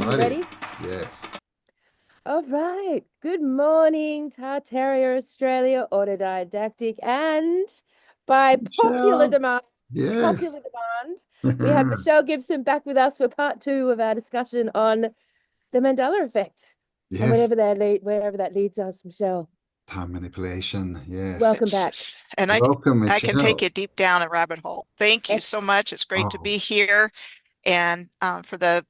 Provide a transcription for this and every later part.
You Alrighty. ready? Yes. All right. Good morning, Tartaria, Australia, autodidactic, and by popular Michelle. demand, Yes. popular demand, we have Michelle Gibson back with us for part two of our discussion on the Mandela effect and Yes. wherever that leads us, Michelle. Time manipulation. Yes. Welcome back. And Welcome, I can take Michelle. you deep down a rabbit hole. Thank you so Ex much. It's great to Oh, be here. And for the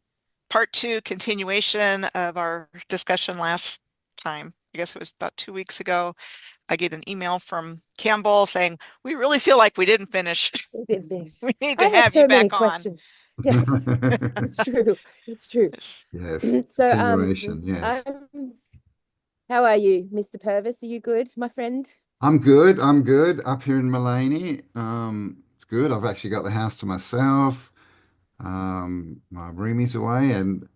part two continuation of our discussion last time, I guess it was about 2 weeks ago, I get an email from Campbell saying, we really feel like we didn't finish. We did this. We need I to have have you so many back on. questions. Yes, it's true. It's true. Yes. yes. So, Continuation. Yes. I'm how are you, Mr. Purvis? Are you good, my friend? I'm good. I'm good. Up here in Mullaney. It's good. I've actually got the house to myself. My roomie's away and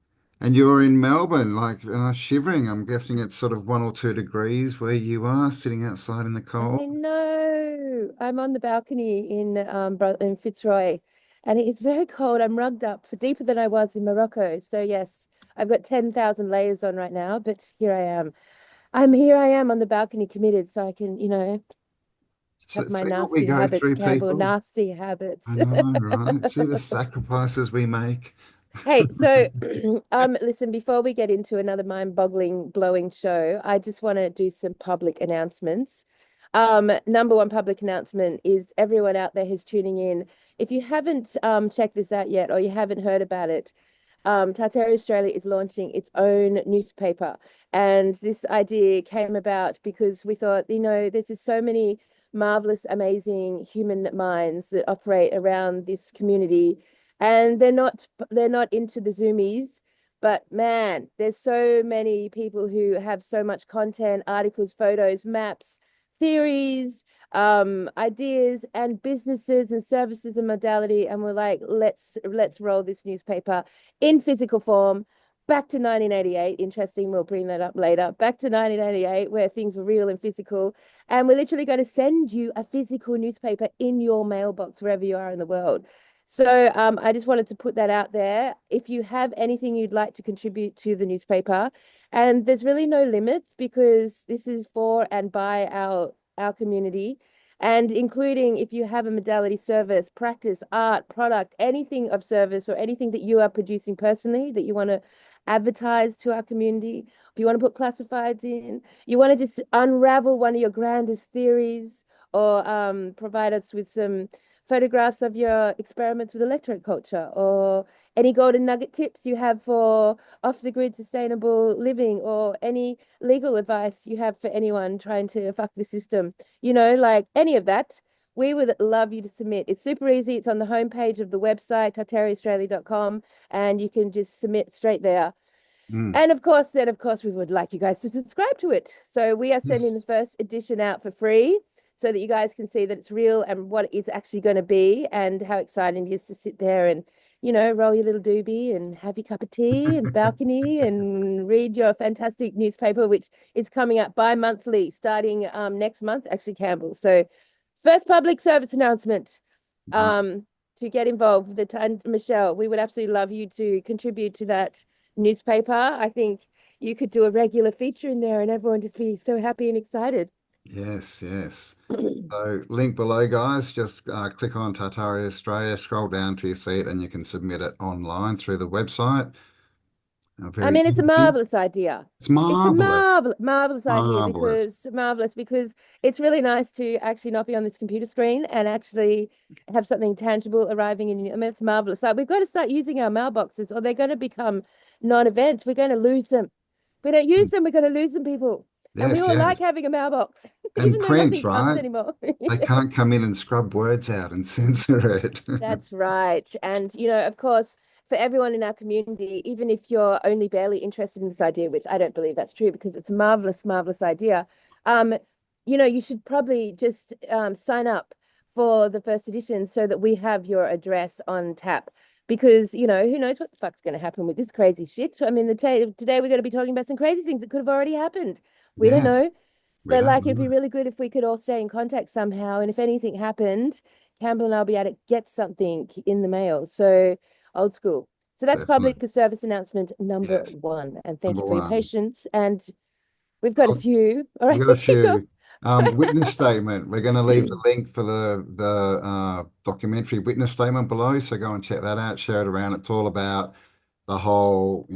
you're in Melbourne, like shivering. I'm guessing it's sort of 1 or 2 degrees where you are, sitting outside in the cold. I know. I'm on the balcony in Fitzroy, and it is very cold. I'm rugged up for deeper than I was in Morocco. So yes, I've got 10,000 layers on right now, but here I am. I am on the balcony committed, so I can, have my See what we nasty go habits, through, Campbell, people. nasty habits. I know, right? See the sacrifices we make. Hey, so listen, before we get into another mind-boggling, blowing show, I just want to do some public announcements. Number one public announcement is everyone out there who's tuning in. If you haven't checked this out yet or you haven't heard about it, Tartaria Australia is launching its own newspaper. And this idea came about because we thought, there's just so many marvelous, amazing human minds that operate around this community and they're not into the zoomies, but man, there's so many people who have so much content, articles, photos, maps, theories, ideas, and businesses and services and modality. And we're like, let's roll this newspaper in physical form. Back to 1988. Interesting. We'll bring that up later. Back to 1988, where things were real and physical. And we're literally going to send you a physical newspaper in your mailbox wherever you are in the world. So I just wanted to put that out there. If you have anything you'd like to contribute to the newspaper, and there's really no limits because this is for and by our community, and including if you have a modality, service, practice, art, product, anything of service or anything that you are producing personally that you want to advertise to our community, if you want to put classifieds in, you want to just unravel one of your grandest theories or provide us with some photographs of your experiments with electric culture or any golden nugget tips you have for off the grid sustainable living or any legal advice you have for anyone trying to fuck the system, like any of that. We would love you to submit. It's super easy. It's on the homepage of the website, tartariaustralia.com, and you can just submit straight there. Mm. And of course, we would like you guys to subscribe to it. So we are sending the Yes. first edition out for free so that you guys can see that it's real and what it's actually going to be and how exciting it is to sit there and, roll your little doobie and have your cup of tea and balcony and read your fantastic newspaper, which is coming out bi-monthly starting next month, actually, Campbell. So first public service announcement Right. to get involved with it. And Michelle, we would absolutely love you to contribute to that newspaper. I think you could do a regular feature in there and everyone just be so happy and excited. Yes, yes. So link below, guys. Just click on Tartaria Australia, scroll down till you see it, and you can submit it online through the website. I Very mean, it's a easy. marvelous idea. It's It's a marvelous. marvelous idea Marvelous. because marvelous because it's really nice to actually not be on this computer screen and actually have something tangible arriving in you. I mean, it's marvelous. Like we've got to start using our mailboxes or they're going to become non-events. We're going to lose them. If we don't use them, we're going to lose them, people. And we Yes, all like yes. having a mailbox, And even though print, nothing comes right? anymore. They Yes. can't come in and scrub words out and censor it. That's right. And, of course, for everyone in our community, even if you're only barely interested in this idea, which I don't believe that's true because it's a marvelous, marvelous idea, um, you should probably just sign up for the first edition so that we have your address on tap. Because, who knows what the fuck's going to happen with this crazy shit. I mean, today we're going to be talking about some crazy things that could have already happened. We don't Yes, know. we But don't like it'd be know. really good if we could all stay in contact somehow. And if anything happened, Campbell and I'll be able to get something in the mail. So old school. So that's Definitely. public service announcement number Yes. one. And thank Number you for your one. patience. And we've got a Oh, few. All we've right. got a few. Witness statement. We're going to leave the So link for the documentary witness statement below. So go and check that out. Share it around. It's all about the whole,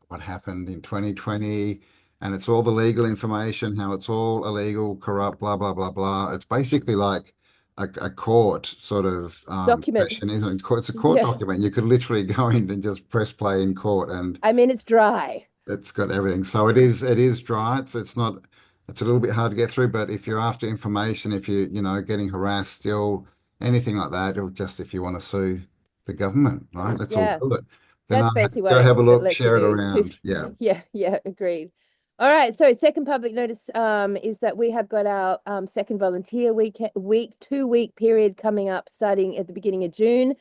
what happened in 2020, and it's all the legal information, how it's all illegal, corrupt, blah, blah, blah, blah. It's basically like a court sort of document. session, isn't it? It's a court Yeah. document. You could literally go in and just press play in court, and I mean, it's dry. it's got everything. So it is dry. It's not, it's a little bit hard to get through, but if you're after information, if you getting harassed still, anything like that, or just if you want to sue the government, right? Let's all Yeah. do it. Then That's basically what go have a it look, lets you share it do. around. Yeah. Yeah, yeah, agreed. All right. So second public notice is that we have got our second volunteer week 2 week period coming up starting at the beginning of June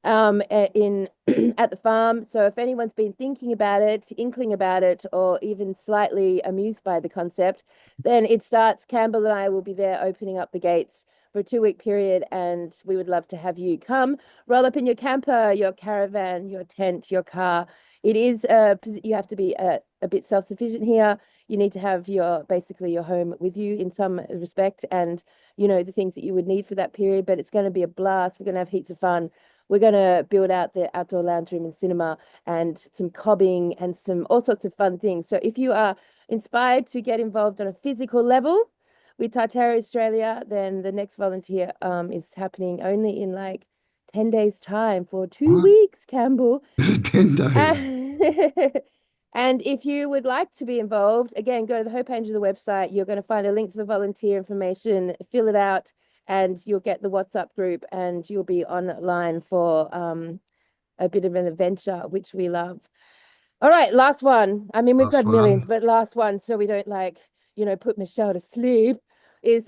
in at the farm. So if anyone's been thinking about it, inkling about it, or even slightly amused by the concept, then it starts. Campbell and I will be there opening up the gates for a 2 week period, and we would love to have you come roll up in your camper, your caravan, your tent, your car. It is you have to be a bit self-sufficient here. You need to have basically your home with you in some respect, and the things that you would need for that period. But it's going to be a blast. We're going to have heaps of fun. We're going to build out the outdoor lounge room and cinema and some cobbing and some all sorts of fun things. So if you are inspired to get involved on a physical level with Tartaria Australia, then the next volunteer is happening only in like 10 days time for two What? weeks, Campbell. Is it 10 days? And if you would like to be involved, again, go to the homepage of the website. You're going to find a link for the volunteer information, fill it out, and you'll get the WhatsApp group, and you'll be online for a bit of an adventure, which we love. All right, last one. I mean, we've Last got millions, one. but last one, so we don't put Michelle to sleep, is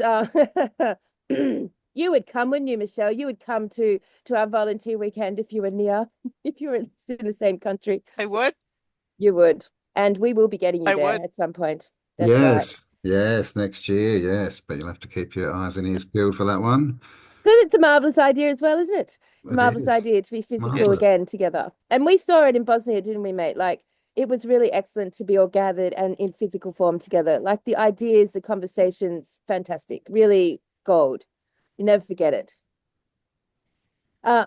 you would come, wouldn't you, Michelle? You would come to our volunteer weekend if you were near, if you were in the same country. I would. You would. And we will be getting you I there would. at some point. That's right. Yes. Yes. Next year. Yes. But you'll have to keep your eyes and ears peeled for that one. Because it's a marvelous idea as well, isn't it? It's a It marvelous is. idea to be physical Marvelous. again together. And we saw it in Bosnia, didn't we, mate? Like it was really excellent to be all gathered and in physical form together. Like the ideas, the conversations, fantastic. Really gold. You never forget it. Uh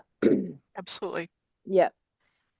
Absolutely. yeah.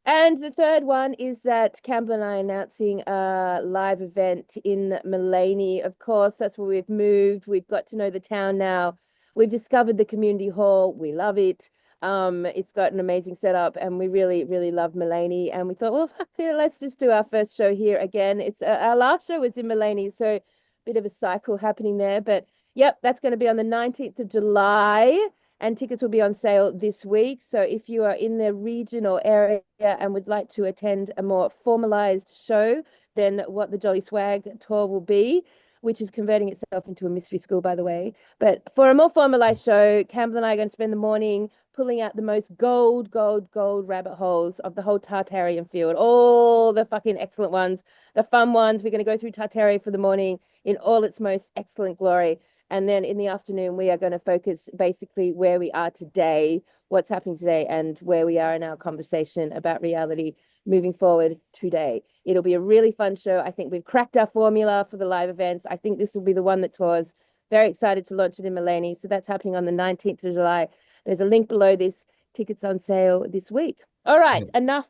And the third one is that Campbell and I are announcing a live event in Mullaney. Of course, that's where we've moved. We've got to know the town now. We've discovered the community hall. We love it. It's got an amazing setup, and we really, really love Mullaney. And we thought, well, fuck it, let's just do our first show here again. It's our last show was in Mullaney, so a bit of a cycle happening there. But yep, that's going to be on the 19th of July and tickets will be on sale this week. So if you are in the region or area and would like to attend a more formalized show than what the Jolly Swag tour will be, which is converting itself into a mystery school, by the way. But for a more formalized show, Campbell and I are going to spend the morning pulling out the most gold rabbit holes of the whole Tartarian field, all the fucking excellent ones, the fun ones. We're going to go through Tartaria for the morning in all its most excellent glory. And then in the afternoon, we are going to focus basically where we are today, what's happening today, and where we are in our conversation about reality moving forward today. It'll be a really fun show. I think we've cracked our formula for the live events. I think this will be the one that tours. Very excited to launch it in Mullaney. So that's happening on the 19th of July. There's a link below this. Tickets on sale this week. All right, Yeah. enough.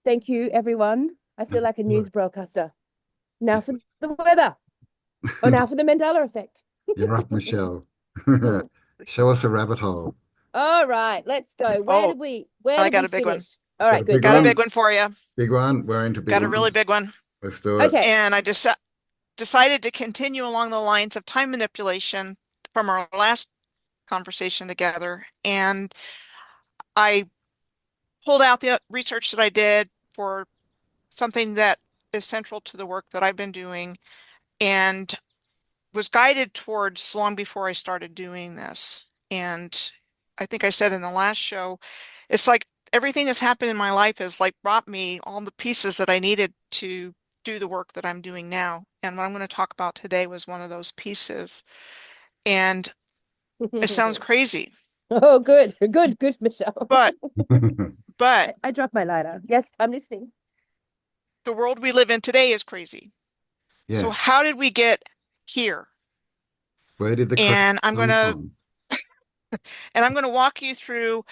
Thank you, everyone. I feel like a news broadcaster. Now for the weather. Oh, now for the Mandela effect. You're up, Michelle. Show us a rabbit hole. All right, let's go. Oh, Where I did got we a big one. finish? All Got right, a good. big Got a one? big Thanks. one for you. Big one. We're into big Got a really ones. big one. Let's do it. Okay. And I decided to continue along the lines of time manipulation from our last conversation together. And I pulled out the research that I did for something that is central to the work that I've been doing and was guided towards long before I started doing this. And I think I said in the last show, it's like everything that's happened in my life has like brought me all the pieces that I needed to do the work that I'm doing now. And what I'm going to talk about today was one of those pieces. And it sounds crazy, Oh, good, good, Michelle. But but I dropped my lighter. Yes, I'm listening. the world we live in today is crazy. So Yes. how did we get here? Where did the crack And come from? I'm gonna walk you through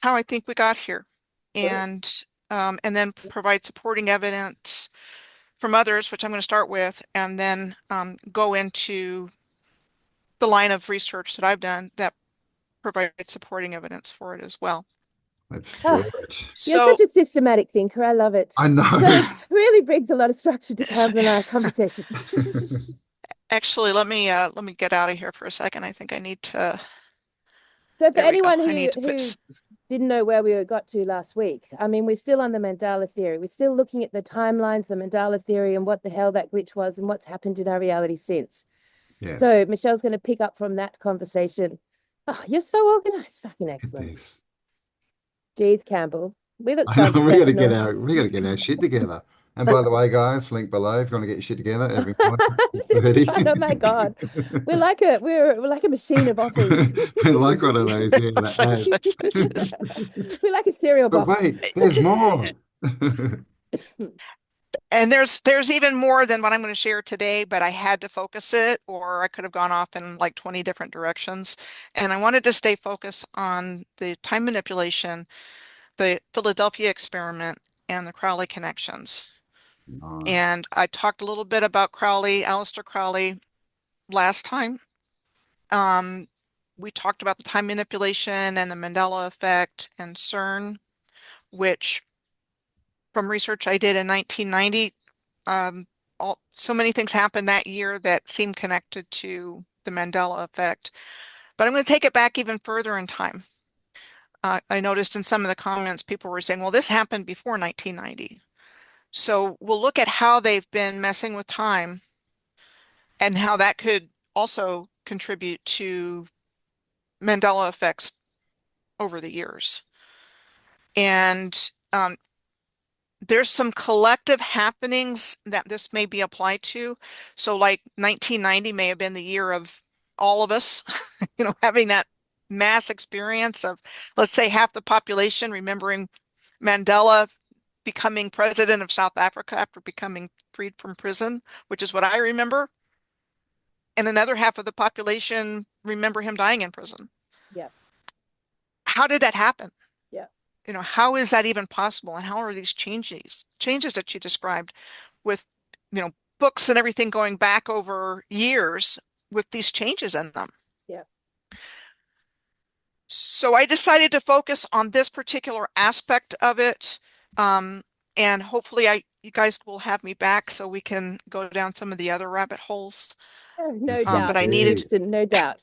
how I think we got here, Good. and then provide supporting evidence from others, which I'm going to start with, and then go into the line of research that I've done that provides supporting evidence for it as well. Let's do Ah, it. you're such So a systematic thinker. I love it. I know. So really brings a lot of structure to conversation. actually, let me get out of here for a second. I think I need to. So for There we go. anyone I who need to put. didn't know where we got to last week, I mean, we're still on the Mandela theory. We're still looking at the timelines, the Mandela theory, and what the hell that glitch was, and what's happened in our reality since. Yes. So Michelle's going to pick up from that conversation. Oh, you're so organized. Fucking Look at excellent. this. Geez, Campbell. We look I fun know professional. we gotta get our shit together. And by the way, guys, link below if you want to get your shit together every morning, It's 30. fun. Oh my God. We're like a machine of offers. Like one of those, yeah, the This. ads. We're like a cereal But box. wait, there's more. And there's even more than what I'm going to share today, but I had to focus it, or I could have gone off in like 20 different directions. And I wanted to stay focused on the time manipulation, the Philadelphia experiment, and the Crowley connections. Nice. And I talked a little bit about Crowley, Aleister Crowley last time. Um, we talked about the time manipulation and the Mandela effect and CERN, which from research I did in 1990, so many things happened that year that seemed connected to the Mandela effect. But I'm going to take it back even further in time. I noticed in some of the comments, people were saying, well, this happened before 1990. So we'll look at how they've been messing with time and how that could also contribute to Mandela effects over the years. And there's some collective happenings that this may be applied to. So like 1990 may have been the year of all of us, having that mass experience of, let's say, half the population remembering Mandela becoming president of South Africa after becoming freed from prison, which is what I remember. And another half of the population remember him dying in prison. Yeah, How did that happen? yeah. How is that even possible? And how are these changes that you described with, books and everything going back over years with these changes in them? Yeah. So I decided to focus on this particular aspect of it. Um, and hopefully you guys will have me back so we can go down some of the other rabbit holes. Oh, no Yes, But doubt, I Miss needed, indeed. Gibson, no doubt.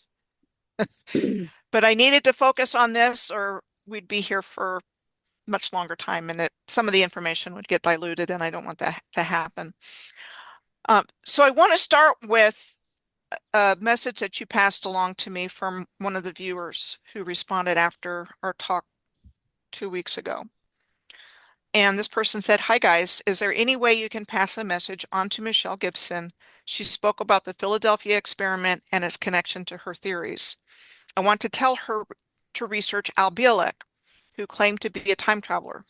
but I needed to focus on this or we'd be here for much longer time and that some of the information would get diluted and I don't want that to happen. So I want to start with a message that you passed along to me from one of the viewers who responded after our talk 2 weeks ago. And this person said, "Hi guys, is there any way you can pass a message on to Michelle Gibson? She spoke about the Philadelphia experiment and its connection to her theories. I want to tell her to research Al Bielek, who claimed to be a time traveler.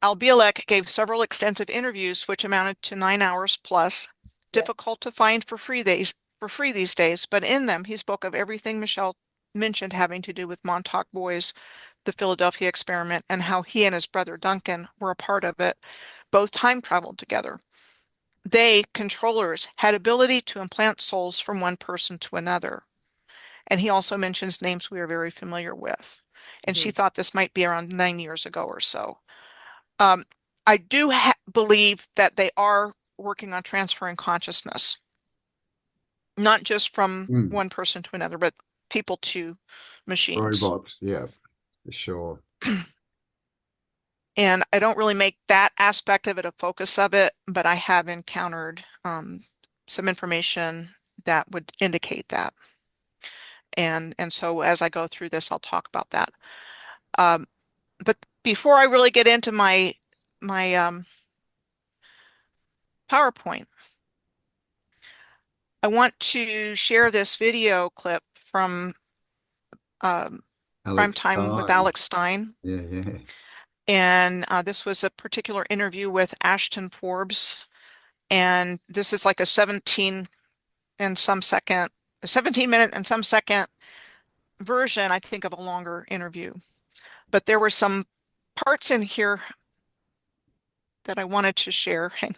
Al Bielek gave several extensive interviews, which amounted to 9 hours plus, Yeah. difficult to find for free these days, but in them he spoke of everything Michelle mentioned having to do with Montauk Boys, the Philadelphia experiment, and how he and his brother Duncan were a part of it. Both time traveled together. They, controllers, had ability to implant souls from one person to another. And he also mentions names we are very familiar with. And she Mhm. thought this might be around 9 years ago or so. Um, I do believe that they are working on transferring consciousness, not just from Mm. one person to another, but people to machines. Robots, yeah, for sure. And I don't really make that aspect of it a focus of it, but I have encountered some information that would indicate that. And so as I go through this, I'll talk about that. Um, but before I really get into my PowerPoint, I want to share this video clip from Prime Alex Time with Stein. Alex Stein. Yeah, yeah. And this was a particular interview with Ashton Forbes. And this is like a 17 and some second, a 17-minute and some second version, I think, of a longer interview. But there were some parts in here that I wanted to share. Hang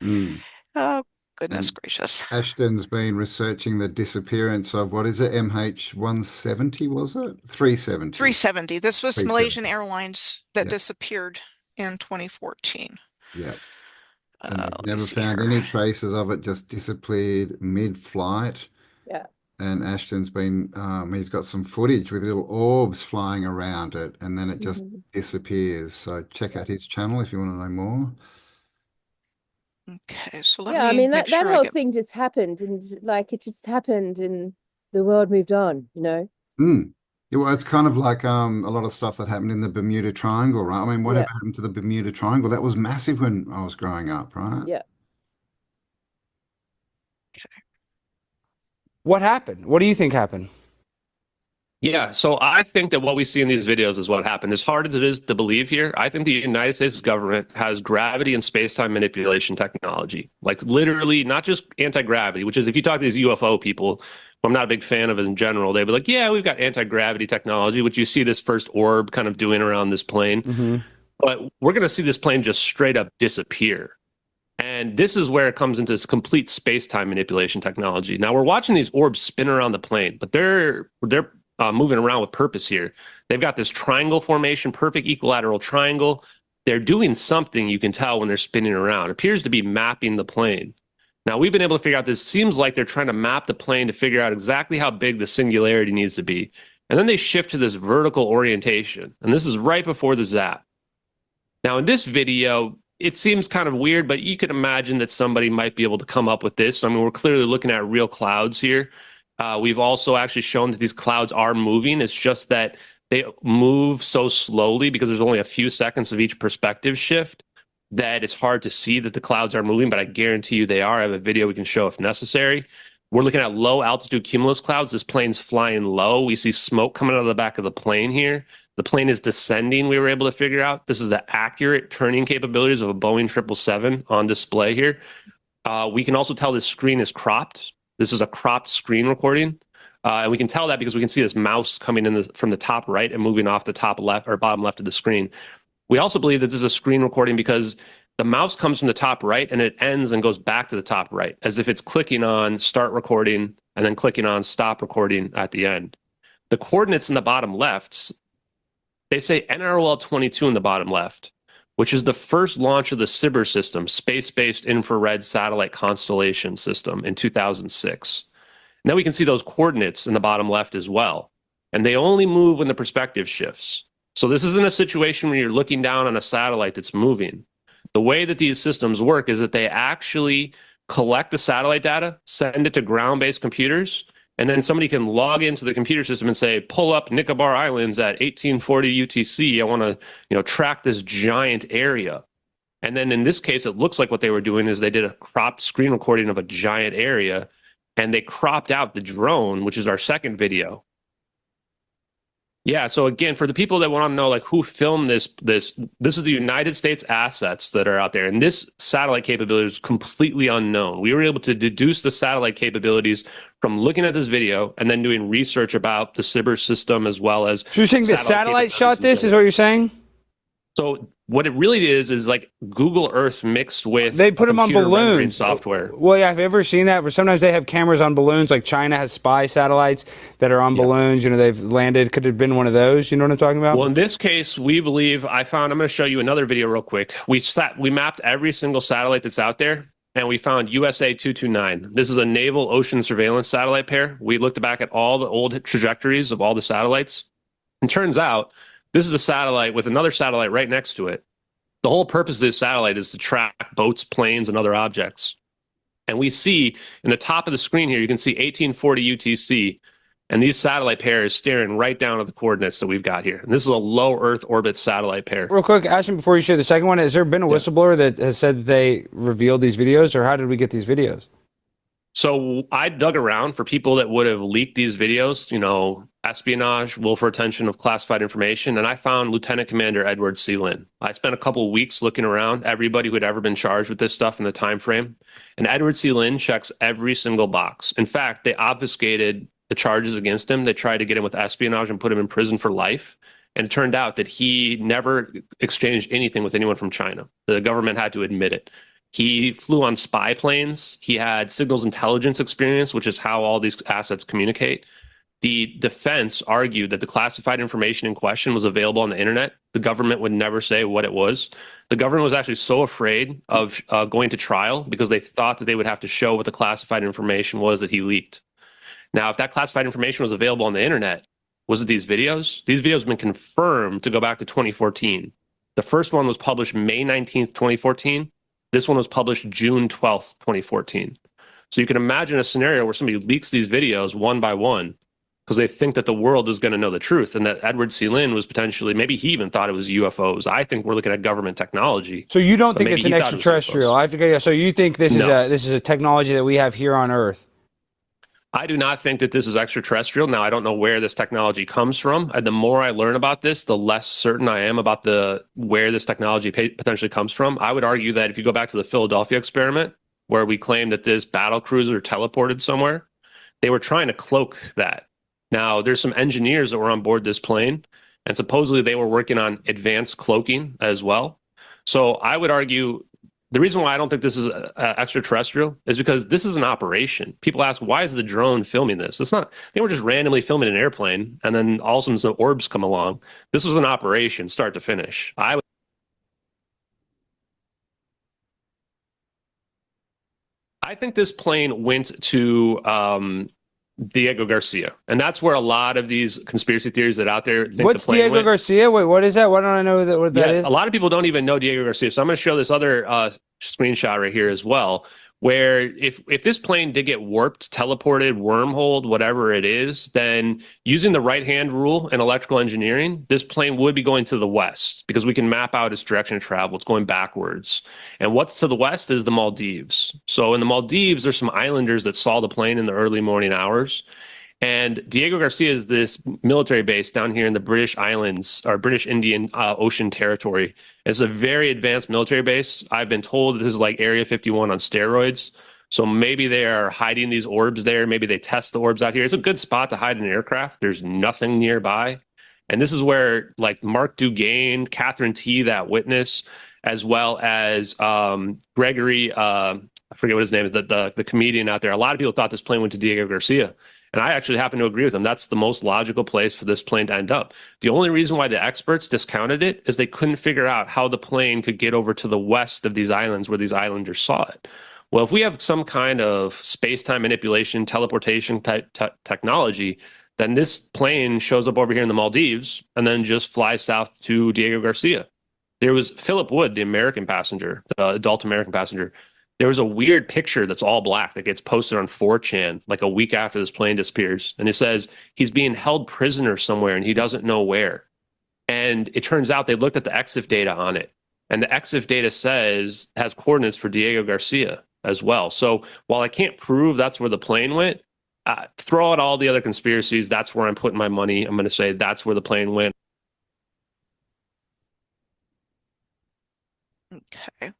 Mm. on. Oh, goodness And gracious. Ashton's been researching the disappearance of, what is it, MH170, was it? 370. 370. This was 370. Malaysian Airlines that Yeah, disappeared in 2014. yeah. And they've Let me never see found here. any traces of it, just disappeared mid-flight. Yeah. And Ashton's been, he's got some footage with little orbs flying around it, and then it just Mhm. disappears. So check out his channel if you want to know more. Okay, so let Yeah, I me mean make that sure I whole get. thing just happened, and like it just happened and the world moved on, you know? Mm. Yeah, well, it's kind of like a lot of stuff that happened in the Bermuda Triangle, right? I mean, Yeah, whatever happened to the Bermuda Triangle? That was massive when I was growing up, right? yeah. What happened? What do you think happened? Yeah, so I think that what we see in these videos is what happened. As hard as it is to believe here, I think the United States government has gravity and space-time manipulation technology. Like literally, not just anti-gravity, which is if you talk to these UFO people, who I'm not a big fan of in general, they'd be like, yeah, we've got anti-gravity technology, which you see this first orb kind of doing around this plane. Mm-hmm. But we're going to see this plane just straight up disappear. And this is where it comes into this complete space-time manipulation technology. Now we're watching these orbs spin around the plane, but they're moving around with purpose here. They've got this triangle formation, perfect equilateral triangle. They're doing something, you can tell when they're spinning around. It appears to be mapping the plane. Now we've been able to figure out this seems like they're trying to map the plane to figure out exactly how big the singularity needs to be. And then they shift to this vertical orientation. And this is right before the zap. Now in this video, it seems kind of weird, but you could imagine that somebody might be able to come up with this. I mean, we're clearly looking at real clouds here. We've also actually shown that these clouds are moving. It's just that they move so slowly because there's only a few seconds of each perspective shift that it's hard to see that the clouds are moving, but I guarantee you they are. I have a video we can show if necessary. We're looking at low altitude cumulus clouds. This plane's flying low. We see smoke coming out of the back of the plane here. The plane is descending, we were able to figure out. This is the accurate turning capabilities of a Boeing 777 on display here. We can also tell this screen is cropped. This is a cropped screen recording. And we can tell that because we can see this mouse coming in from the top right and moving off the top left or bottom left of the screen. We also believe that this is a screen recording because the mouse comes from the top right and it ends and goes back to the top right, as if it's clicking on start recording and then clicking on stop recording at the end. The coordinates in the bottom left, they say NROL 22 in the bottom left, which is the first launch of the SBIRS system, Space-Based Infrared Satellite Constellation System, in 2006. Now we can see those coordinates in the bottom left as well. And they only move when the perspective shifts. So this isn't a situation where you're looking down on a satellite that's moving. The way that these systems work is that they actually collect the satellite data, send it to ground-based computers, and then somebody can log into the computer system and say, pull up Nicobar Islands at 1840 UTC. I want to, track this giant area. And then in this case, it looks like what they were doing is they did a cropped screen recording of a giant area, and they cropped out the drone, which is our second video. Yeah, so again, for the people that want to know, like, who filmed this is the United States assets that are out there, and this satellite capability is completely unknown. We were able to deduce the satellite capabilities from looking at this video and then doing research about the SBIRS system as well as. So you're saying the satellite shot this, is what you're saying? So what it really is like Google Earth mixed with they put them on balloons software. Well, yeah, have you ever seen that? Where sometimes they have cameras on balloons, like China has spy satellites that are on balloons. They've landed. Could it have been one of those? You know what I'm talking about? Well, in this case, we believe I'm going to show you another video real quick. We mapped every single satellite that's out there, and we found USA 229. This is a naval ocean surveillance satellite pair. We looked back at all the old trajectories of all the satellites. And turns out this is a satellite with another satellite right next to it. The whole purpose of this satellite is to track boats, planes, and other objects. And we see in the top of the screen here, you can see 1840 UTC, and these satellite pairs staring right down at the coordinates that we've got here. And this is a low Earth orbit satellite pair. Real quick, Ashton, before you share the second one, has there been a whistleblower that has said that they revealed these videos, or how did we get these videos? So I dug around for people that would have leaked these videos, espionage, willful retention of classified information, and I found Lieutenant Commander Edward C. Lynn. I spent a couple of weeks looking around everybody who had ever been charged with this stuff in the time frame, and Edward C. Lynn checks every single box. In fact, they obfuscated the charges against him. They tried to get him with espionage and put him in prison for life. And it turned out that he never exchanged anything with anyone from China. The government had to admit it. He flew on spy planes. He had signals intelligence experience, which is how all these assets communicate. The defense argued that the classified information in question was available on the internet. The government would never say what it was. The government was actually so afraid of going to trial because they thought that they would have to show what the classified information was that he leaked. Now, if that classified information was available on the internet, was it these videos? These videos have been confirmed to go back to 2014. The first one was published May 19th, 2014. This one was published June 12th, 2014. So you can imagine a scenario where somebody leaks these videos one by one because they think that the world is going to know the truth, and that Edward C. Lynn was potentially, maybe he even thought it was UFOs. I think we're looking at government technology. So you don't think it's an extraterrestrial? So you think this is a technology that we have here on Earth? I do not think that this is extraterrestrial. Now, I don't know where this technology comes from. And the more I learn about this, the less certain I am about where this technology potentially comes from. I would argue that if you go back to the Philadelphia experiment, where we claimed that this battle cruiser teleported somewhere, they were trying to cloak that. Now, there's some engineers that were on board this plane, and supposedly they were working on advanced cloaking as well. So I would argue the reason why I don't think this is extraterrestrial is because this is an operation. People ask, why is the drone filming this? It's not, they were just randomly filming an airplane, and then all of a sudden some orbs come along. This was an operation, start to finish. I think this plane went to Diego Garcia, and that's where a lot of these conspiracy theories that out there think What's the plane Diego went. Garcia? Wait, what is that? Why don't I know what that is? A lot of people don't even know Diego Garcia. So I'm going to show this other screenshot right here as well, where if this plane did get warped, teleported, wormholed, whatever it is, then using the right-hand rule in electrical engineering, this plane would be going to the west because we can map out its direction of travel. It's going backwards. And what's to the west is the Maldives. So in the Maldives, there's some islanders that saw the plane in the early morning hours. And Diego Garcia is this military base down here in the British Islands, or British Indian Ocean Territory. It's a very advanced military base. I've been told this is like Area 51 on steroids. So maybe they are hiding these orbs there. Maybe they test the orbs out here. It's a good spot to hide an aircraft. There's nothing nearby. And this is where like Mark Dugain, Catherine T., that witness, as well as Gregory, I forget what his name is, the comedian out there. A lot of people thought this plane went to Diego Garcia. And I actually happen to agree with them. That's the most logical place for this plane to end up. The only reason why the experts discounted it is they couldn't figure out how the plane could get over to the west of these islands where these islanders saw it. Well, if we have some kind of space-time manipulation, teleportation type technology, then this plane shows up over here in the Maldives and then just flies south to Diego Garcia. There was Philip Wood, the American passenger, the adult American passenger. There was a weird picture that's all black that gets posted on 4chan like a week after this plane disappears. And it says he's being held prisoner somewhere and he doesn't know where. And it turns out they looked at the EXIF data on it. And the EXIF data has coordinates for Diego Garcia as well. So while I can't prove that's where the plane went, throw out all the other conspiracies. That's where I'm putting my money. I'm going to say that's where the plane went. Okay.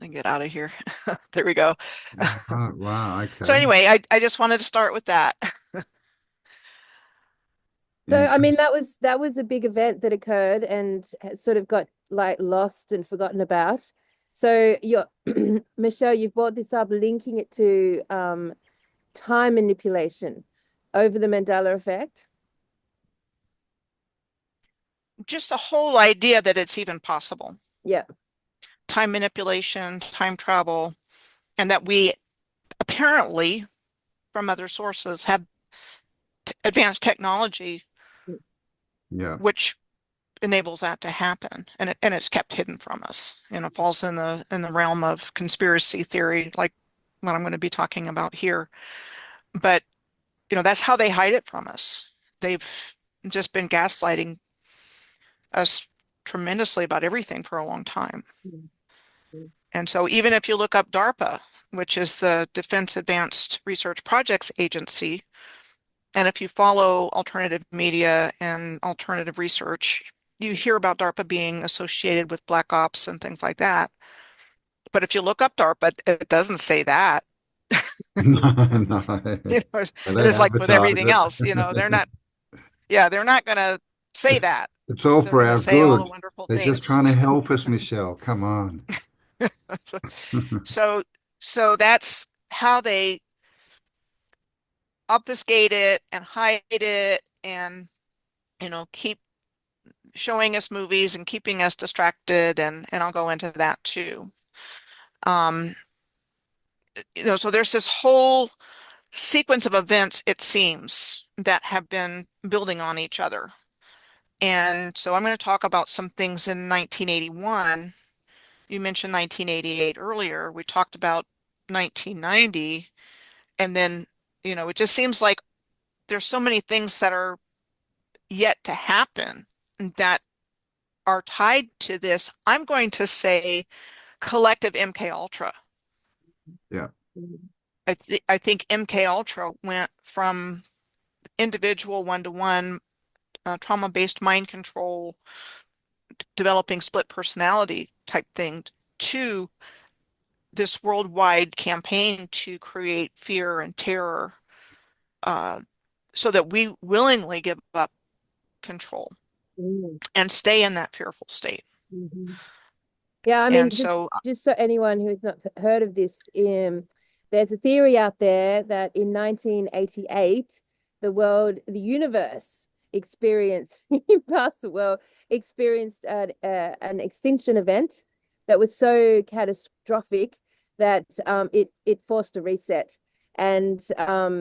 And get out of here. There we go. Oh, wow. Okay. So anyway, I just wanted to start with that. So I mean that was a big event that occurred and sort of got like lost and forgotten about. So Michelle, you've brought this up, linking it to time manipulation over the Mandela effect. Just the whole idea that it's even possible. Yeah. Time manipulation, time travel, and that we apparently, from other sources, have advanced technology, which enables that to happen, and it's kept hidden from us. It falls in the realm of conspiracy theory, like what I'm going to be talking about here. But that's how they hide it from us. They've just been gaslighting us tremendously about everything for a long time. And so even if you look up DARPA, which is the Defense Advanced Research Projects Agency, and if you follow alternative media and alternative research, you hear about DARPA being associated with Black Ops and things like that. But if you look up DARPA, it doesn't say that. No, no. You know, They it don't is like with advertise everything else, it. they're not going to say that. It's all They're for going to our say all the good. wonderful They're just things. trying to help us, Michelle. Come on. So, so that's how they obfuscate it and hide it and, keep showing us movies and keeping us distracted. And I'll go into that too. Um, so there's this whole sequence of events, it seems, that have been building on each other. And so I'm going to talk about some things in 1981. You mentioned 1988 earlier. We talked about 1990. And then, it just seems like there's so many things that are yet to happen that are tied to this. I'm going to say collective MK Ultra. Yeah. I think MK Ultra went from individual one-to-one trauma-based mind control, developing split personality type thing to this worldwide campaign to create fear and terror, so that we willingly give up control Mm. and stay in that fearful state. Mhm. Yeah, I mean, And so, just so anyone who's not heard of this, there's a theory out there that in 1988, the universe experienced, past the world, experienced an extinction event that was so catastrophic that it forced a reset. And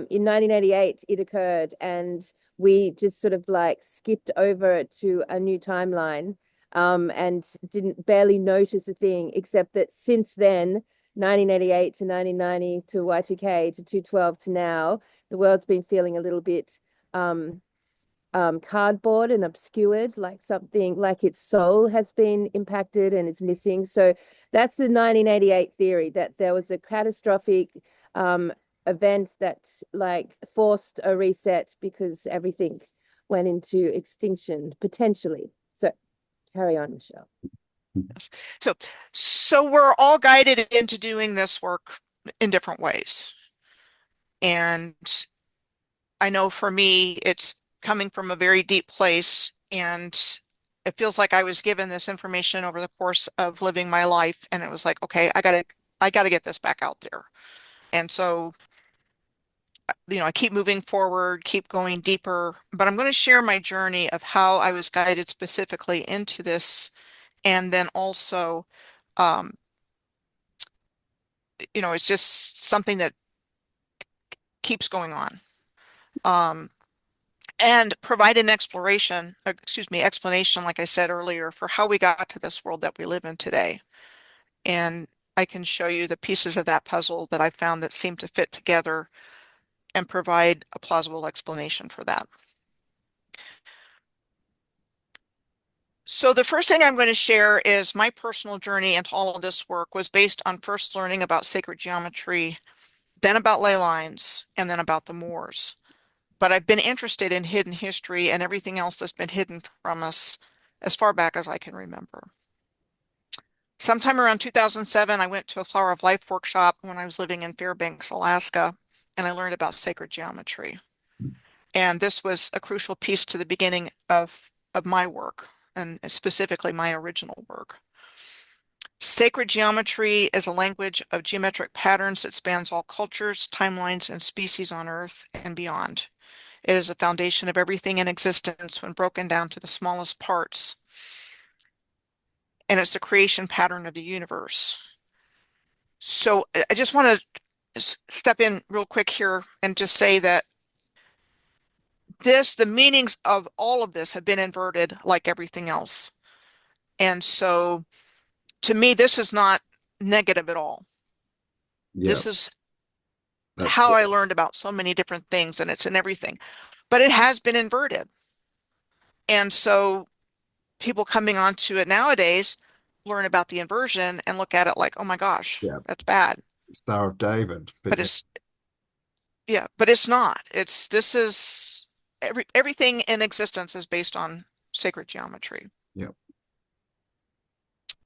in 1988, it occurred, and we just sort of like skipped over to a new timeline, and didn't barely notice a thing, except that since then, 1988 to 1990 to Y2K to 212 to now, the world's been feeling a little bit cardboard and obscured, like something like its soul has been impacted and it's missing. So that's the 1988 theory, that there was a catastrophic event that like forced a reset because everything went into extinction potentially. So carry on, Michelle. yes. So we're all guided into doing this work in different ways. And I know for me, it's coming from a very deep place, and it feels like I was given this information over the course of living my life, and it was like, okay, I gotta get this back out there. And so, I keep moving forward, keep going deeper, but I'm going to share my journey of how I was guided specifically into this, and then also, um, it's just something that keeps going on. And provide an explanation, like I said earlier, for how we got to this world that we live in today. And I can show you the pieces of that puzzle that I found that seem to fit together and provide a plausible explanation for that. So the first thing I'm going to share is my personal journey into all of this work was based on first learning about sacred geometry, then about ley lines, and then about the Moors. But I've been interested in hidden history and everything else that's been hidden from us as far back as I can remember. Sometime around 2007, I went to a Flower of Life workshop when I was living in Fairbanks, Alaska, and I learned about sacred geometry. And this was a crucial piece to the beginning of my work, and specifically my original work. Sacred geometry is a language of geometric patterns that spans all cultures, timelines, and species on Earth and beyond. It is a foundation of everything in existence when broken down to the smallest parts. And it's the creation pattern of the universe. So I just want to step in real quick here and just say that the meanings of all of this have been inverted like everything else. And so to me, this is not negative at all. Yeah, This is that's how good. I learned about so many different things, and it's in everything. But it has been inverted. And so people coming onto it nowadays learn about the inversion and look at it like, oh my gosh, Yeah. that's bad. Star of David. But it's not. This is everything in existence is based on sacred geometry. Yep.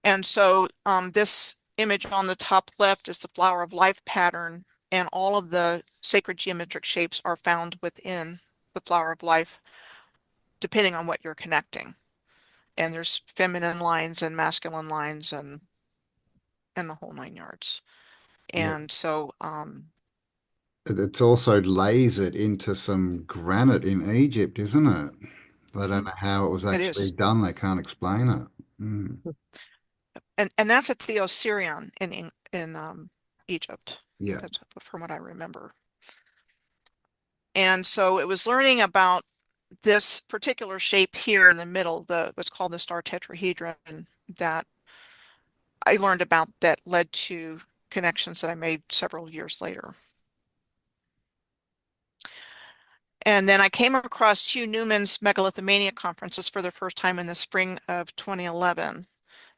And so this image on the top left is the flower of life pattern, and all of the sacred geometric shapes are found within the flower of life, depending on what you're connecting. And there's feminine lines and masculine lines and the whole 9 yards. And so it's also lasered into some granite in Egypt, isn't it? They don't know how it was it actually is. done. They can't explain it. Mm. And that's at the Osirian in Egypt. Yeah. That's from what I remember. And so it was learning about this particular shape here in the middle, what's called the star tetrahedron, that I learned about that led to connections that I made several years later. And then I came across Hugh Newman's Megalithomania conferences for the first time in the spring of 2011.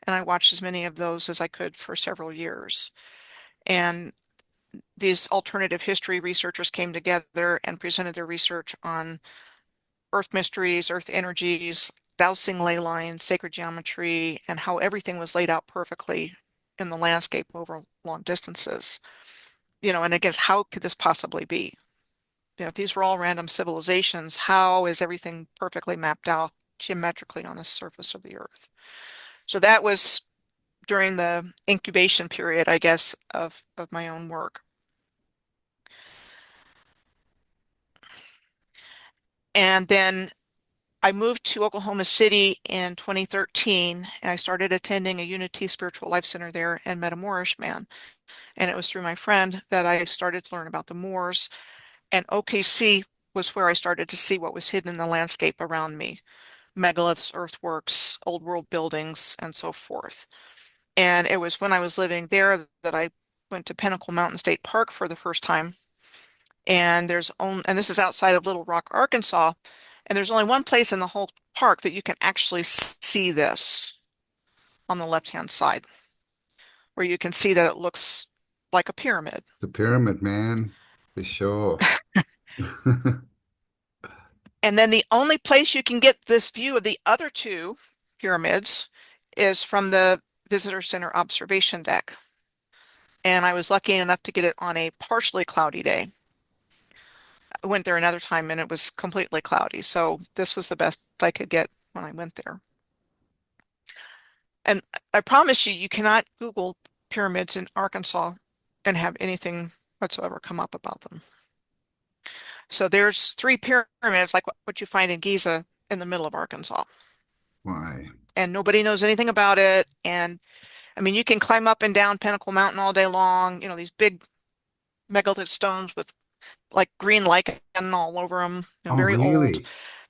And I watched as many of those as I could for several years. And these alternative history researchers came together and presented their research on earth mysteries, earth energies, dowsing ley lines, sacred geometry, and how everything was laid out perfectly in the landscape over long distances. And I guess, how could this possibly be? If these were all random civilizations, how is everything perfectly mapped out geometrically on the surface of the earth? So that was during the incubation period, I guess, of my own work. And then I moved to Oklahoma City in 2013, and I started attending a Unity Spiritual Life Center there and met a Moorish man. And it was through my friend that I started to learn about the Moors. And OKC was where I started to see what was hidden in the landscape around me: megaliths, earthworks, old world buildings, and so forth. And it was when I was living there that I went to Pinnacle Mountain State Park for the first time. And this is outside of Little Rock, Arkansas. And there's only one place in the whole park that you can actually see this on the left-hand side, where you can see that it looks like a pyramid. It's a pyramid, man, for sure. And then the only place you can get this view of the other two pyramids is from the visitor center observation deck. And I was lucky enough to get it on a partially cloudy day. I went there another time and it was completely cloudy. So this was the best I could get when I went there. And I promise you, you cannot Google pyramids in Arkansas and have anything whatsoever come up about them. So there's 3 pyramids like what you find in Giza in the middle of Arkansas. Why? And nobody knows anything about it. And I mean, you can climb up and down Pinnacle Mountain all day long, these big megalithic stones with like green lichen all over them, Oh, very really? old.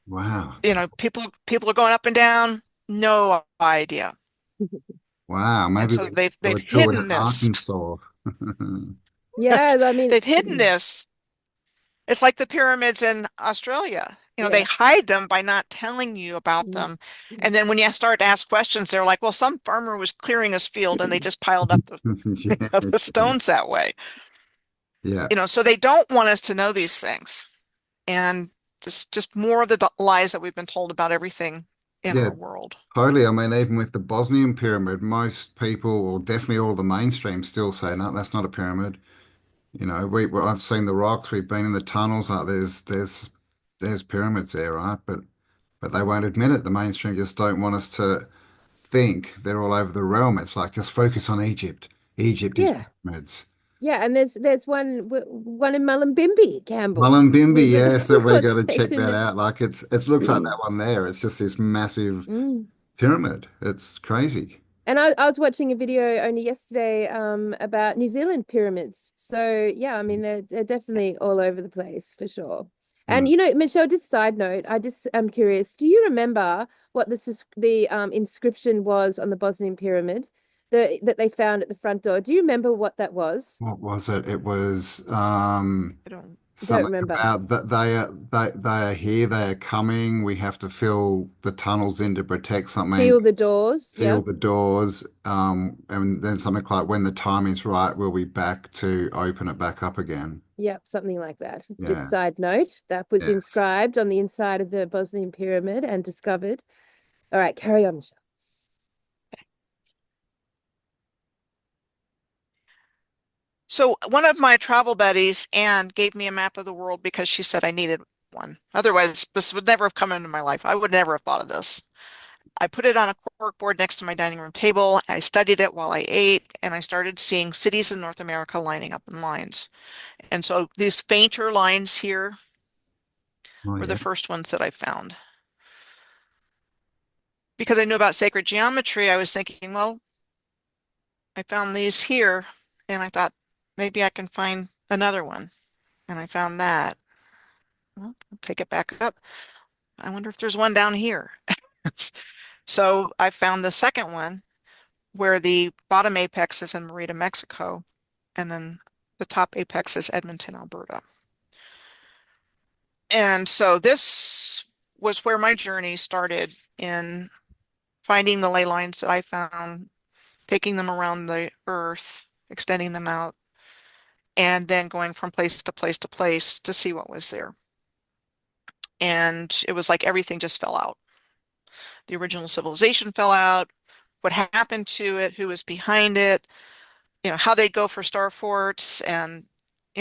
Wow. People are going up and down, no idea. Wow. And Maybe so they've toured hidden this. Arkansas. Yeah, I mean, They've hidden this. It's like the pyramids in Australia. They hide them by not telling you about them. And then when you start to ask questions, they're like, well, some farmer was clearing his field and they just piled up the stones that way. Yeah. So they don't want us to know these things. And just more of the lies that we've been told about everything in Yeah, our world. totally. I mean, even with the Bosnian pyramid, most people, or definitely all the mainstream, still say, no, that's not a pyramid. I've seen the rocks, we've been in the tunnels, like there's pyramids there, right? But they won't admit it. The mainstream just don't want us to think they're all over the realm. It's like, just focus on Egypt. Egypt is pyramids. Yeah, and there's one in Mullumbimby, Campbell. Mullumbimby, yes, that we What's got to check in that the- out. Like it looks like that one there. It's just this massive pyramid. It's crazy. And I was watching a video only yesterday about New Zealand pyramids. So yeah, I mean they're definitely all over the place for sure. And Michelle, just side note, I'm curious, do you remember what the inscription was on the Bosnian pyramid that they found at the front door? Do you remember what that was? What was it? It was I don't. Don't something remember. about that they are here, they are coming. We have to fill the tunnels in to protect something, Seal the doors. seal Yep. the doors, and then something like when the time is right, we'll be back to open it back up again. Yep, something like that. Yeah. Just side note, that was Yes. inscribed on the inside of the Bosnian pyramid and discovered. All right, carry on, Michelle. So one of my travel buddies, Anne, gave me a map of the world because she said I needed one. Otherwise, this would never have come into my life. I would never have thought of this. I put it on a cork board next to my dining room table. I studied it while I ate, and I started seeing cities in North America lining up in lines. And so these fainter lines here Oh, were the yeah. first ones that I found. Because I knew about sacred geometry, I was thinking, well, I found these here, and I thought maybe I can find another one. And I found that. Well, I'll take it back up. I wonder if there's one down here. So I found the second one where the bottom apex is in Merida, Mexico, and then the top apex is Edmonton, Alberta. And so this was where my journey started in finding the ley lines that I found, taking them around the earth, extending them out, and then going from place to place to place to see what was there. And it was like everything just fell out. The original civilization fell out, what happened to it, who was behind it, how they'd go for star forts and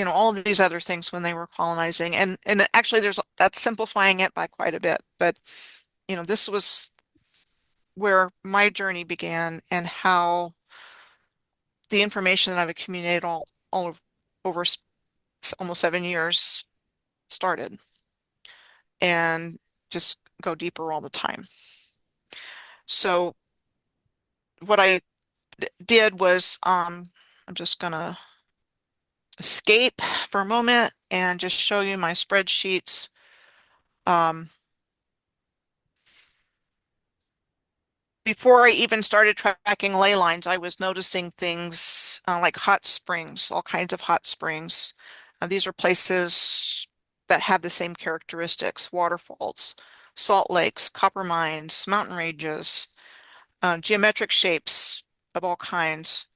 all of these other things when they were colonizing. And actually that's simplifying it by quite a bit. But this was where my journey began and how the information that I've accumulated all over almost 7 years started and just go deeper all the time. So what I did was I'm just gonna escape for a moment and just show you my spreadsheets. Um, Before I even started tracking ley lines, I was noticing things like hot springs, all kinds of hot springs. These are places that have the same characteristics, waterfalls, salt lakes, copper mines, mountain ranges, geometric shapes of all kinds,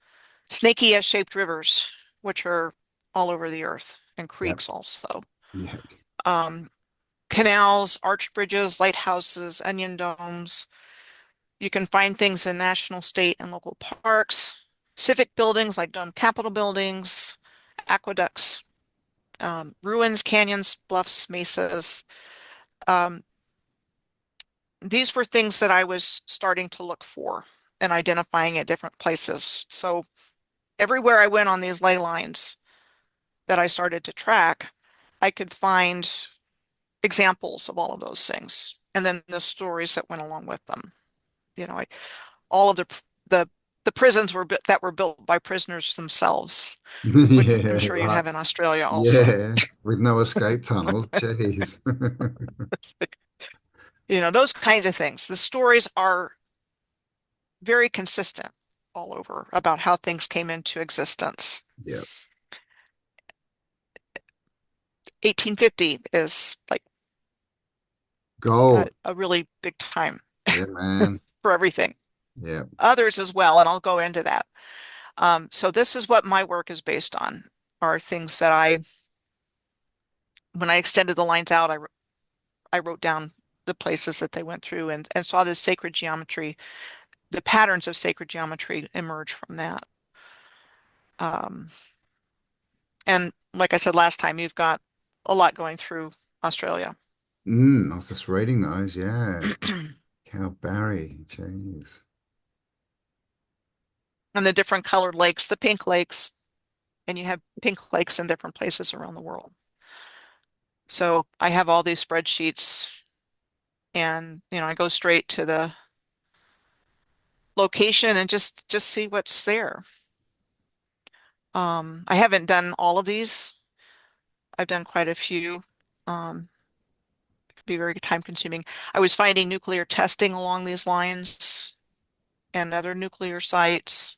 snaky S-shaped rivers, which are all over the earth, and Yep. creeks also. Yeah. Um, Canals, arched bridges, lighthouses, onion domes. You can find things in national, state, and local parks, civic buildings like dome capitol buildings, aqueducts, ruins, canyons, bluffs, mesas. Um, these were things that I was starting to look for and identifying at different places. So everywhere I went on these ley lines that I started to track, I could find examples of all of those things, and then the stories that went along with them. All of the the prisons that were built by prisoners themselves, which I'm Yeah, sure you right. have in Australia also. Yeah, with no escape tunnel. Jeez. Those kinds of things. The stories are very consistent all over about how things came into existence. Yeah. 1850 is like Gold. a really big time Yeah, man. for everything. Yeah. Others as well, and I'll go into that. So this is what my work is based on, are things that when I extended the lines out, I wrote down the places that they went through and saw the sacred geometry, the patterns of sacred geometry emerge from that. Um, and like I said last time, you've got a lot going through Australia. I was just reading those. Yeah. Cow Barry. Jeez. And the different colored lakes, the pink lakes, and you have pink lakes in different places around the world. So I have all these spreadsheets and I go straight to the location and just see what's there. I haven't done all of these. I've done quite a few. It could be very time consuming. I was finding nuclear testing along these lines and other nuclear sites.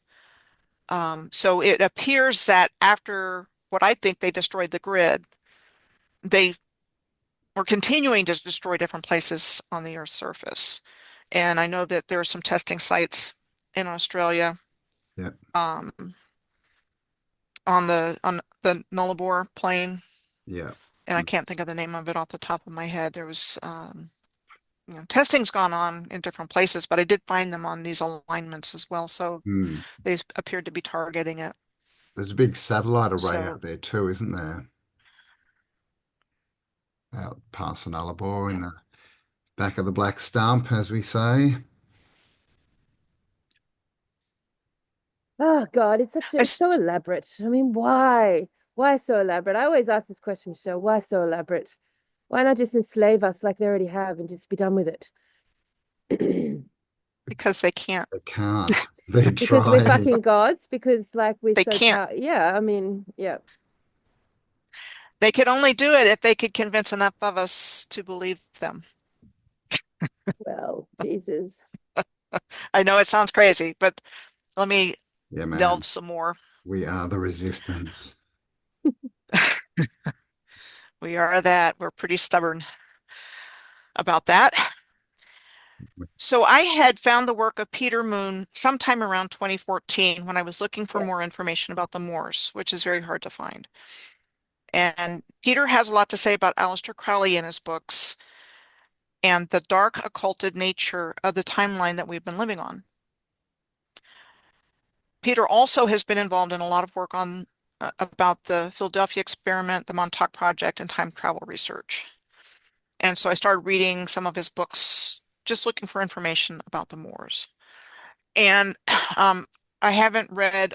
So it appears that after what I think they destroyed the grid, they were continuing to destroy different places on the Earth's surface. And I know that there are some testing sites in Australia, Yeah. um, on the Nullarbor plain, Yeah. and I can't think of the name of it off the top of my head. There was testing's gone on in different places, but I did find them on these alignments as well. So Mm. they appeared to be targeting it. There's a big satellite array So out there too, isn't there? Out past Nullarbor in the back of the black stump, as we say. Oh God, I, it's so elaborate. I mean, why? Why so elaborate? I always ask this question, Michelle. Why so elaborate? Why not just enslave us like they already have and just be done with it? because they can't. They can't. They're Because we're trying. fucking gods, because like we're They so can't. yeah, I mean, yeah. They could only do it if they could convince enough of us to believe them. Well, Jesus. I know it sounds crazy, but let me Yeah, man. delve some more. We are the resistance. We are that. We're pretty stubborn about that. So I had found the work of Peter Moon sometime around 2014 when I was looking for Yeah. more information about the Moors, which is very hard to find. And Peter has a lot to say about Aleister Crowley in his books and the dark occulted nature of the timeline that we've been living on. Peter also has been involved in a lot of work on about the Philadelphia experiment, the Montauk Project, and time travel research. And so I started reading some of his books, just looking for information about the Moors. And um, I haven't read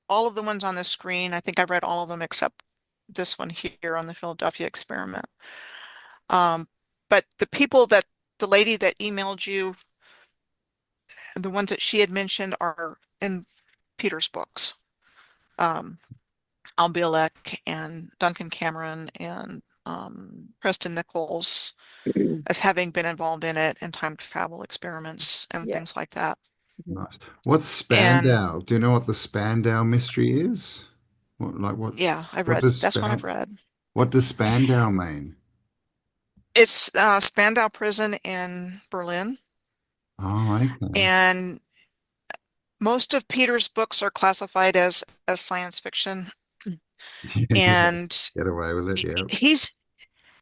all of the ones on the screen. I think I've read all of them except this one here on the Philadelphia experiment. Um, but the lady that emailed you, the ones that she had mentioned are in Peter's books. Um, Al Bielek and Duncan Cameron and Preston Nichols as having been involved in it and time travel experiments and Yeah. things like that. Nice. What's And Spandau? Do you know what the Spandau mystery is? yeah, I've what read, does that's one I've read. what does Spandau mean? It's Spandau Prison in Berlin. Oh, okay. And most of Peter's books are classified as science fiction. Yeah, And get away with it. Yeah. he's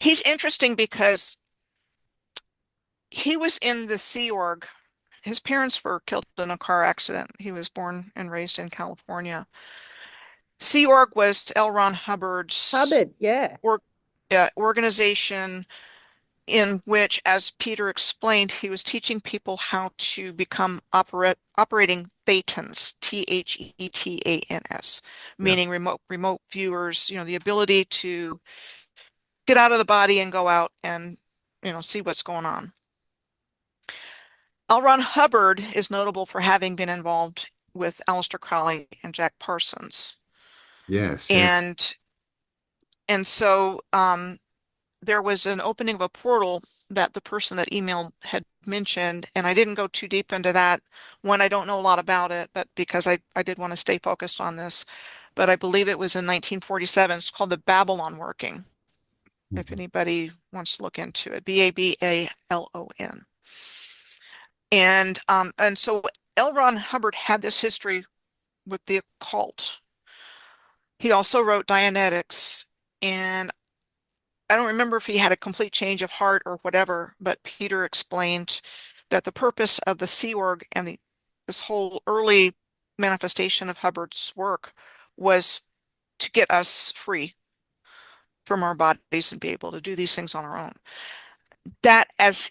he's interesting because he was in the Sea Org. His parents were killed in a car accident. He was born and raised in California. Sea Org was L. Ron Hubbard's Hubbard, yeah. or, organization in which, as Peter explained, he was teaching people how to become operating thetans, Thetans, Yeah. meaning remote viewers, the ability to get out of the body and go out and, see what's going on. L. Ron Hubbard is notable for having been involved with Aleister Crowley and Jack Parsons. Yes, yes. And so there was an opening of a portal that the person that emailed had mentioned, and I didn't go too deep into that. One, I don't know a lot about it, but because I did want to stay focused on this, but I believe it was in 1947. It's called the Babylon Working, if Mhm. anybody wants to look into it. Babylon. And so L. Ron Hubbard had this history with the occult. He also wrote Dianetics, and I don't remember if he had a complete change of heart or whatever, but Peter explained that the purpose of the Sea Org and this whole early manifestation of Hubbard's work was to get us free from our bodies and be able to do these things on our own. That, as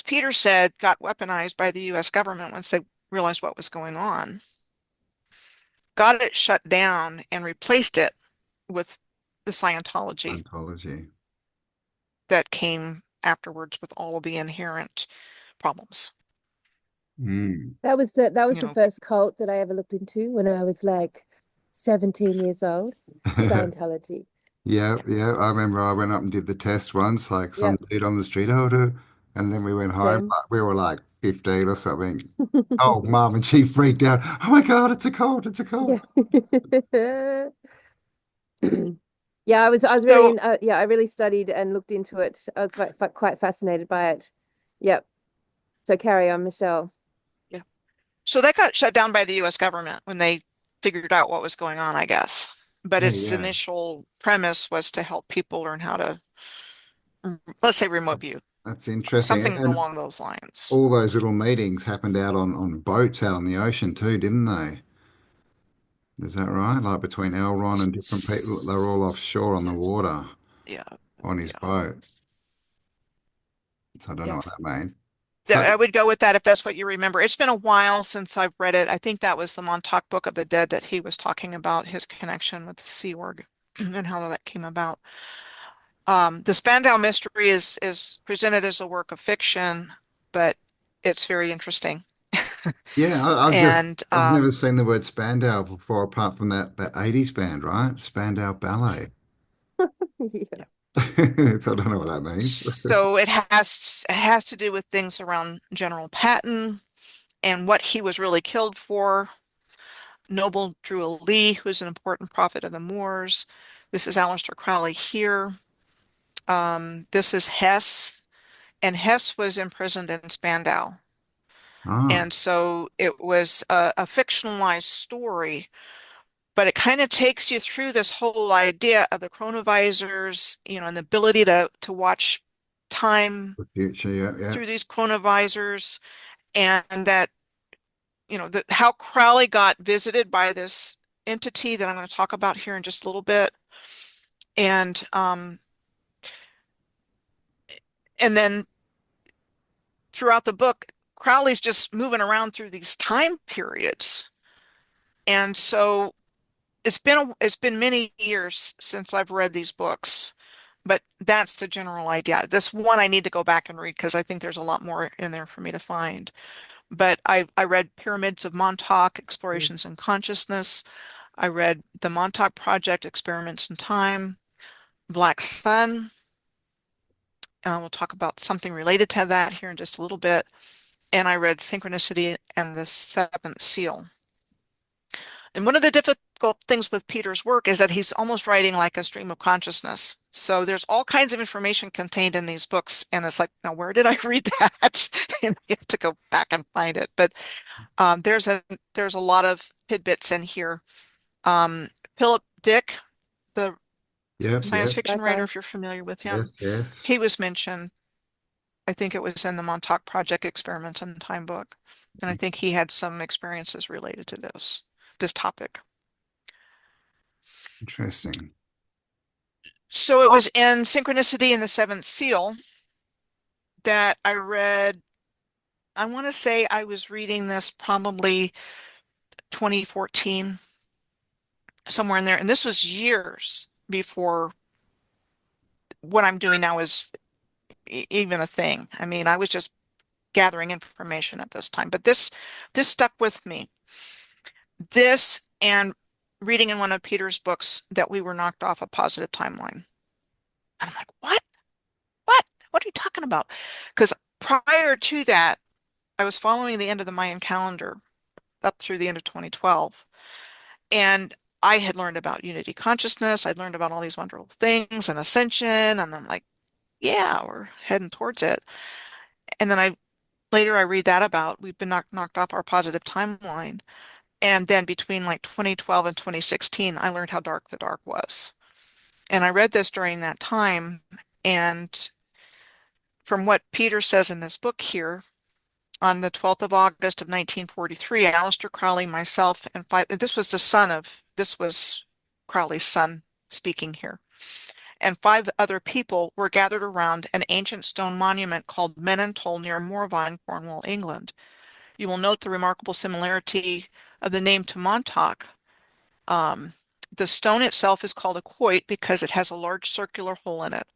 Peter said, got weaponized by the U.S. government once they realized what was going on, got it shut down and replaced it with the Scientology Ontology. that came afterwards with all of the inherent problems. Mm. That was the You the know, first cult that I ever looked into when I was like 17 years old. Scientology. Yeah, yeah. I remember I went up and did the test once, like some Yep. dude on the street, and then we went home. Same. We were like 15 or something. Oh, mom, and she freaked out. Oh my God, it's a cult, it's a cult. Yeah. Yeah, I was So really I really studied and looked into it. I was quite fascinated by it. Yep. So carry on, Michelle. yeah. So that got shut down by the US government when they figured out what was going on, I guess. But Yeah, its yeah. initial premise was to help people learn how to, let's say, remote view, That's interesting. something And along those lines. all those little meetings happened out on boats out on the ocean too, didn't they? Is that right? Like between Elron and different people, they were all offshore on the Yes. water Yeah, on his yeah, boat. So I don't know yeah. what that means. I So would go with that if that's what you remember. It's been a while since I've read it. I think that was the Montauk Book of the Dead that he was talking about his connection with the Sea Org and how that came about. The Spandau Mystery is presented as a work of fiction, but it's very interesting. yeah, And I've never seen the word Spandau before, apart from that 80s band, right? Spandau Ballet. Yeah. yeah. So I don't know what that means. So it has to do with things around General Patton and what he was really killed for. Noble Drew Lee, who's an important prophet of the Moors. This is Aleister Crowley here. This is Hess, and Hess was imprisoned in Spandau. Ah, And so it was a fictionalized story, but it kind of takes you through this whole idea of the chronovisors, and the ability to watch time the future, yeah, yeah. through these chronovisors, and that, how Crowley got visited by this entity that I'm going to talk about here in just a little bit. And then throughout the book, Crowley's just moving around through these time periods. And so it's been many years since I've read these books, but that's the general idea. This one I need to go back and read because I think there's a lot more in there for me to find. But I read Pyramids of Montauk, Explorations in Consciousness. I read the Montauk Project, Experiments in Time, Black Sun. We'll talk about something related to that here in just a little bit. And I read Synchronicity and the Seventh Seal. And one of the difficult things with Peter's work is that he's almost writing like a stream of consciousness. So there's all kinds of information contained in these books. And it's like, now where did I read that? And you have to go back and find it. But there's a lot of tidbits in here. Um, Philip Dick, the Yep, science yep, fiction writer, Sci-fi. if you're familiar with him, yes, yes. he was mentioned. I think it was in the Montauk Project Experiments in Time book. And I think he had some experiences related to this topic. Interesting. So it was in Synchronicity and the Seventh Seal that I read. I want to say I was reading this probably 2014, somewhere in there. And this was years before what I'm doing now is even a thing. I mean, I was just gathering information at this time, but this stuck with me. This and reading in one of Peter's books that we were knocked off a positive timeline. And I'm like, what? What? What are you talking about? Because prior to that, I was following the end of the Mayan calendar up through the end of 2012. And I had learned about unity consciousness. I'd learned about all these wonderful things and ascension. And I'm like, yeah, we're heading towards it. And then later I read that about we've been knocked off our positive timeline. And then between like 2012 and 2016, I learned how dark the dark was. And I read this during that time. And from what Peter says in this book here, on the 12th of August of 1943, Aleister Crowley, myself, and this was Crowley's son speaking here, and 5 other people were gathered around an ancient stone monument called Menontoll near Morvine, Cornwall, England. You will note the remarkable similarity of the name to Montauk. Um, the stone itself is called a quoit because it has a large circular hole in it.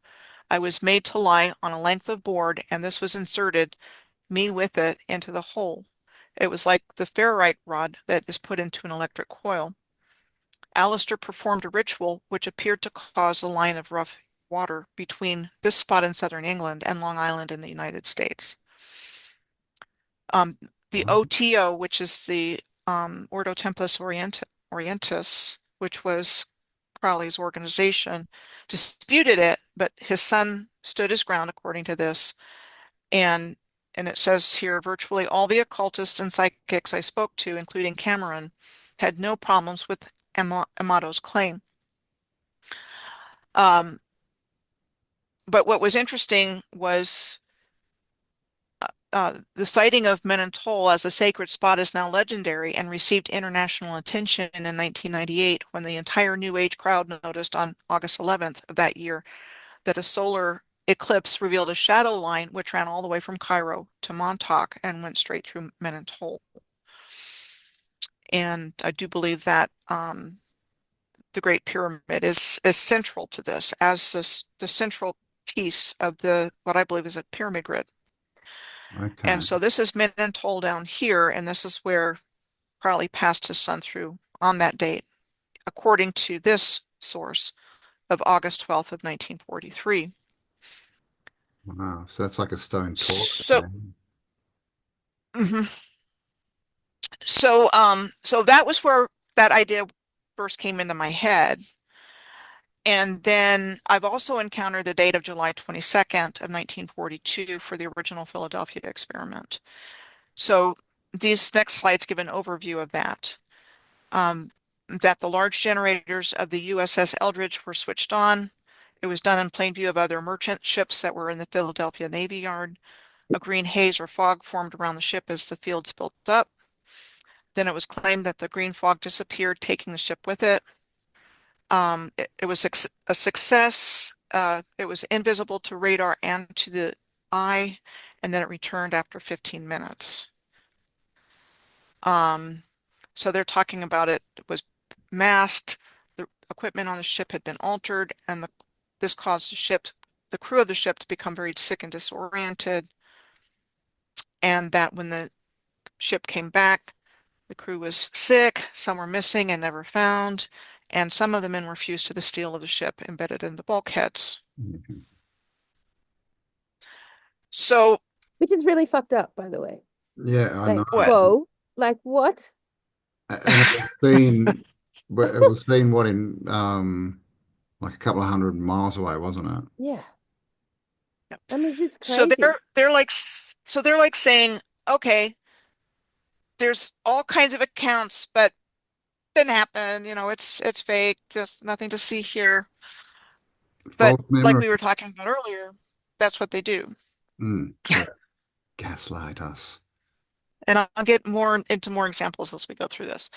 I was made to lie on a length of board, and this was inserted, me with it, into the hole. It was like the ferrite rod that is put into an electric coil. Alistair performed a ritual which appeared to cause a line of rough water between this spot in southern England and Long Island in the United States. Um, the Wow. OTO, which is the Ordo Templis Orientis, which was Crowley's organization, disputed it, but his son stood his ground according to this. And it says here, virtually all the occultists and psychics I spoke to, including Cameron, had no problems with Amato's claim. But what was interesting was the sighting of Menontoul as a sacred spot is now legendary and received international attention in 1998 when the entire New Age crowd noticed on August 11th of that year that a solar eclipse revealed a shadow line which ran all the way from Cairo to Montauk and went straight through Menontoul. And I do believe that the Great Pyramid is central to this as the central piece of what I believe is a pyramid grid. Okay. And so this is Menontoul down here, and this is where Crowley passed his son through on that date, according to this source of August 12th of 1943. Wow. So that's like a stone torch. So, so that was where that idea first came into my head. And then I've also encountered the date of July 22nd of 1942 for the original Philadelphia experiment. So these next slides give an overview of that. That the large generators of the USS Eldridge were switched on. It was done in plain view of other merchant ships that were in the Philadelphia Navy Yard. A green haze or fog formed around the ship as the fields built up. Then it was claimed that the green fog disappeared, taking the ship with it. It was a success. It was invisible to radar and to the eye, and then it returned after 15 minutes. So they're talking about it was masked, the equipment on the ship had been altered, and this caused the crew of the ship to become very sick and disoriented, and that when the ship came back, the crew was sick, some were missing and never found, and some of the men were fused to the steel of the ship embedded in the bulkheads. Mm-hmm. So, which is really fucked up, by the way. Yeah, I Like, know. whoa, like what? And it was seen what in like a couple of 100 miles away, wasn't it? Yeah. Yep. I mean, it's so crazy. they're like saying, okay, there's all kinds of accounts, but didn't happen. You know, it's fake. There's nothing to see here. But False like memory. we were talking about earlier, that's what they do. Yeah. Gaslight us. And I'll get into more examples as we go through this.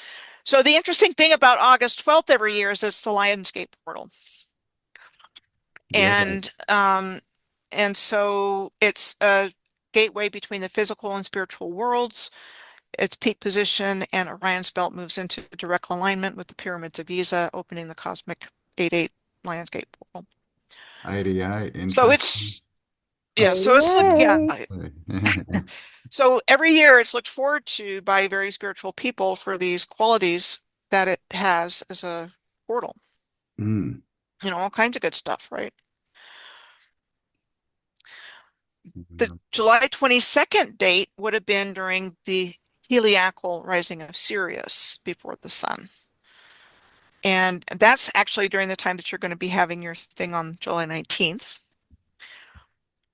So the interesting thing about August 12th every year is it's the Lionsgate portal. Yeah. And so it's a gateway between the physical and spiritual worlds. Its peak position and Orion's belt moves into direct alignment with the pyramids of Giza, opening the cosmic 8-8 Lionsgate portal. 88. So Interesting. So every year it's looked forward to by very spiritual people for these qualities that it has as a portal. Mm. You know, all kinds of good stuff, right? The July 22nd date would have been during the heliacal rising of Sirius before the sun. And that's actually during the time that you're going to be having your thing on July 19th,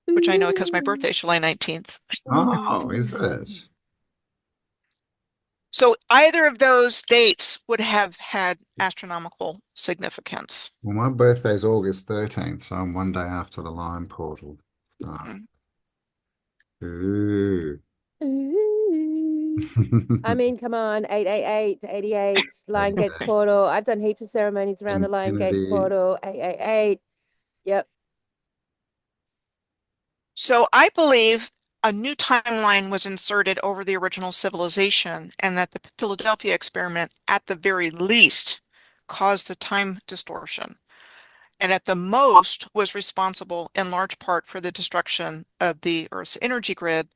which I know because my birthday is July 19th. Oh, is it? So either of those dates would have had astronomical significance. Well, my birthday's August 13th, so I'm one day after the Lion portal start. Ooh. I mean, come on, 888 to 88, Lion Gates portal. I've done heaps of ceremonies around the Lion Gate portal, 888. Yep. So I believe a new timeline was inserted over the original civilization, and that the Philadelphia experiment, at the very least, caused a time distortion, and at the most was responsible in large part for the destruction of the Earth's energy grid,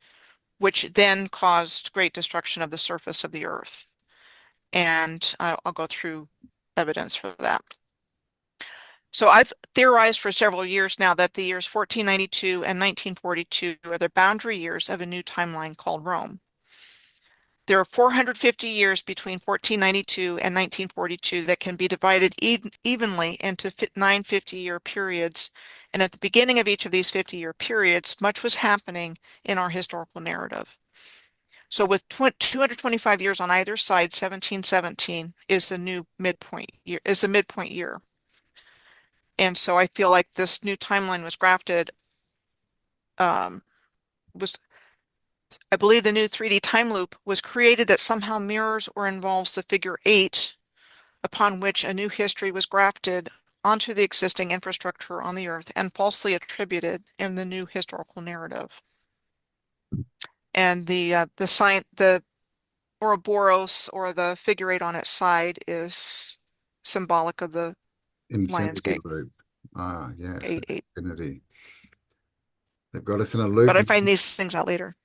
which then caused great destruction of the surface of the Earth. And I'll go through evidence for that. So I've theorized for several years now that the years 1492 and 1942 are the boundary years of a new timeline called Rome. There are 450 years between 1492 and 1942 that can be divided evenly into 9 50-year periods. And at the beginning of each of these 50-year periods, much was happening in our historical narrative. So with 225 years on either side, 1717 is the new midpoint year, is the midpoint year. And so I feel like this new timeline was grafted, I believe the new 3D time loop was created that somehow mirrors or involves the figure 8, upon which a new history was grafted onto the existing infrastructure on the Earth and falsely attributed in the new historical narrative. And the Ouroboros, or the figure 8 on its side, is symbolic of the Infinity Lionsgate. loop. Ah, yes, 8-8. infinity. They've got us in a loop. But I find these things out later.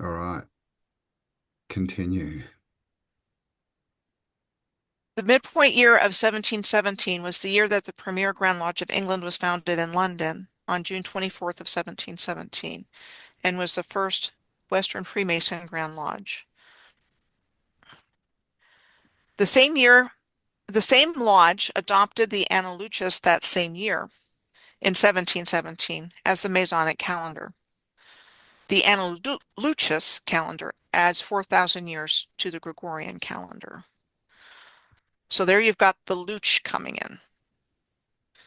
All right. Continue. The midpoint year of 1717 was the year that the premier Grand Lodge of England was founded in London on June 24th of 1717, and was the first Western Freemason Grand Lodge. The same year, the same lodge adopted the Anno Lucis that same year, in 1717, as the Masonic calendar. The Anno Lucis calendar adds 4,000 years to the Gregorian calendar. So there you've got the Luch coming in.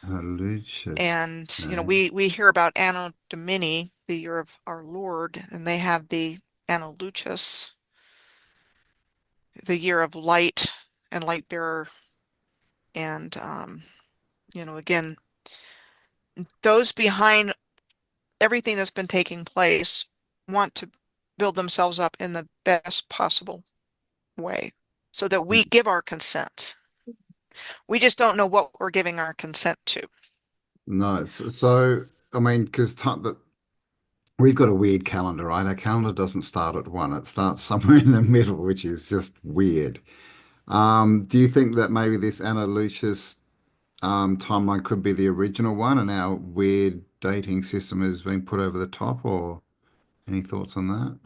Lucius. And, you know, we hear about Anno Domini, the year of our Lord, and they have the Anno Lucis, the year of light and light bearer. And, you know, again, those behind everything that's been taking place want to build themselves up in the best possible way so that we give our consent. We just don't know what we're giving our consent to. No, so I mean, because we've got a weird calendar, right? Our calendar doesn't start at 1; it starts somewhere in the middle, which is just weird. Do you think that maybe this Anna Lucius timeline could be the original one, and our weird dating system has been put over the top, or any thoughts on that?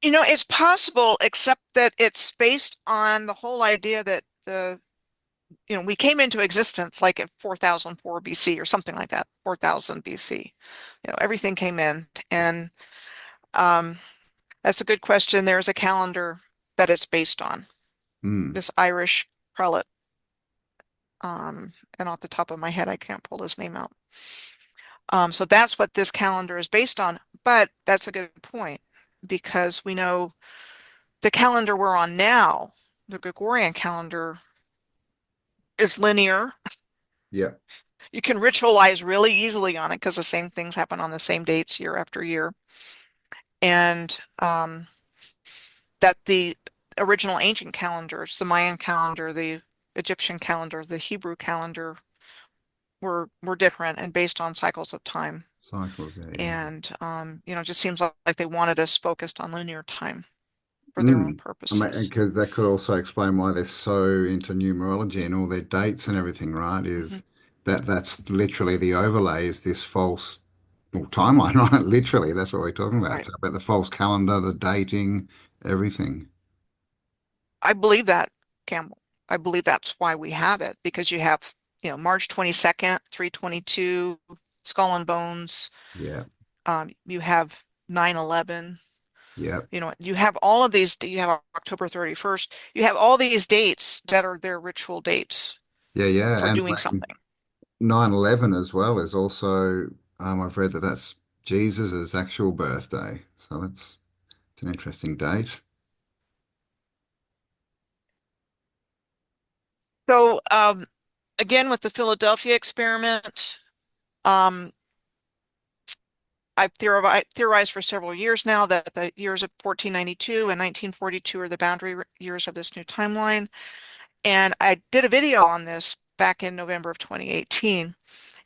You know, it's possible, except that it's based on the whole idea that we came into existence like at 4004 BC or something like that, 4000 BC. You know, everything came in, and that's a good question. There's a calendar that it's based on. This Irish prelate, and off the top of my head, I can't pull his name out. So that's what this calendar is based on. But that's a good point, because we know the calendar we're on now, the Gregorian calendar, is linear. Yeah. You can ritualize really easily on it because the same things happen on the same dates year after year. And that the original ancient calendars, the Mayan calendar, the Egyptian calendar, the Hebrew calendar, were different and based on cycles of time. Cycles, yeah. And it just seems like they wanted us focused on linear time for their own I mean, purposes. because that could also explain why they're so into numerology and all their dates and everything, right? Is that's literally the overlay, is this false timeline, right? Literally, that's what we're talking about. Right. So about the false calendar, the dating, everything. I believe that, Campbell. I believe that's why we have it, because you have, March 22nd, 322, Skull and Bones. Yeah. You have 9/11. Yeah. You have all of these, you have October 31st. You have all these dates that are their ritual dates Yeah, yeah. for And doing something. 9/11 as well is also, I've read that that's Jesus's actual birthday. So it's an interesting date. So again, with the Philadelphia experiment, I've theorized for several years now that the years of 1492 and 1942 are the boundary years of this new timeline. And I did a video on this back in November of 2018,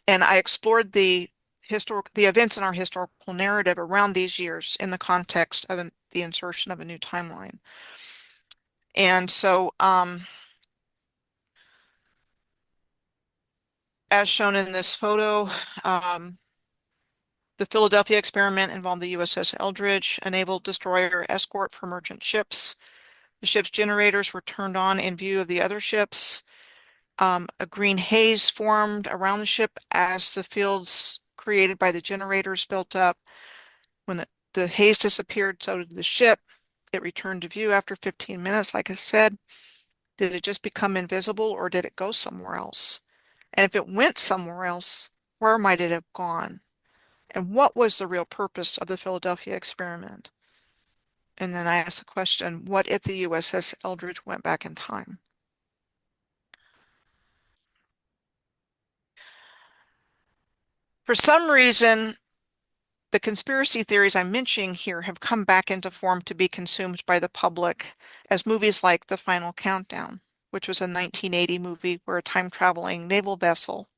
and I explored the events in our historical narrative around these years in the context of the insertion of a new timeline. And so, as shown in this photo, the The Philadelphia experiment involved the USS Eldridge, a naval destroyer escort for merchant ships. The ship's generators were turned on in view of the other ships. A green haze formed around the ship as the fields created by the generators built up. When the haze disappeared, so did the ship. It returned to view after 15 minutes, like I said. Did it just become invisible or did it go somewhere else? And if it went somewhere else, where might it have gone? And what was the real purpose of the Philadelphia experiment? And then I asked the question, what if the USS Eldridge went back in time? For some reason, the conspiracy theories I'm mentioning here have come back into form to be consumed by the public as movies like The Final Countdown, which was a 1980 movie where a time-traveling naval vessel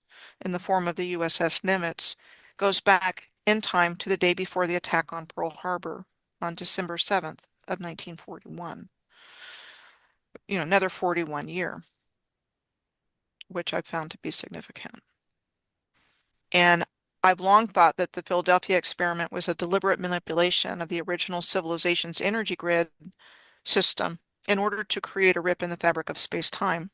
in the form of the USS Nimitz goes back in time to the day before the attack on Pearl Harbor on December 7th of 1941. Another 41 year, which I've found to be significant. And I've long thought that the Philadelphia experiment was a deliberate manipulation of the original civilization's energy grid system in order to create a rip in the fabric of space-time.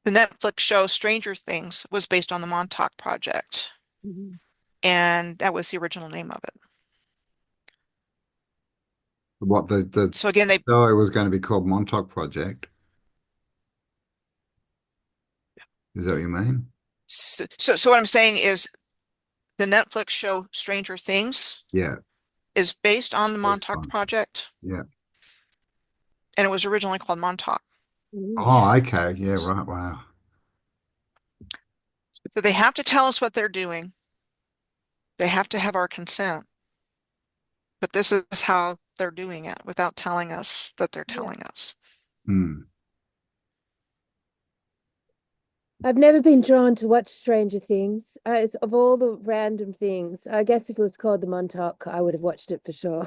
The Netflix show Stranger Things was based on the Montauk Project, and that was the original name of it. What the So again, show was going to be called Montauk Project. Is that what you mean? so what I'm saying is the Netflix show Stranger Things Yeah. is based on the Based Montauk on- Project, Yeah. and it was originally called Montauk. Oh, okay. Yeah, right. Wow. So they have to tell us what they're doing. They have to have our consent. But this is how they're doing it without telling us that they're telling us. Hmm. I've never been drawn to watch Stranger Things. It's of all the random things. I guess if it was called the Montauk, I would have watched it for sure.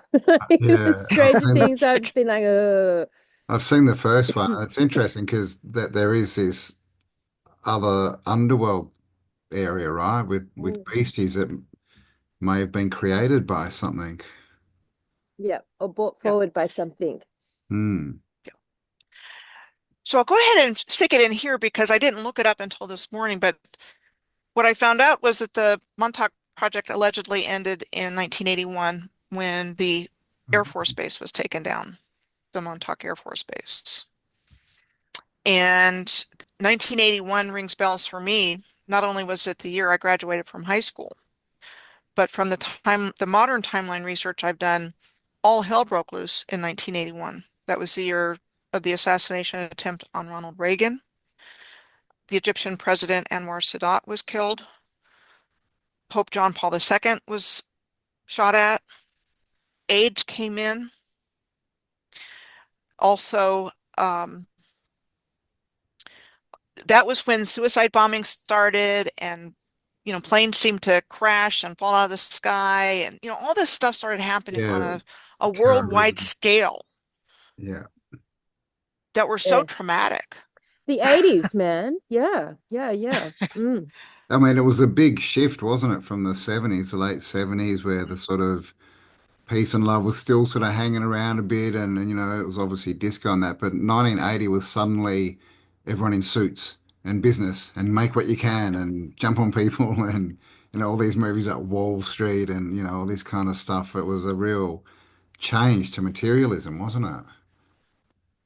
Yeah. Stranger Things, I've just been like, I've seen the first one. It's interesting because there is this other underworld area, right? With beasties that may have been created by something. yeah, or brought Yeah. forward by something. Hmm. So I'll go ahead and stick it in here because I didn't look it up until this morning, but what I found out was that the Montauk Project allegedly ended in 1981 when the Air Force Base was taken down, the Montauk Air Force Base. And 1981 rings bells for me. Not only was it the year I graduated from high school, but from the modern timeline research I've done, all hell broke loose in 1981. That was the year of the assassination attempt on Ronald Reagan. The Egyptian president Anwar Sadat was killed. Pope John Paul II was shot at. AIDS came in. Also, that was when suicide bombing started and planes seemed to crash and fall out of the sky and all this stuff started happening on Yeah. a worldwide Terrorism. scale Yeah. that were so Yeah. traumatic. The 80s, man. Yeah, yeah, yeah. I mean, it was a big shift, wasn't it, from the 70s, the late 70s, where the sort of peace and love was still sort of hanging around a bit, and it was obviously disco and that. But 1980 was suddenly everyone in suits and business and make what you can and jump on people and all these movies like Wall Street and all this kind of stuff. It was a real change to materialism, wasn't it?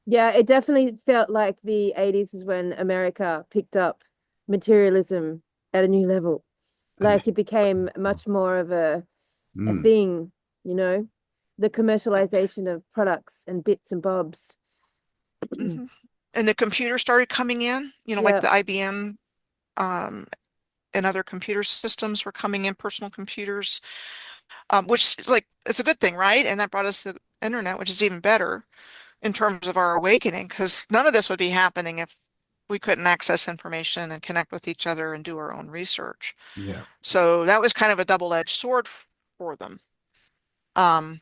Yeah, it definitely felt like the 80s was when America picked up materialism at a new level. Like it became much more of a Mm, thing, the commercialization of products and bits and bobs. Mhm. And the computer started coming in, like Yeah. the IBM and other computer systems were coming in, personal computers, which is like it's a good thing, right? And that brought us the internet, which is even better in terms of our awakening, because none of this would be happening if we couldn't access information and connect with each other and do our own research. yeah. So that was kind of a double-edged sword for them.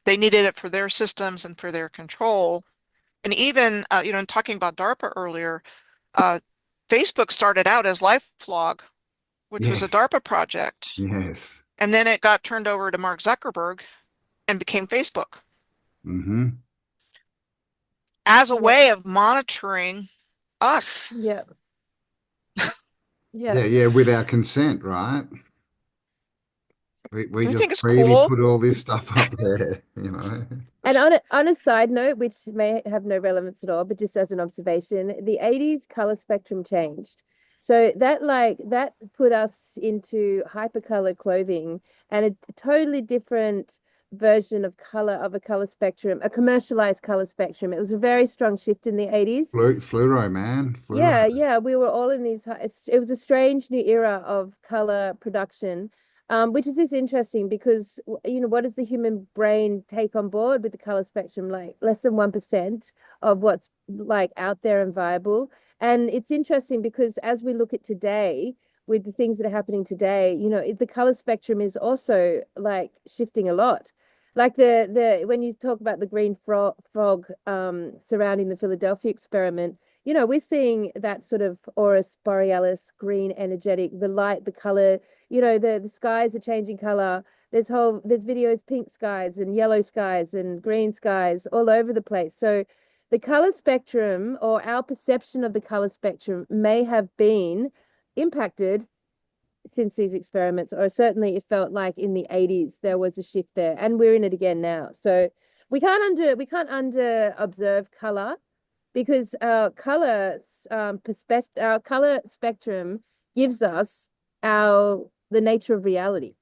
They needed it for their systems and for their control. And even, in talking about DARPA earlier, Facebook started out as LifeLog, which was a Yes. DARPA project. Yes. And then it got turned over to Mark Zuckerberg and became Facebook Mm-hmm. as a Yeah. way of monitoring us. Yeah. Yeah. Yeah, yeah, with our consent, right? We I just think it's freely cool. put all this stuff up there, you know. And on a side note, which may have no relevance at all, but just as an observation, the 80s color spectrum changed. So that put us into hypercolor clothing and a totally different version of color, of a color spectrum, a commercialized color spectrum. It was a very strong shift in the 80s. Fluoro, man. Yeah, Fluoro. yeah, we were all in these. It was a strange new era of color production, which is just interesting because what does the human brain take on board with the color spectrum? Like less than 1% of what's like out there and viable. And it's interesting because as we look at today, with the things that are happening today, the color spectrum is also like shifting a lot. Like the when you talk about the green frog surrounding the Philadelphia experiment, we're seeing that sort of aurus borealis, green, energetic, the light, the color, the skies are changing color. There's videos, pink skies and yellow skies and green skies all over the place. So the color spectrum or our perception of the color spectrum may have been impacted since these experiments, or certainly it felt like in the 80s there was a shift there, and we're in it again now. So we can't under observe color because our color spectrum gives us the nature of reality.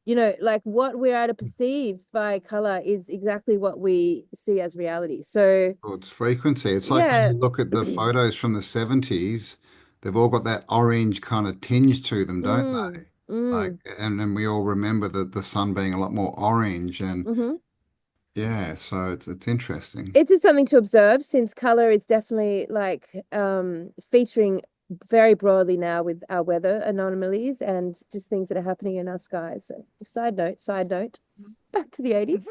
Like what we're able to perceive by color is exactly what we see as reality. So Well, it's frequency. It's like when yeah. you look at the photos from the 70s, they've all got that orange kind of tinge to them, don't Mm, they? Like, mm, and then we all remember the sun being a lot more orange, and mm-hmm. yeah, so it's interesting. It's just something to observe since color is definitely like featuring very broadly now with our weather anomalies and just things that are happening in our skies. So side note, back to the 80s.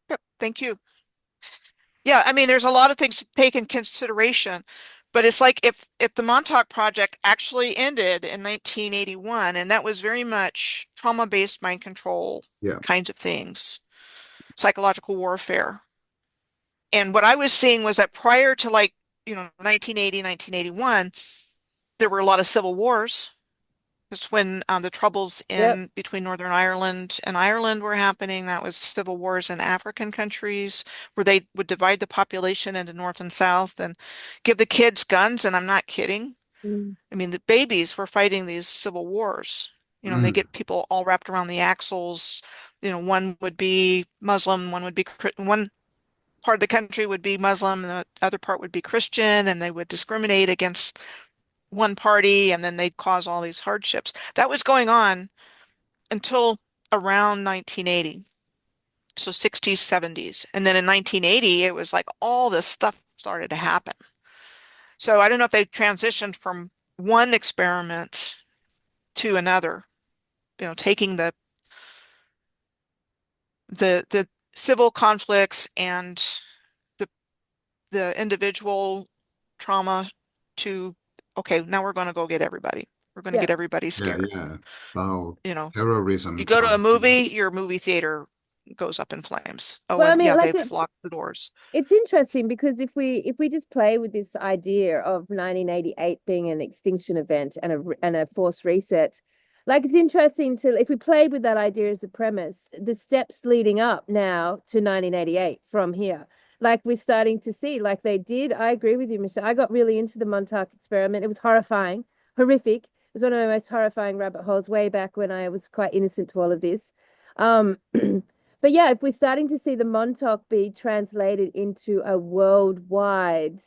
Yep, thank you. Yeah, I mean, there's a lot of things to take in consideration, but it's like if the Montauk Project actually ended in 1981, and that was very much trauma-based mind control Yeah. kinds of things, psychological warfare. And what I was seeing was that prior to 1980, 1981, there were a lot of civil wars. It's when the troubles Yep. in between Northern Ireland and Ireland were happening. That was civil wars in African countries where they would divide the population into North and South and give the kids guns. And I'm not kidding. Mm. I mean, the babies were fighting these civil wars. And they Mm, get people all wrapped around the axles. One would be Muslim, one part of the country would be Muslim, and the other part would be Christian, and they would discriminate against one party, and then they'd cause all these hardships. That was going on until around 1980. So 60s, 70s. And then in 1980, it was like all this stuff started to happen. So I don't know if they transitioned from one experiment to another, taking the civil conflicts and the the individual trauma to, okay, now we're going to go get everybody. We're going to Yeah. get everybody yeah, scared. yeah. Oh, You know, terrorism you go to kind a of thing. movie, your movie theater goes up in flames. Oh, Well, I and mean, yeah, like they've locked the doors. it's interesting because if we just play with this idea of 1988 being an extinction event and a forced reset, like it's interesting to if we play with that idea as a premise, the steps leading up now to 1988 from here, like we're starting to see, like they did. I agree with you, Michelle. I got really into the Montauk experiment. It was horrifying, horrific. It was one of the most horrifying rabbit holes way back when I was quite innocent to all of this. Um, But yeah, if we're starting to see the Montauk be translated into a worldwide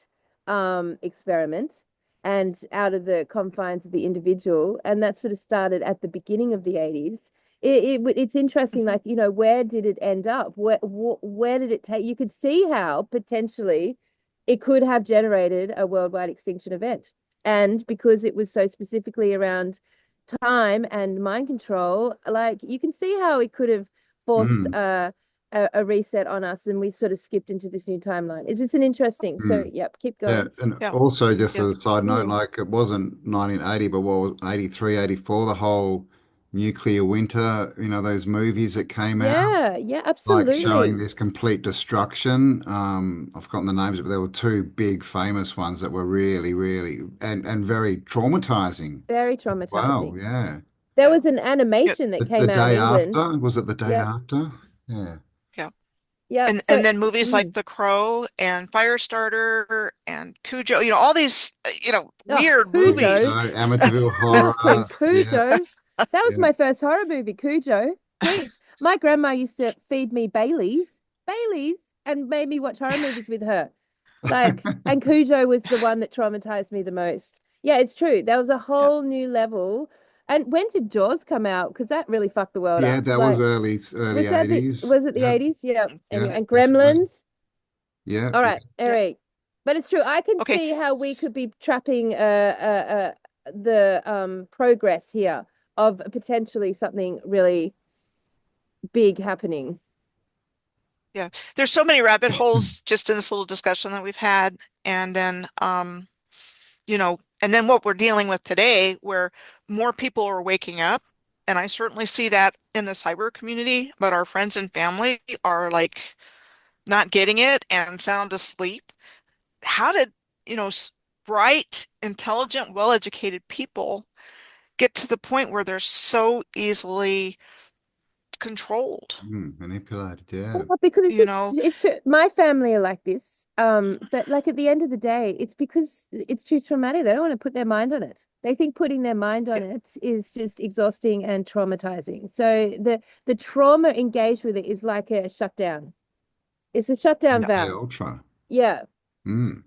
experiment and out of the confines of the individual, and that sort of started at the beginning of the 80s, it's interesting, Mhm. like, where did it end up? Where did it take? You could see how potentially it could have generated a worldwide extinction event. And because it was so specifically around time and mind control, like you can see how it could have forced Mm, a reset on us, and we sort of skipped into this new timeline. Is this an interesting? So, yep, keep Yeah, going. and Yeah. also just Yeah. as a side note, like it wasn't 1980, but what was 83, 84, the whole nuclear winter, those movies that came out, Yeah, like showing absolutely. this complete destruction. I've forgotten the names, but there were two big famous ones that were really, really and very traumatizing. Very Wow, traumatizing. yeah. There Yeah. was an Yeah. animation that The came out in day England. after, was it the day Yep, after? Yeah. Yeah. yep. And So, then movies like The Crow and Firestarter and Cujo, all these, oh, weird Cujo. movies. Cujo, Amityville Fucking Horror. Yeah, Cujo. That was yeah. my first horror movie, Cujo. Jeez. My grandma used to feed me Baileys, and made me watch horror movies with her. Like, and Cujo was the one that traumatized me the most. Yeah, it's true. There was a Yeah. whole new level. And when did Jaws come out? Because that really fucked the world Yeah, up. that was Like, early 80s. was it the Yep, 80s? Yeah. yeah, Anyway, and definitely. Gremlins. Yeah, All yeah. right, Eric. But it's true. I can Okay. see how we could be trapping the progress here of potentially something really big happening. Yeah. There's so many rabbit holes just in this little discussion that we've had. And then, and then what we're dealing with today, where more people are waking up. And I certainly see that in the cyber community, but our friends and family are like not getting it and sound asleep. How did, bright, intelligent, well-educated people get to the point where they're so easily controlled? Manipulated, yeah. Well, because You know, it's true. My family are like this. But like at the end of the day, it's because it's too traumatic. They don't want to put their mind on it. They think putting their mind on yeah, it is just exhausting and traumatizing. So the trauma engaged with it is like a shutdown. It's a shutdown yeah. MK valve. Ultra. Yeah. Mm.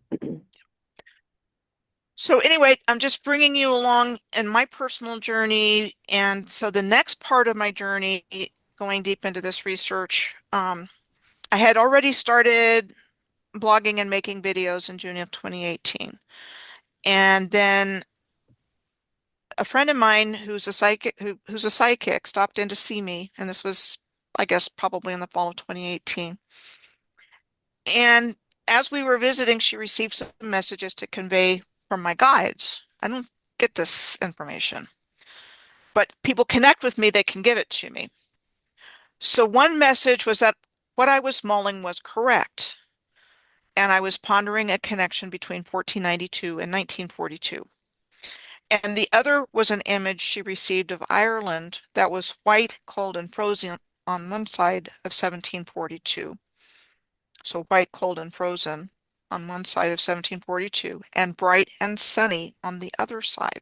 So anyway, I'm just bringing you along in my personal journey. And so the next part of my journey, going deep into this research, I had already started blogging and making videos in June of 2018. And then a friend of mine who's a psychic stopped in to see me, and this was, I guess, probably in the fall of 2018. And as we were visiting, she received some messages to convey from my guides. I don't get this information, but people connect with me, they can give it to me. So one message was that what I was mulling was correct, and I was pondering a connection between 1492 and 1942. And the other was an image she received of Ireland that was white, cold, and frozen on one side of 1742. So white, cold, and frozen on one side of 1742, and bright and sunny on the other side.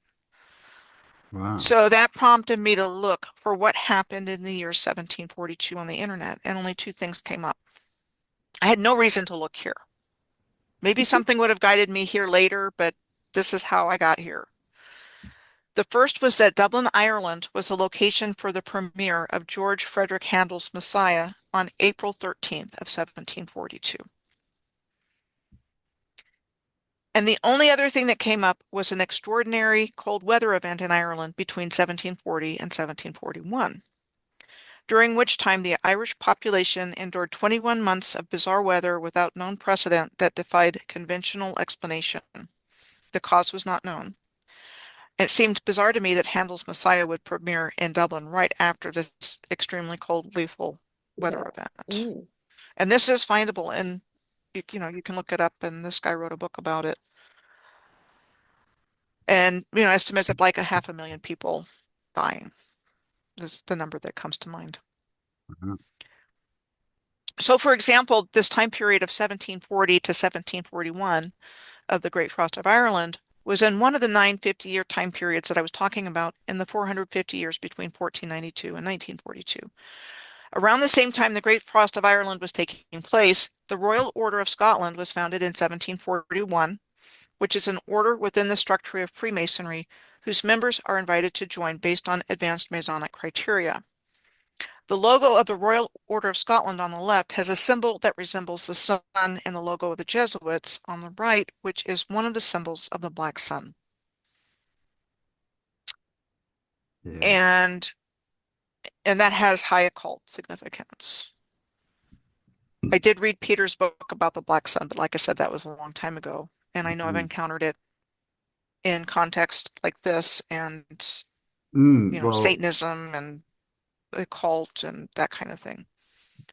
Wow. So that prompted me to look for what happened in the year 1742 on the internet, and only two things came up. I had no reason to look here. Maybe something would have guided me here later, but this is how I got here. The first was that Dublin, Ireland was the location for the premiere of George Frederick Handel's Messiah on April 13th of 1742. And the only other thing that came up was an extraordinary cold weather event in Ireland between 1740 and 1741, during which time the Irish population endured 21 months of bizarre weather without known precedent that defied conventional explanation. The cause was not known. It seemed bizarre to me that Handel's Messiah would premiere in Dublin right after this extremely cold, lethal weather Yeah. event. And this is findable, and you can look it up, and this guy wrote a book about it. And, estimates of like 500,000 people dying. That's the number that comes to mind. Uh-huh. So, for example, this time period of 1740 to 1741 of the Great Frost of Ireland was in one of the 950-year time periods that I was talking about in the 450 years between 1492 and 1942. Around the same time the Great Frost of Ireland was taking place, the Royal Order of Scotland was founded in 1741, which is an order within the structure of Freemasonry whose members are invited to join based on advanced Masonic criteria. The logo of the Royal Order of Scotland on the left has a symbol that resembles the sun, and the logo of the Jesuits on the right, which is one of the symbols of the Black Sun. Yeah. And that has high occult significance. I did read Peter's book about the Black Sun, but like I said, that was a long time ago. And I know I've Mm. encountered it in context like this and, Well, Satanism and the cult and that kind of thing.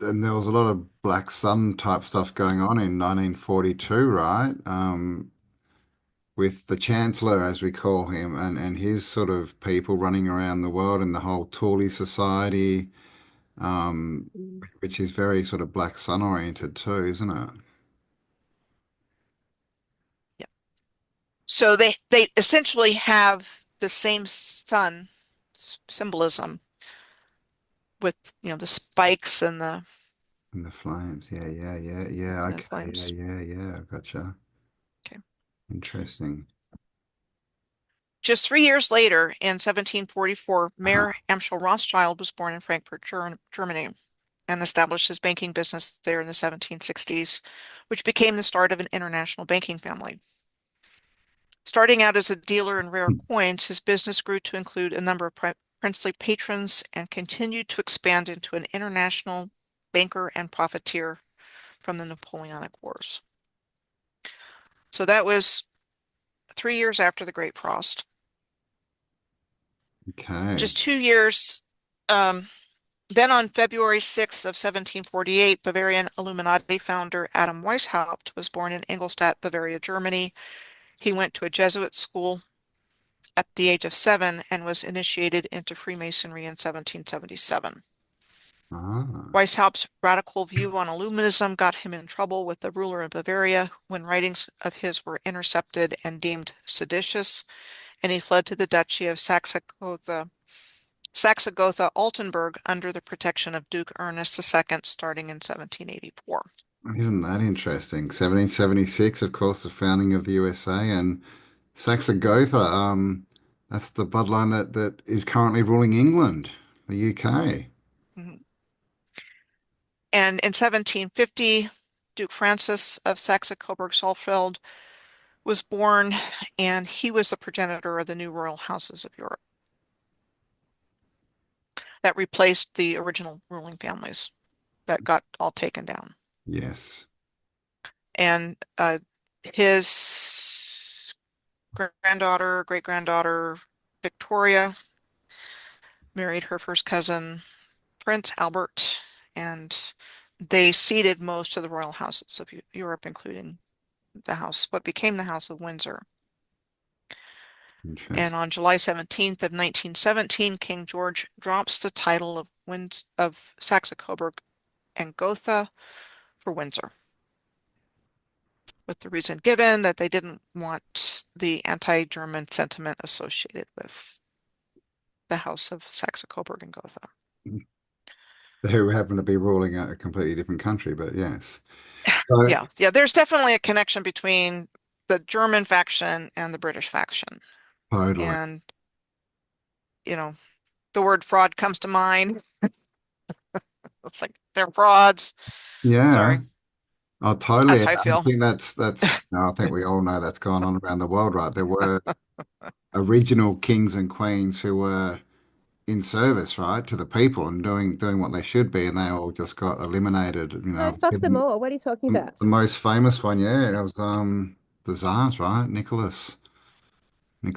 and there was a lot of Black Sun type stuff going on in 1942, right? With the Chancellor, as we call him, and his sort of people running around the world and the whole Tory society, um, Mm. which is very sort of Black Sun oriented too, isn't it? Yeah. So they essentially have the same sun symbolism with, the spikes and And the flames, yeah. the Okay, yeah, flames. yeah. Gotcha. Okay. Interesting. Just 3 years later, in 1744, Uh-huh. Mayer Amschel Rothschild was born in Frankfurt, Germany, and established his banking business there in the 1760s, which became the start of an international banking family. Starting out as a dealer in rare coins, his business grew to include a number of princely patrons and continued to expand into an international banker and profiteer from the Napoleonic Wars. So that was 3 years after the Great Frost. Okay. Just 2 years, then on February 6th of 1748, Bavarian Illuminati founder Adam Weishaupt was born in Ingolstadt, Bavaria, Germany. He went to a Jesuit school at the age of 7 and was initiated into Freemasonry in 1777. Ah, Weishaupt's radical view on Illuminism got him in trouble with the ruler of Bavaria when writings of his were intercepted and deemed seditious, and he fled to the Duchy of Saxe-Gotha-Altenburg under the protection of Duke Ernest II starting in 1784. isn't that interesting? 1776, of course, the founding of the USA, and Saxe-Gotha, that's the bloodline that is currently ruling England, the UK. Mhm. And in 1750, Duke Francis of Saxe-Coburg-Saalfeld was born, and he was the progenitor of the new royal houses of Europe that replaced the original ruling families that got all taken down. Yes. And his granddaughter, great-granddaughter Victoria married her first cousin, Prince Albert, and they ceded most of the royal houses of Europe, including what became the House of Windsor. And Interesting. on July 17th of 1917, King George drops the title of Saxe-Coburg and Gotha for Windsor, with the reason given that they didn't want the anti-German sentiment associated with the House of Saxe-Coburg and Gotha. Who happen to be ruling a completely different country, but yes. So, Yeah, there's definitely a connection between the German faction and the British faction. totally. And, the word fraud comes to mind. It's like they're frauds. Yeah. Sorry, Oh, totally. that's how And I I feel. think I think we all know that's gone on around the world, right? There were original kings and queens who were in service, right, to the people and doing what they should be, and they all just got eliminated. No, fuck them all. What are you talking about? The most famous one, yeah, it was the Tsars, right? Nicholas II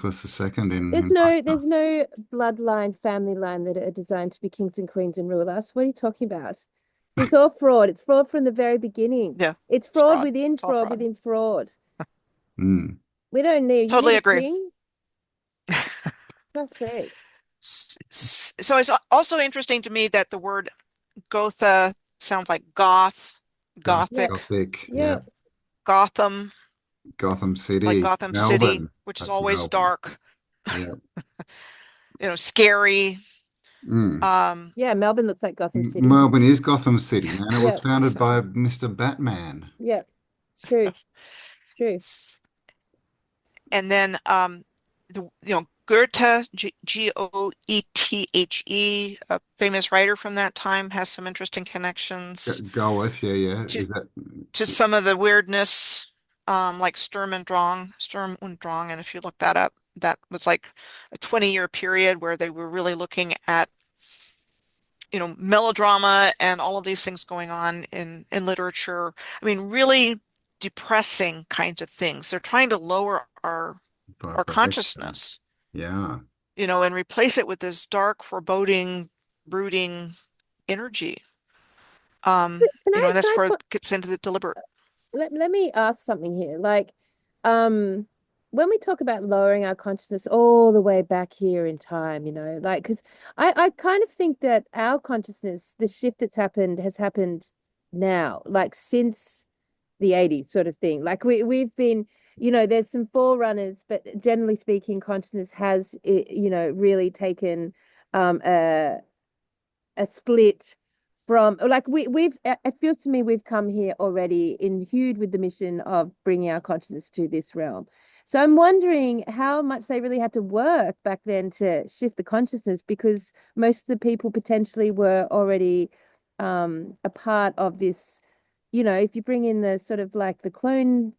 There's in no, Russia. there's no bloodline, family line that are designed to be kings and queens and rule us. What are you talking about? It's all fraud. It's fraud from the very beginning. Yeah, It's it's fraud fraud. within It's all fraud fraud. within fraud. Mm. We don't need, you need Totally a agree. king? Fuck's sake. So it's also interesting to me that the word Gotha sounds like goth, Yeah, gothic, Gothic, yeah. yeah. Gotham, Gotham like City, Gotham City, Melbourne. which is That's always Melbourne. dark, Yeah. scary. Mm. Um, Yeah, Melbourne looks like Gotham City. Melbourne is Gotham City, man. It was Yeah, founded by Mr. Batman. yeah. It's true. It's true. and then Goethe, Goethe, a famous writer from that time, has some interesting connections Go with, yeah. to Is that some of the weirdness, like Sturm und Drang, and if you look that up, that was like a 20-year period where they were really looking at melodrama and all of these things going on in literature. I mean, really depressing kinds of things. They're trying to lower our Vibration. consciousness, Yeah. and replace it with this dark, foreboding, brooding energy. And that's Can I where it put gets into the deliberate. let me ask something here. Like, um, when we talk about lowering our consciousness all the way back here in time, like, because I kind of think that our consciousness, the shift that's happened, has happened now, like since the 80s sort of thing. Like we've been, there's some forerunners, but generally speaking, consciousness has, really taken a split from, like, we've it feels to me we've come here already imbued with the mission of bringing our consciousness to this realm. So I'm wondering how much they really had to work back then to shift the consciousness, because most of the people potentially were already a part of this. If you bring in the sort of like the clone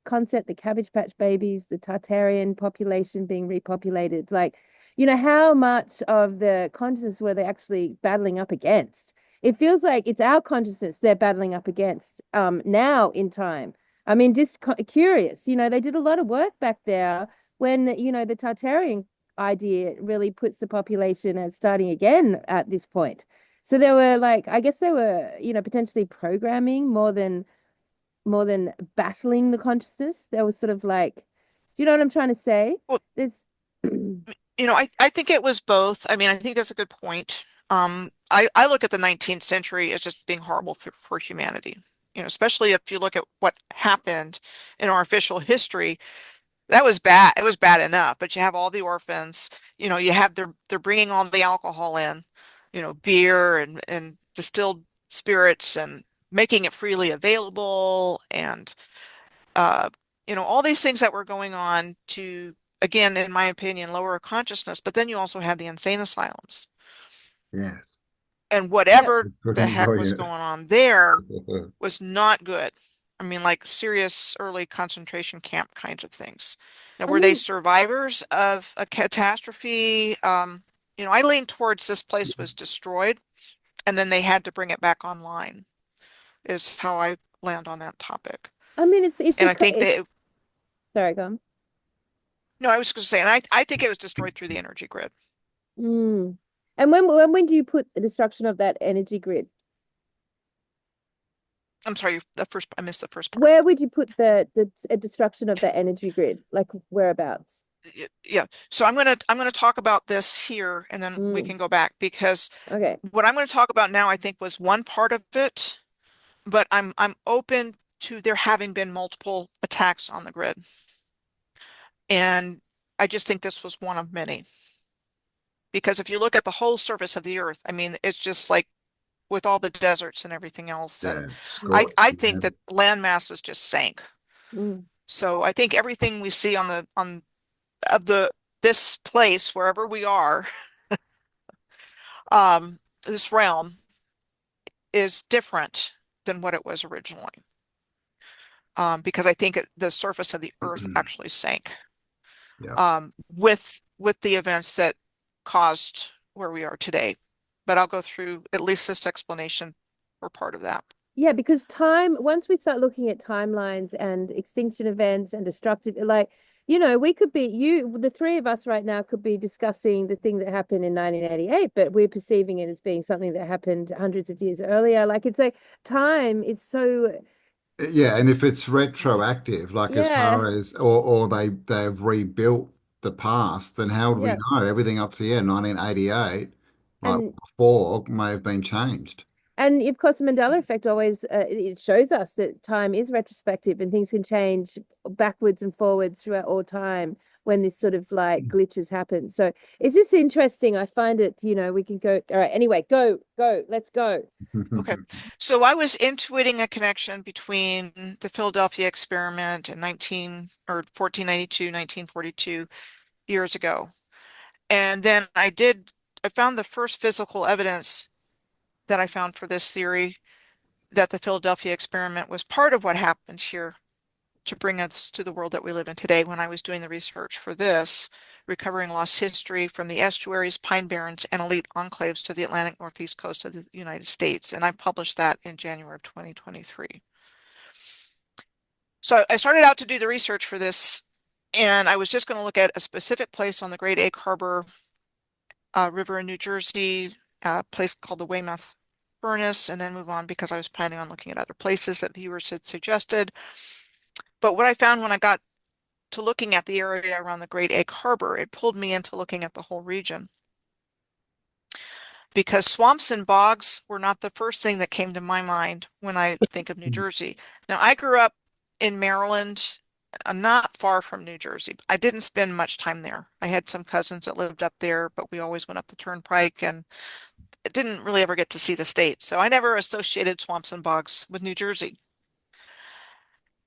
concept, the Cabbage Patch Babies, the Tartarian population being repopulated, like, how much of the consciousness were they actually battling up against? It feels like it's our consciousness they're battling up against now in time. I mean, just curious, they did a lot of work back there when, the Tartarian idea really puts the population as starting again at this point. So they were like, I guess they were, potentially programming more than battling the consciousness. They were sort of like, do you know what I'm trying to say? Well, There's I think it was both. I mean, I think that's a good point. I look at the 19th century as just being horrible for humanity. Especially if you look at what happened in our official history, that was bad. It was bad enough, but you have all the orphans. You have they're bringing all the alcohol in, beer and distilled spirits and making it freely available, and uh, all these things that were going on to, again, in my opinion, lower consciousness. But then you also have the insane asylums Yeah. and Yep. whatever the Couldn't heck agree. was going on there was not good. I mean, like serious early concentration camp kinds of things. Now, I were they mean, survivors of a catastrophe? I lean towards this place was destroyed and then they had to bring it back online, is how I land on that topic. it's And I think that, sorry, go on. no, I was going to say, and I think it was destroyed through the energy grid. Mm. And when do you put the destruction of that energy grid? I'm sorry, I missed the first part. Where would you put the destruction of that energy grid? Like whereabouts? Yeah. So I'm gonna talk about this here and then we Mm. can go back because Okay. what I'm going to talk about now I think was one part of it, but I'm open to there having been multiple attacks on the grid. And I just think this was one of many. Because if you look at the whole surface of the earth, I mean, it's just like with all the deserts and everything else. And Yeah. I, Scorched. I Yeah. think that land masses just sank. Mm. So I think everything we see on of this place, wherever we are, this realm is different than what it was originally. Because I think the surface of the earth actually sank Yeah. with the events that caused where we are today. But I'll go through at least this explanation for part of that. Yeah, because once we start looking at timelines and extinction events and destructive, like, we could be, the three of us right now could be discussing the thing that happened in 1988, but we're perceiving it as being something that happened hundreds of years earlier. Like, it's like time is so, Yeah, and if it's retroactive, like as yeah, far as or they've rebuilt the past, then how would we yeah. know? Everything up to 1988, like And before, may have been changed. And of course, the Mandela effect always it shows us that time is retrospective and things can change backwards and forwards throughout all time when this sort of like glitches happen. So it's just interesting. I find it, we can go. All right. Anyway, let's go. Okay. So I was intuiting a connection between the Philadelphia experiment in 1492, 1942 years ago. And then I found the first physical evidence that I found for this theory that the Philadelphia experiment was part of what happened here to bring us to the world that we live in today when I was doing the research for this, recovering lost history from the estuaries, pine barrens, and elite enclaves to the Atlantic Northeast coast of the United States. And I published that in January of 2023. So I started out to do the research for this, and I was just going to look at a specific place on the Great Egg Harbor River in New Jersey, a place called the Weymouth Furnace, and then move on because I was planning on looking at other places that viewers had suggested. But what I found when I got to looking at the area around the Great Egg Harbor, it pulled me into looking at the whole region. Because swamps and bogs were not the first thing that came to my mind when I think of New Jersey. Now, I grew up in Maryland, not far from New Jersey. I didn't spend much time there. I had some cousins that lived up there, but we always went up the turnpike and didn't really ever get to see the state. So I never associated swamps and bogs with New Jersey.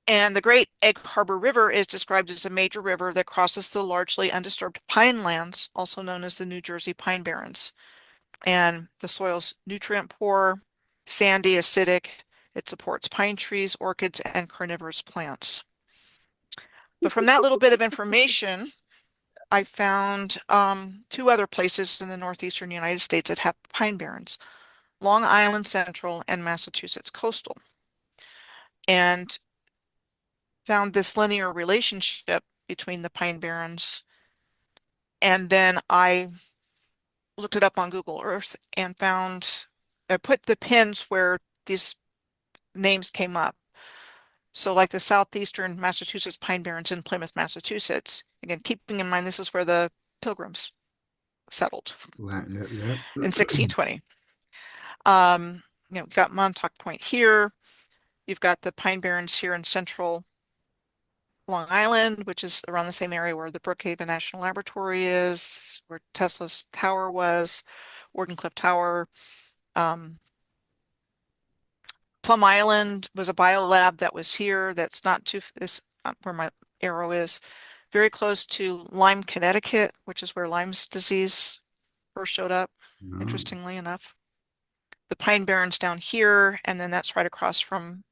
And the Great Egg Harbor River is described as a major river that crosses the largely undisturbed pine lands, also known as the New Jersey Pine Barrens. And the soil's nutrient poor, sandy, acidic. It supports pine trees, orchids, and carnivorous plants. But from that little bit of information, I found two other places in the northeastern United States that have pine barrens, Long Island Central and Massachusetts Coastal. And found this linear relationship between the pine barrens. And then I looked it up on Google Earth and I put the pins where these names came up. So like the southeastern Massachusetts Pine Barrens in Plymouth, Massachusetts. Again, keeping in mind this is where the Pilgrims settled in 1620. You've got Montauk Point here. You've got the Pine Barrens here in central Long Island, which is around the same area where the Brookhaven National Laboratory is, where Tesla's tower was, Wardenclyffe Tower. Plum Island was a biolab that was here. That's not too, this where my arrow is, very close to Lyme, Connecticut, which is where Lyme's disease first showed up, interestingly enough. The Pine Barrens down here, and then that's right across from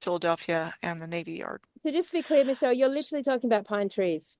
Philadelphia and the Navy Yard. So just to be clear, Michelle, you're literally talking about pine trees.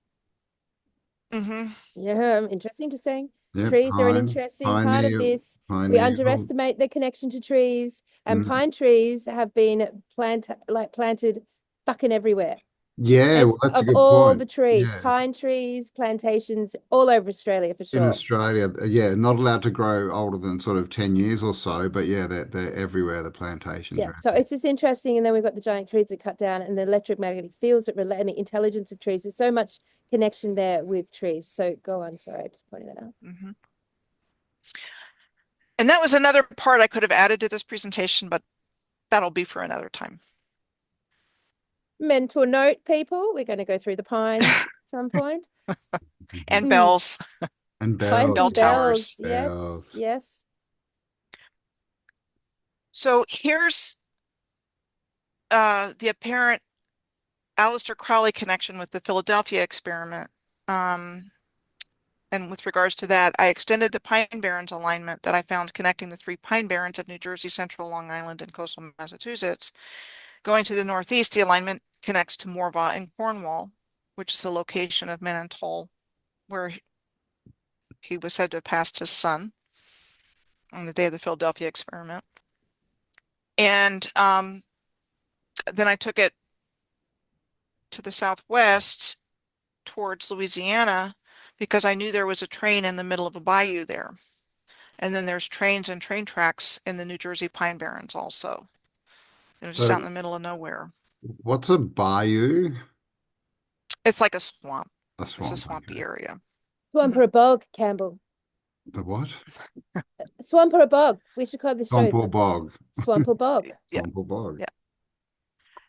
Mm-hmm. Yeah, interesting to say. Yeah, Trees are an pine, interesting part of pineal, this. We pineal. underestimate the connection to trees, and pine trees have been planted fucking everywhere. Yeah, well, that's a Of good all point. the trees, Yeah. pine trees, plantations all over Australia for In sure. Australia, yeah, not allowed to grow older than sort of 10 years or so, but yeah, they're everywhere, the plantations Yeah, are so everywhere. it's just interesting. And then we've got the giant trees that cut down and the electromagnetic fields that relate and the intelligence of trees. There's so much connection there with trees. So go on. Sorry, I just pointed that out. Mm-hmm. And that was another part I could have added to this presentation, but that'll be for another time. Mental note, people. We're going to go through the pines at some point. And bells. And Pines bells. Bell and bells. towers. Yes, Bells. yes. So here's the apparent Aleister Crowley connection with the Philadelphia experiment. And with regards to that, I extended the Pine Barrens alignment that I found connecting the three Pine Barrens of New Jersey, Central Long Island, and coastal Massachusetts. Going to the northeast, the alignment connects to Morvah and Cornwall, which is the location of Menantoul, where he was said to have passed his son on the day of the Philadelphia experiment. And then I took it to the southwest towards Louisiana because I knew there was a train in the middle of a bayou there. And then there's trains and train tracks in the New Jersey Pine Barrens also. It was just out in the middle of nowhere. What's a bayou? It's like a swamp. A swamp. It's a swampy Okay. area. Swamp or a bog, Campbell. The what? Swamp or a bog. We should call this show Swamp or bog. Swamp or bog. Yeah. Swamp or bog. Yeah.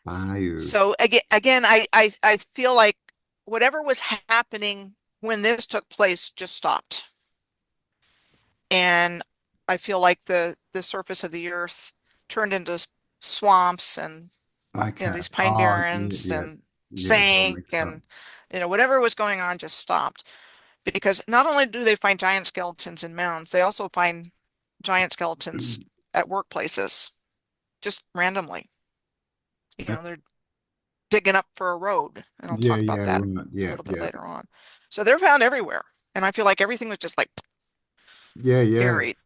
Bayou. So again, I feel like whatever was happening when this took place just stopped. And I feel like the surface of the earth turned into swamps and these pine barrens and sank and whatever was going on just stopped. Because not only do they find giant skeletons in mounds, they also find giant skeletons at workplaces just randomly. They're digging up for a road. And I'll Yeah, talk about yeah, that right. a Yeah, little bit yeah. later on. So they're found everywhere. And I feel like everything was just like Yeah, yeah. buried.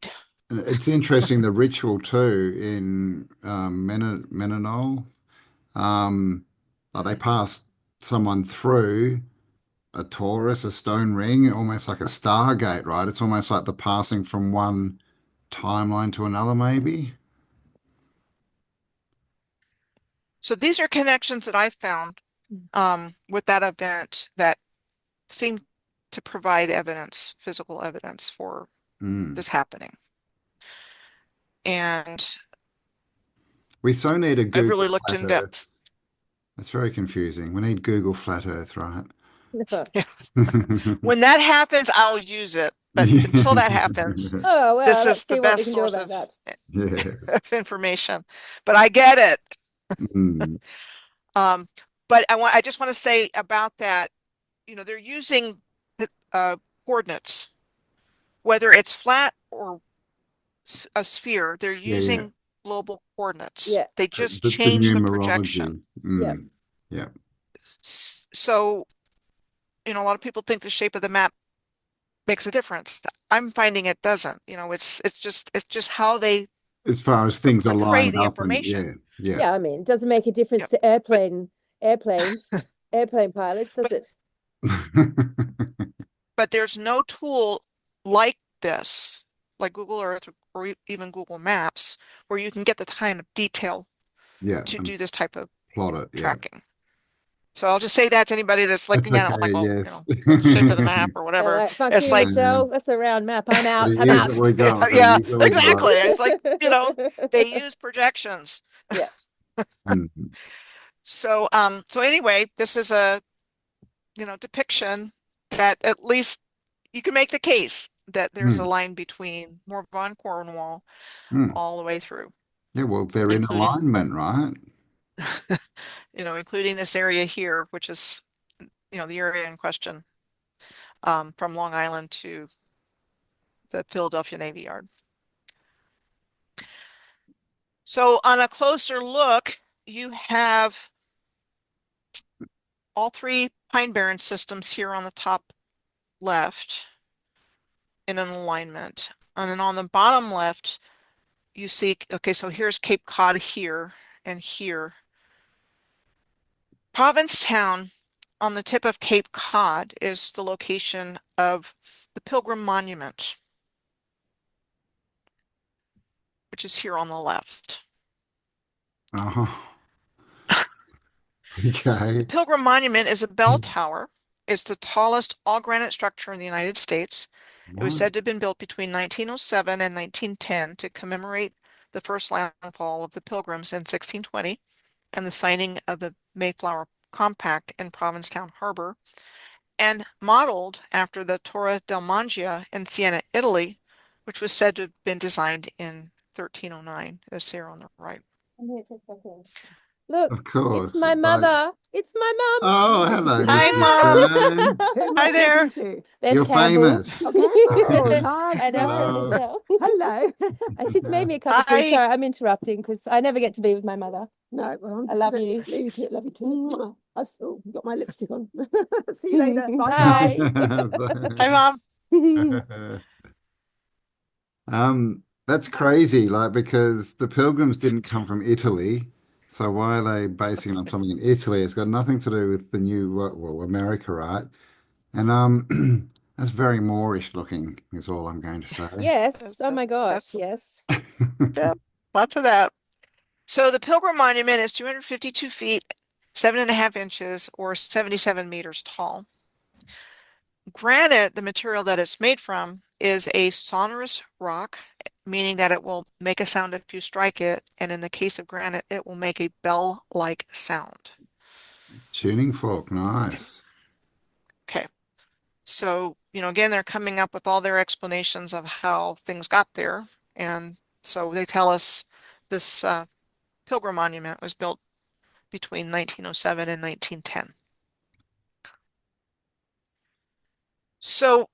And it's interesting the ritual too in Menonol. Like they pass someone through a torus, a stone ring, almost like a stargate, right? It's almost like the passing from one timeline to another, maybe. So these are connections that I found with that event that seem to provide evidence, physical evidence for Mm. this happening. And We so need a I've Google really looked Flat in Earth. depth. It's very confusing. We need Google Flat Earth, right? Yeah. When that happens, I'll use it. But until that happens, Oh, well, this is let's the see what we best can do source about that. Yeah. of information. But I get it. Mm. Um, but I just want to say about that, they're using uh, coordinates, whether it's flat or a sphere, they're Yeah, yeah. using global coordinates. Yeah. They just The change the projection. numerology. Yeah. Mm. Yeah. So, a lot of people think the shape of the map makes a difference. I'm finding it doesn't. It's just how they As far as things are portray lined the up and information. yeah. Yeah, I mean, it doesn't make a difference Yep. to But airplane pilots, does but it? but there's no tool like this, like Google Earth or even Google Maps, where you can get the kind of detail Yeah, to and do this type of plot it. Yeah. tracking. So I'll just say that to anybody that's That's looking at it like, okay, oh, yes. the shape of the map or whatever. Fuck It's you, like, Michelle. That's a round map. I'm out. I'm Here's out. what we got. yeah, Here's what we got. exactly. It's like, they use projections. Yeah. Mhm. So anyway, this is a, depiction that at least you can make the case that there's a Mm. line between Morvan Cornwall Mm. all the way through, Yeah, well, they're in including, alignment, right? including this area here, which is, the area in question, from Long Island to the Philadelphia Navy Yard. So on a closer look, you have all three Pine Barren systems here on the top left in an alignment. And then on the bottom left, you see, okay, so here's Cape Cod here and here. Provincetown on the tip of Cape Cod is the location of the Pilgrim Monument, which is here on the left. Uh-huh. The Okay. Pilgrim Monument is a bell tower. It's the tallest all-granite structure in the United States. It was What? said to have been built between 1907 and 1910 to commemorate the first landfall of the Pilgrims in 1620 and the signing of the Mayflower Compact in Provincetown Harbor, and modeled after the Torre del Mangia in Siena, Italy, which was said to have been designed in 1309, as here on the right. Wait for a second. Look, Of it's course. my But mother. It's my mum. oh, hello, Hi, Mrs. Mom. Stern. Who am I Hi there. talking to? Beth You're Campbell. famous. Okay. Oh, nice. And our friend Hello. Michelle. Hello. She's made me a cup of tea. Hi. Sorry, I'm interrupting because I never get to be with my mother. No, well, I'm I just love gonna you. leave you to it. Love you too. Mwah. Oh, got my lipstick on. See you later. Bye, Bye. guys. Hi, Mom. That's crazy, like because the Pilgrims didn't come from Italy, so why are they basing it on something in Italy? It's got nothing to do with the new, well, America, right? And that's very Moorish looking, is all I'm going to say. Yes. Oh my gosh. That's, Yes. yep, lots of that. So the Pilgrim Monument is 252 feet, 7.5 inches, or 77 meters tall. Granite, the material that it's made from, is a sonorous rock, meaning that it will make a sound if you strike it, and in the case of granite, it will make a bell-like sound. Tuning fork, nice. Okay. So, again, they're coming up with all their explanations of how things got there. And so they tell us this Pilgrim Monument was built between 1907 and 1910. So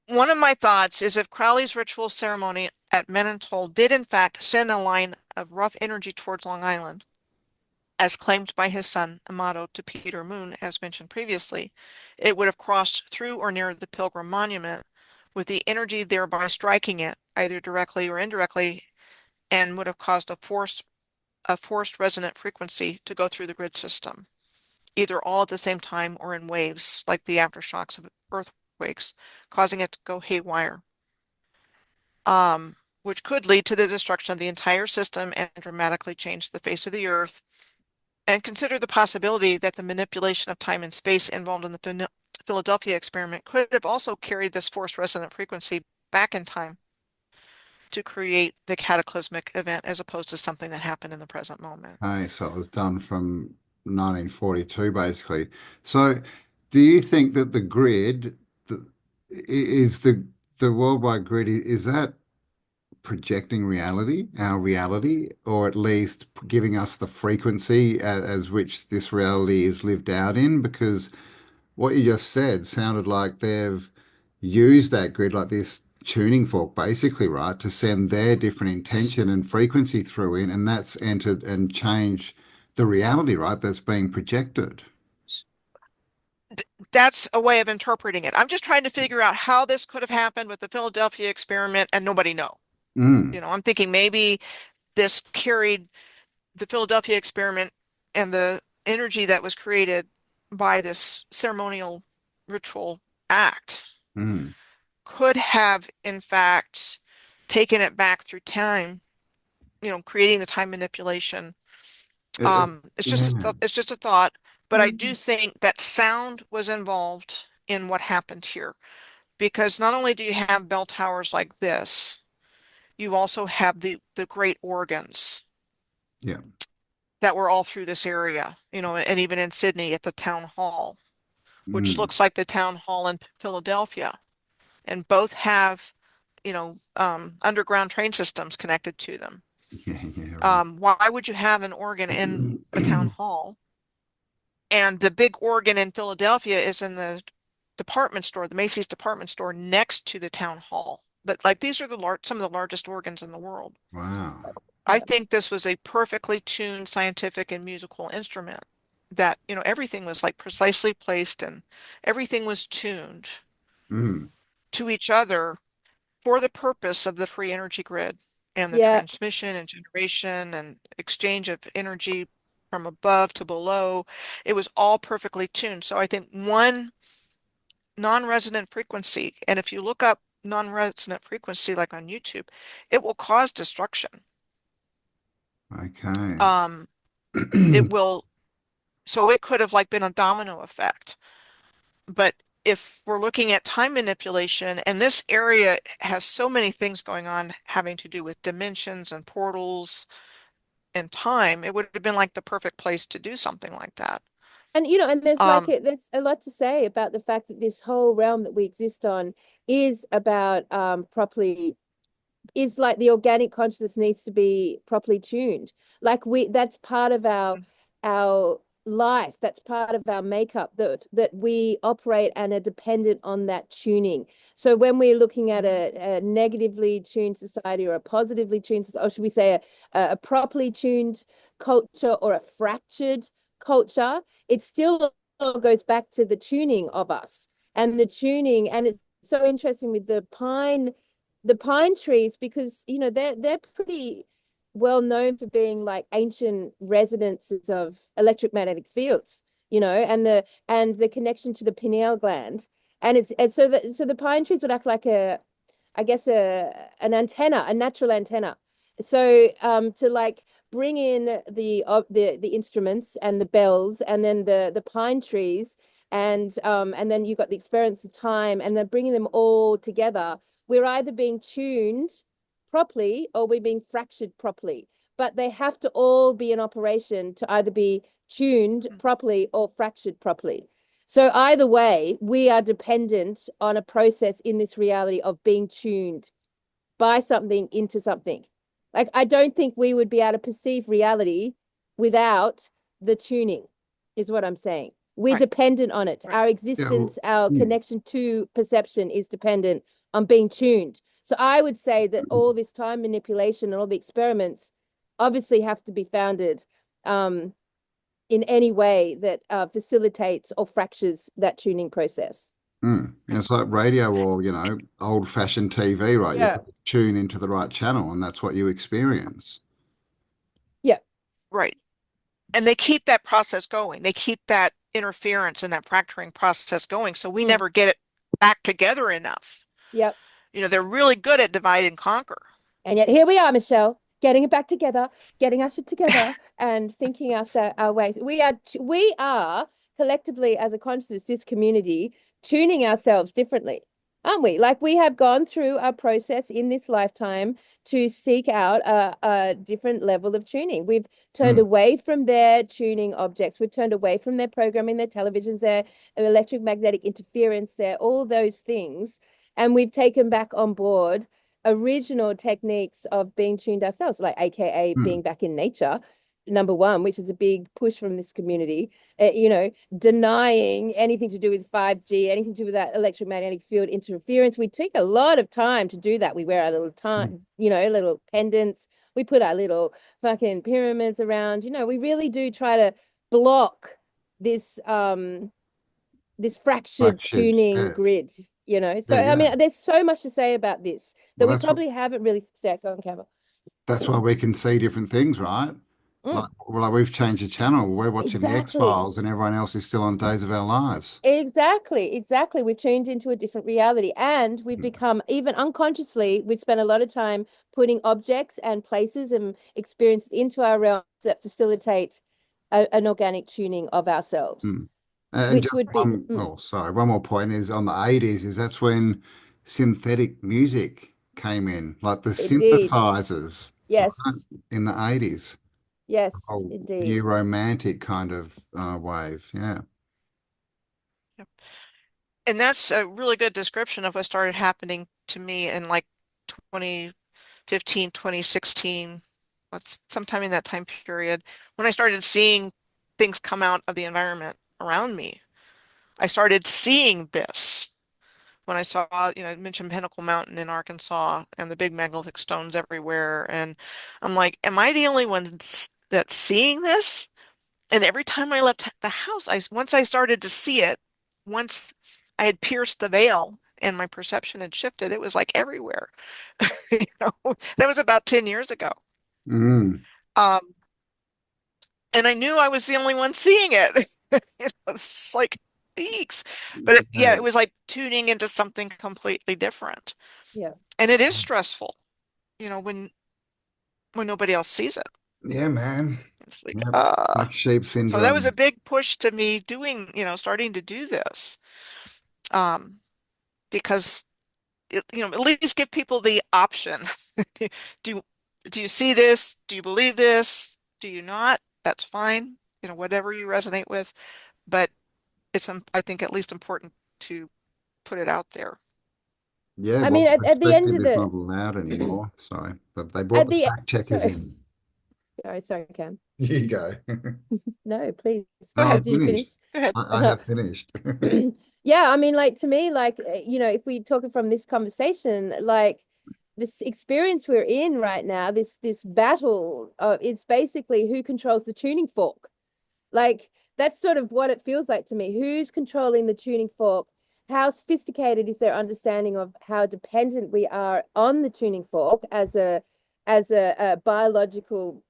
one of my thoughts is if Crowley's ritual ceremony at Menontold did in fact send a line of rough energy towards Long Island, as claimed by his son Amato to Peter Moon, as mentioned previously, it would have crossed through or near the Pilgrim Monument, with the energy thereby striking it, either directly or indirectly, and would have caused a forced resonant frequency to go through the grid system, either all at the same time or in waves, like the aftershocks of earthquakes, causing it to go haywire. Which could lead to the destruction of the entire system and dramatically change the face of the earth. And consider the possibility that the manipulation of time and space involved in the Philadelphia experiment could have also carried this forced resonant frequency back in time to create the cataclysmic event, as opposed to something that happened in the present moment. Okay, so it was done from 1942, basically. So, do you think that the grid is the worldwide grid, is that projecting reality, our reality, or at least giving us the frequency as which this reality is lived out in? Because what you just said sounded like they've used that grid, like this tuning fork, basically, right, to send their different intention and frequency through in, and that's entered and changed the reality, right, that's being projected. That's a way of interpreting it. I'm just trying to figure out how this could have happened with the Philadelphia experiment and nobody know. Mm, I'm thinking maybe this carried the Philadelphia experiment and the energy that was created by this ceremonial ritual act mm. could have, in fact, taken it back through time, creating the time manipulation. Uh, It's just yeah. it's just a thought, but I do think that sound was involved in what happened here, because not only do you have bell towers like this, you also have the great organs Yeah. that were all through this area, and even in Sydney at the town hall, which Mm. looks like the town hall in Philadelphia, and both have, underground train systems connected to them. Yeah, yeah, right. Why would you have an organ in a town hall? And the big organ in Philadelphia is in the department store, the Macy's department store next to the town hall. But like these are some of the largest organs in the world. Wow. I think this was a perfectly tuned scientific and musical instrument that, everything was like precisely placed and everything was tuned Mm. to each other for the purpose of the free energy grid and the Yeah. transmission and generation and exchange of energy from above to below. It was all perfectly tuned. So I think one non-resonant frequency, and if you look up non-resonant frequency like on YouTube, it will cause destruction. Okay. It will, so it could have like been a domino effect. But if we're looking at time manipulation, and this area has so many things going on having to do with dimensions and portals and time, it would have been like the perfect place to do something like that. And and there's Um, there's a lot to say about the fact that this whole realm that we exist on is about properly is like the organic consciousness needs to be properly tuned. Like that's part of our life, that's part of our makeup, that we operate and are dependent on that tuning. So when we're looking at a negatively tuned society or a positively tuned, or should we say a properly tuned culture or a fractured culture, it still goes back to the tuning of us and the tuning. And it's so interesting with the pine trees, because they're pretty well known for being like ancient residences of electromagnetic fields, and the connection to the pineal gland. And so the pine trees would act like I guess an antenna, a natural antenna. So to like bring in the instruments and the bells, and then the pine trees, and then you've got the experience of time, and then bringing them all together. We're either being tuned properly or we're being fractured properly, but they have to all be in operation to either be tuned properly or fractured properly. So either way, we are dependent on a process in this reality of being tuned by something into something. Like, I don't think we would be able to perceive reality without the tuning, is what I'm saying. We're Right. dependent on it. Right. Our Yeah, existence, our mm. connection to perception is dependent on being tuned. So I would say that all this time manipulation and all the experiments obviously have to be founded in any way that facilitates or fractures that tuning process. It's like radio or, old-fashioned TV, right? You Yeah. put the tune into the right channel and that's what you experience. Yeah. Right. And they keep that process going. They keep that interference and that fracturing process going. So we never get it back together enough. Yep. They're really good at divide and conquer. And yet here we are, Michelle, getting it back together, getting our shit together, and thinking our way. We are collectively, as a consciousness, this community, tuning ourselves differently, aren't we? Like, we have gone through a process in this lifetime to seek out a different level of tuning. We've turned away from their tuning objects. We've turned away from their programming, their televisions, their electromagnetic interference, their all those things. And we've taken back on board original techniques of being tuned ourselves, like AKA being back in nature, number one, which is a big push from this community, denying anything to do with 5G, anything to do with that electromagnetic field interference. We take a lot of time to do that. We wear our little time, little pendants. We put our little fucking pyramids around. We really do try to block this this fractured tuning grid, So, Yeah. I mean, there's so much to say about this that Well, we probably haven't really said. Go on, Campbell. that's why we can see different things, right? Like we've changed the channel. We're watching the Exactly. X-Files and everyone else is still on Days of Our Lives. Exactly. We've tuned into a different reality, and we've become, even unconsciously, we've spent a lot of time putting objects and places and experiences into our realms that facilitate an organic tuning of ourselves. And Which just would be one more point is on the 80s is that's when synthetic music came in, like the Indeed. synthesizers, Yes. right, in the 80s. Yes, Oh, indeed. new romantic kind of wave. Yeah. Yep. And that's a really good description of what started happening to me in like 2015, 2016, sometime in that time period, when I started seeing things come out of the environment around me. I started seeing this when I saw, I mentioned Pinnacle Mountain in Arkansas and the big megalithic stones everywhere. And I'm like, am I the only one that's seeing this? And every time I left the house, once I started to see it, once I had pierced the veil and my perception had shifted, it was like everywhere. That was about 10 years ago. Mm. And I knew I was the only one seeing it. It's like, eeks. But it was like tuning into something completely different. Yeah. And it is stressful, when nobody else sees it. Yeah, man. It's like, Yep. Black sheep so that was a syndrome. big push to me doing, starting to do this. Because at least give people the option. Do you see this? Do you believe this? Do you not? That's fine. Whatever you resonate with. But it's, I think, at least important to put it out there. Yeah, I well, mean, at the end of perspective is the not allowed anymore. Sorry, but they at brought the the fact checkers sorry. in. Sorry, Cam. You go. No, please. Go No, ahead. I've Did you finish? finished. Go ahead. I have finished. Yeah, I mean, like, to me, like, if we talk from this conversation, like, this experience we're in right now, this battle, it's basically who controls the tuning fork. Like, that's sort of what it feels like to me. Who's controlling the tuning fork? How sophisticated is their understanding of how dependent we are on the tuning fork as a biological,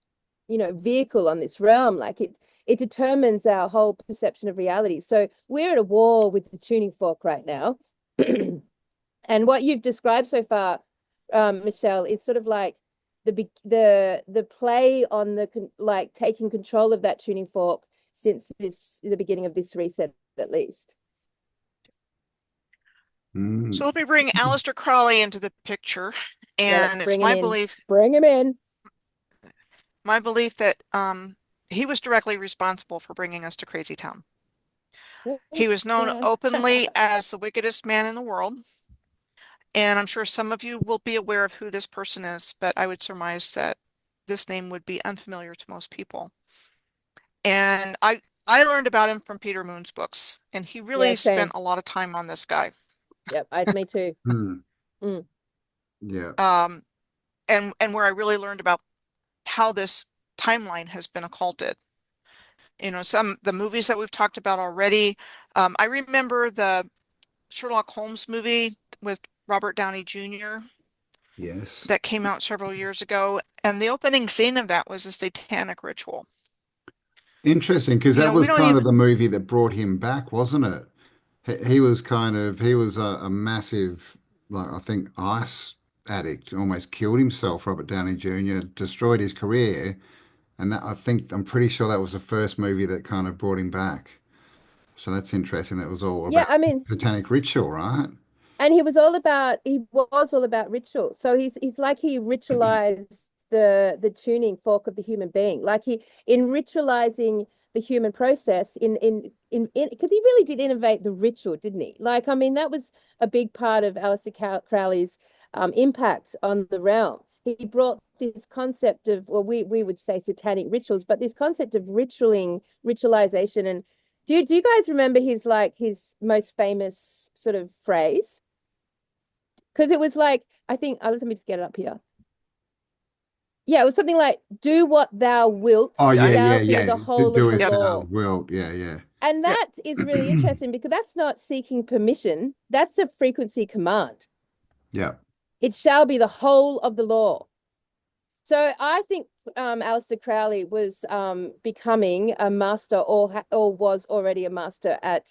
vehicle on this realm? Like, it determines our whole perception of reality. So we're at a war with the tuning fork right now. And what you've described so far, Michelle, is sort of like the play on like taking control of that tuning fork since the beginning of this reset, at least. So let me bring Aleister Crowley into the picture. And it's my belief. Bring him in. My belief that he was directly responsible for bringing us to Crazy Town. He was known openly as the wickedest man in the world. And I'm sure some of you will be aware of who this person is, but I would surmise that this name would be unfamiliar to most people. And I learned about him from Peter Moon's books, and he really spent a lot of time on this guy. Yep, me too. Yeah. And where I really learned about how this timeline has been occulted. the movies that we've talked about already. I remember the Sherlock Holmes movie with Robert Downey Jr. Yes. that came out several years ago, and the opening scene of that was a satanic ritual. Interesting, because that We was don't kind even, of the movie that brought him back, wasn't it? He was he was a massive, like, I think, ice addict, almost killed himself, Robert Downey Jr., destroyed his career. And that, I'm pretty sure that was the first movie that kind of brought him back. So that's interesting. That was all Yeah, about I mean, satanic ritual, right? and he was all about ritual. So he's like he ritualized the tuning fork of the human being. Like he in ritualizing the human process in because he really did innovate the ritual, didn't he? Like, I mean, that was a big part of Aleister Crowley's impact on the realm. He brought this concept of, well, we would say satanic rituals, but this concept of ritualization. And do you guys remember his most famous sort of phrase? Because it was like, I think, let me just get it up here. Yeah, it was something like, do what thou wilt Oh yeah, yeah, shall be yeah. the whole Do of the it, Yep. Sal. law. Will, yeah, yeah. And Yep. that is really interesting because that's not seeking permission. That's a frequency command. Yeah. It shall be the whole of the law. So I think Aleister Crowley was becoming a master or was already a master at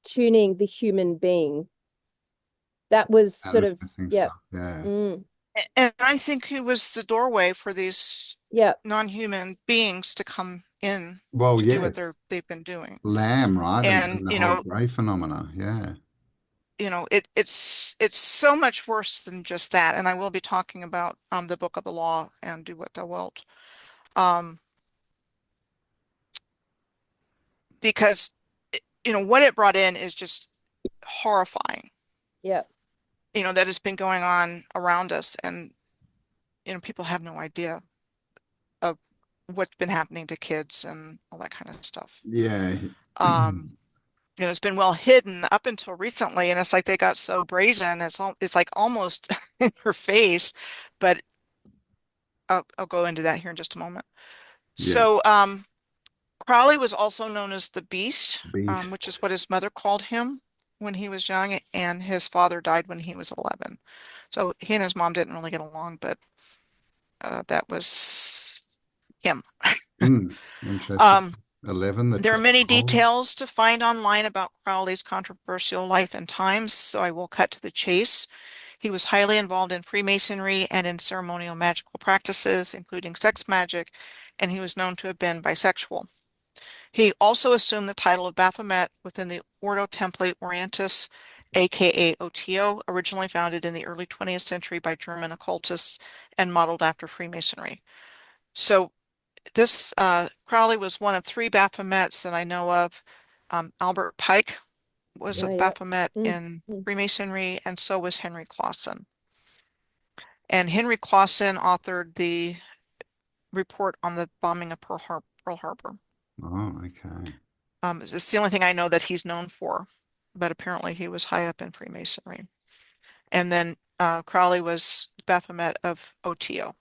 tuning the human being. That was sort of, Manifesting yeah. stuff. Yeah. and I think he was the doorway for these Yeah. non-human beings to come in Well, to do what yes. they've been doing. Lamb, right? And, And the whole grey phenomena. Yeah. it's so much worse than just that. And I will be talking about the book of the law and do what thou wilt. Because what it brought in is just horrifying. Yeah. That has been going on around us, and people have no idea of what's been happening to kids and all that kind of stuff. Yeah. It's been well hidden up until recently, and it's like they got so brazen. It's like almost in her face, but I'll go into that here in just a moment. Yeah. So, Crowley was also known as the Beast, Beast. which is what his mother called him when he was young, and his father died when he was 11. So he and his mom didn't really get along, but that was him. Interesting. 11, the There are many troll. details to find online about Crowley's controversial life and times, so I will cut to the chase. He was highly involved in Freemasonry and in ceremonial magical practices, including sex magic, and he was known to have been bisexual. He also assumed the title of Baphomet within the Ordo Templi Orientis, aka OTO, originally founded in the early 20th century by German occultists and modeled after Freemasonry. So this Crowley was one of 3 Baphomets that I know of. Albert Pike was a Yeah. Yeah. Baphomet Mm. in Freemasonry, and so was Henry Clausen. And Henry Clausen authored the report on the bombing of Pearl Harbor. Oh, okay. It's the only thing I know that he's known for, but apparently he was high up in Freemasonry. And then Crowley was Baphomet of OTO.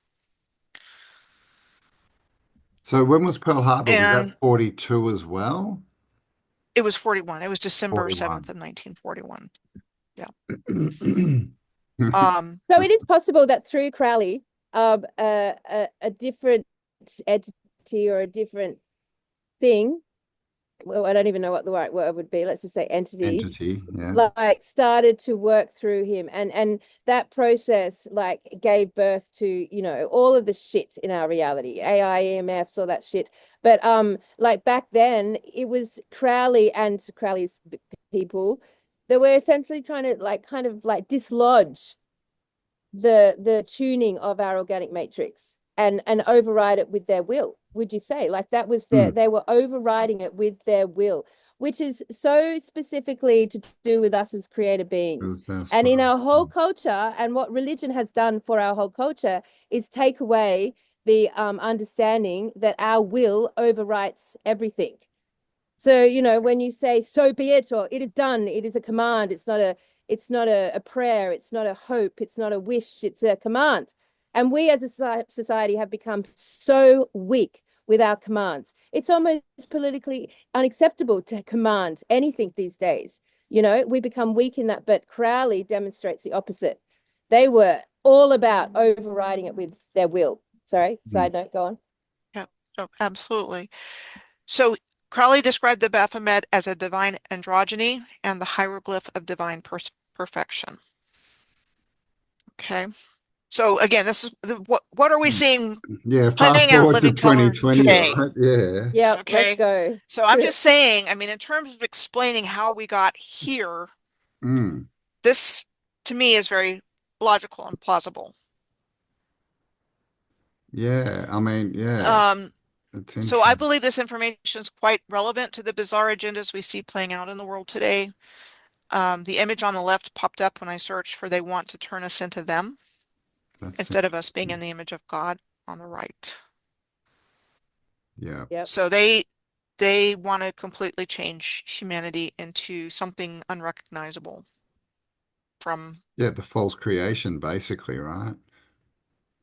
So when was Pearl Harbor? Was And that 42 as well? it was 41. It was December 7th 41. of 1941. Yeah. So it is possible that through Crowley, a different entity or a different thing, well, I don't even know what the right word would be. Let's just say entity, Yeah. like started to work through him, and that process like gave birth to all of the shit in our reality, AI, EMFs, all that shit. But like back then, it was Crowley and Crowley's people that were essentially trying to kind of dislodge the tuning of our organic matrix and override it with their will. Would you say that was they were overriding it with their will, which is so specifically to do with us as created beings. And in our whole culture, and what religion has done for our whole culture is take away the understanding that our will overwrites everything. So, when you say so be it, or it is done, it is a command. It's not a prayer, it's not a hope, it's not a wish, it's a command. And we as a society have become so weak. with our commands. It's almost politically unacceptable to command anything these days. You know, we become weak in that, but Crowley demonstrates the opposite. They were all about overriding it with their will. Sorry, side note, go on. Yeah, oh, absolutely. So Crowley described the Baphomet as a divine androgyny and the hieroglyph of divine perfection. Okay. So again, this is what are we seeing Yeah, fast playing out forward to living color 2020, today? right? Yeah. Yeah, let's Okay. go. So I'm just saying, I mean, in terms of explaining how we got here, Mm. this to me is very logical and plausible. Yeah. I mean, yeah, it's So I interesting. believe this information is quite relevant to the bizarre agendas we see playing out in the world today. The image on the left popped up when I searched for they want to turn us into them That's instead of us being in interesting. the image of God on the right. Yeah. Yep. So they want to completely change humanity into something unrecognizable from, Yeah, the false creation, basically, right?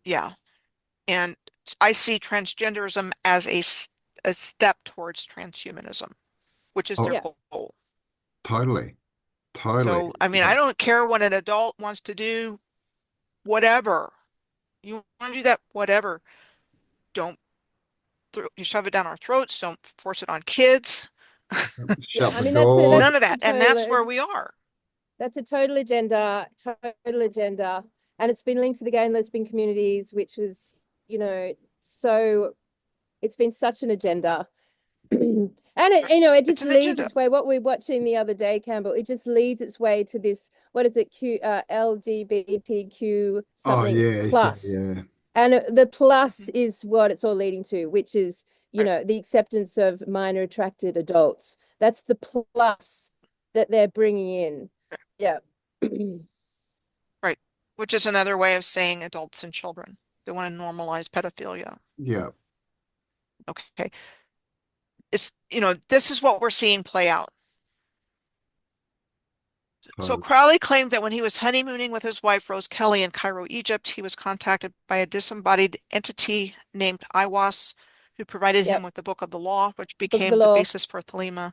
yeah. And I see transgenderism as a step towards transhumanism, which is their Oh, Yeah. goal. totally. Totally. So, I mean, Yeah. I don't care what an adult wants to do, whatever. You want to do that, whatever. Don't you shove it down our throats. Don't force it on kids. Yeah, Shut I the mean that's None doors. of that. a And that's total where we are. that's a total agenda, and it's been linked to the gay and lesbian communities, which was, you know, so it's been such an agenda. And it, you know, it It's just an leads agenda. its way. What we're watching the other day, Campbell, it just leads its way to this, what is it, LGBTQ Oh, something yeah, yeah, plus. yeah. And the plus Mhm. is what it's all leading to, which is, you Right. know, the acceptance of minor attracted adults. That's the plus that they're bringing in. Yeah. Right. Which is another way of saying adults and children. They want to normalize pedophilia. Yeah. Okay. It's, you know, this is what we're seeing play out. So Totally. Crowley claimed that when he was honeymooning with his wife, Rose Kelly, in Cairo, Egypt, he was contacted by a disembodied entity named Iwas, who provided him Yep. with the Book of the Law, which Book of the became the Law. basis for Thelema,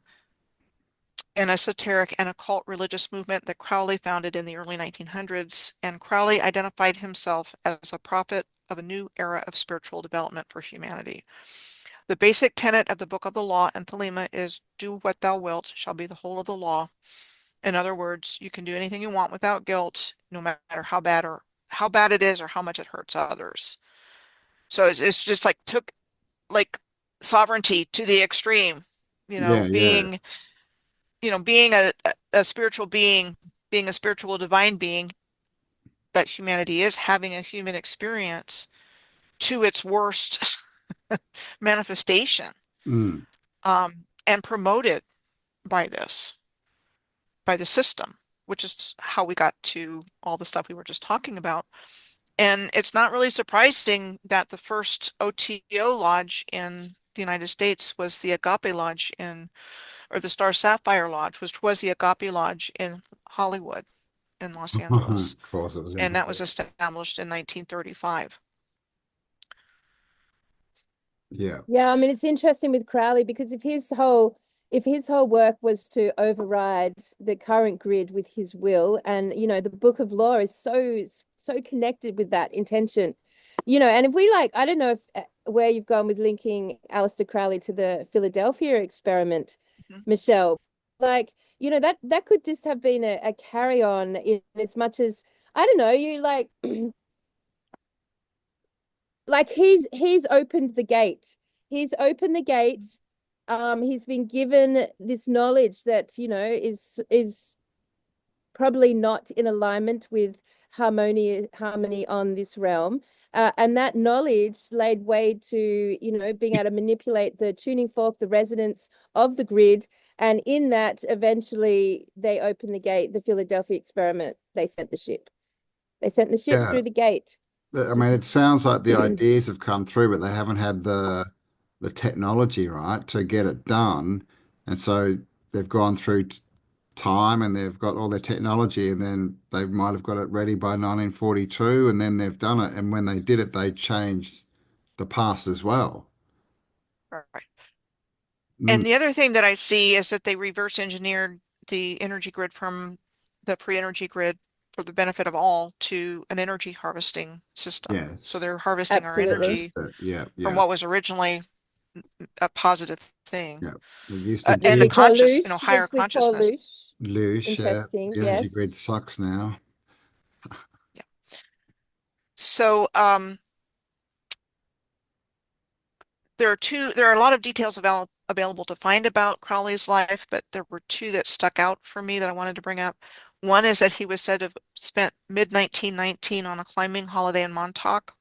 an esoteric and occult religious movement that Crowley founded in the early 1900s. And Crowley identified himself as a prophet of a new era of spiritual development for humanity. The basic tenet of the Book of the Law and Thelema is do what thou wilt shall be the whole of the law. In other words, you can do anything you want without guilt, no matter how bad it is or how much it hurts others. So it's just like took like sovereignty to the extreme, Yeah, yeah. being a spiritual being, being a spiritual divine being that humanity is having a human experience to its worst manifestation, Mm. and promoted by this, by the system, which is how we got to all the stuff we were just talking about. And it's not really surprising that the first OTO lodge in the United States was the Agape Lodge or the Star Sapphire Lodge, which was the Agape Lodge in Hollywood, in Los Angeles. Of course, it was in And that was Hollywood. established in 1935. Yeah. Yeah, I mean it's interesting with Crowley because if his whole work was to override the current grid with his will, and you know the Book of Law is so connected with that intention, you know, and if we like, I don't know if where you've gone with linking Aleister Crowley to the Philadelphia experiment, Mhm. Michelle, like, you know, that could just have been a carry on in as much as, I don't know, you like he's opened the gate. He's opened the gate. He's been given this knowledge that, you know, is probably not in alignment with harmony on this realm. And that knowledge laid way to, you know, being able to manipulate the tuning fork, the resonance of the grid. And in that, eventually they opened the gate, the Philadelphia experiment. They sent the ship. They sent the ship Yeah. through the gate. I mean, it It's sounds like the ideas have come through, but they haven't had the technology, right, to get it done. And so they've gone through time and they've got all their technology, and then they might have got it ready by 1942, and then they've done it. And when they did it, they changed the past as well. Right. Mm, And the other thing that I see is that they reverse engineered the energy grid from the free energy grid for the benefit of all to an energy harvesting system. So yes. they're harvesting our Absolutely. energy Yeah, from yeah, what was originally a positive thing. yeah. It used to And Which a we be call conscious, loosh, higher which we call consciousness. loosh. loose. Interesting. The energy grid Yes. sucks now. Yeah. So there are a lot of details available to find about Crowley's life, but there were two that stuck out for me that I wanted to bring up. One is that he was said to have spent mid-1919 on a climbing holiday in Montauk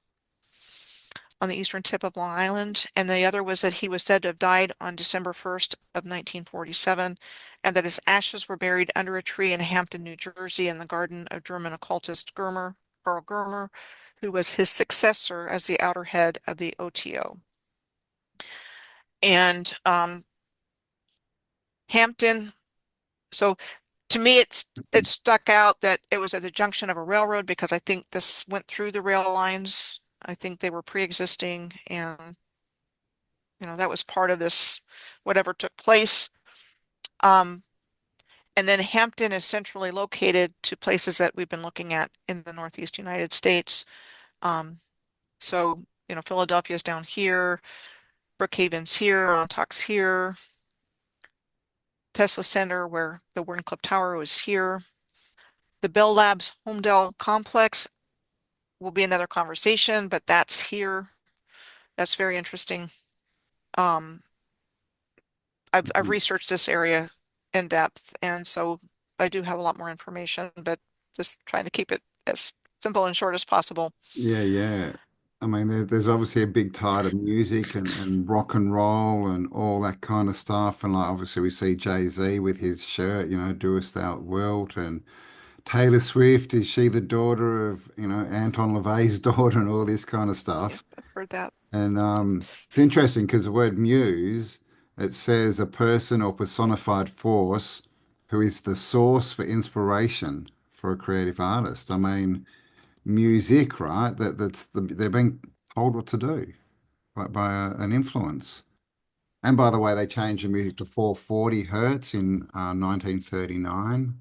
on the eastern tip of Long Island, and the other was that he was said to have died on December 1st of 1947, and that his ashes were buried under a tree in Hampton, New Jersey, in the garden of German occultist Karl Germer, who was his successor as the outer head of the OTO. And Hampton, so to me it stuck out that it was at the junction of a railroad because I think this went through the rail lines. I think they were pre-existing, and that was part of this, whatever took place. And then Hampton is centrally located to places that we've been looking at in the Northeast United States. So, Philadelphia's down here, Brookhaven's here, Montauk's here, Tesla Center, where the Wardenclyffe Tower was here. The Bell Labs Homedale complex will be another conversation, but that's here. That's very interesting. I've researched this area in depth, and so I do have a lot more information, but just trying to keep it as simple and short as possible. Yeah, yeah. I mean, there's obviously a big tide of music and rock and roll and all that kind of stuff. And like obviously we see Jay-Z with his shirt, Doest Thou Wilt, and Taylor Swift, is she the daughter of, Anton LaVey's daughter and all this kind of Yeah, stuff. I've heard that. And it's interesting because the word muse, it says a person or personified force who is the source for inspiration for a creative artist. I mean, music, right? They're being told what to do by an influence. And by the way, they changed the music to 440 hertz in 1939.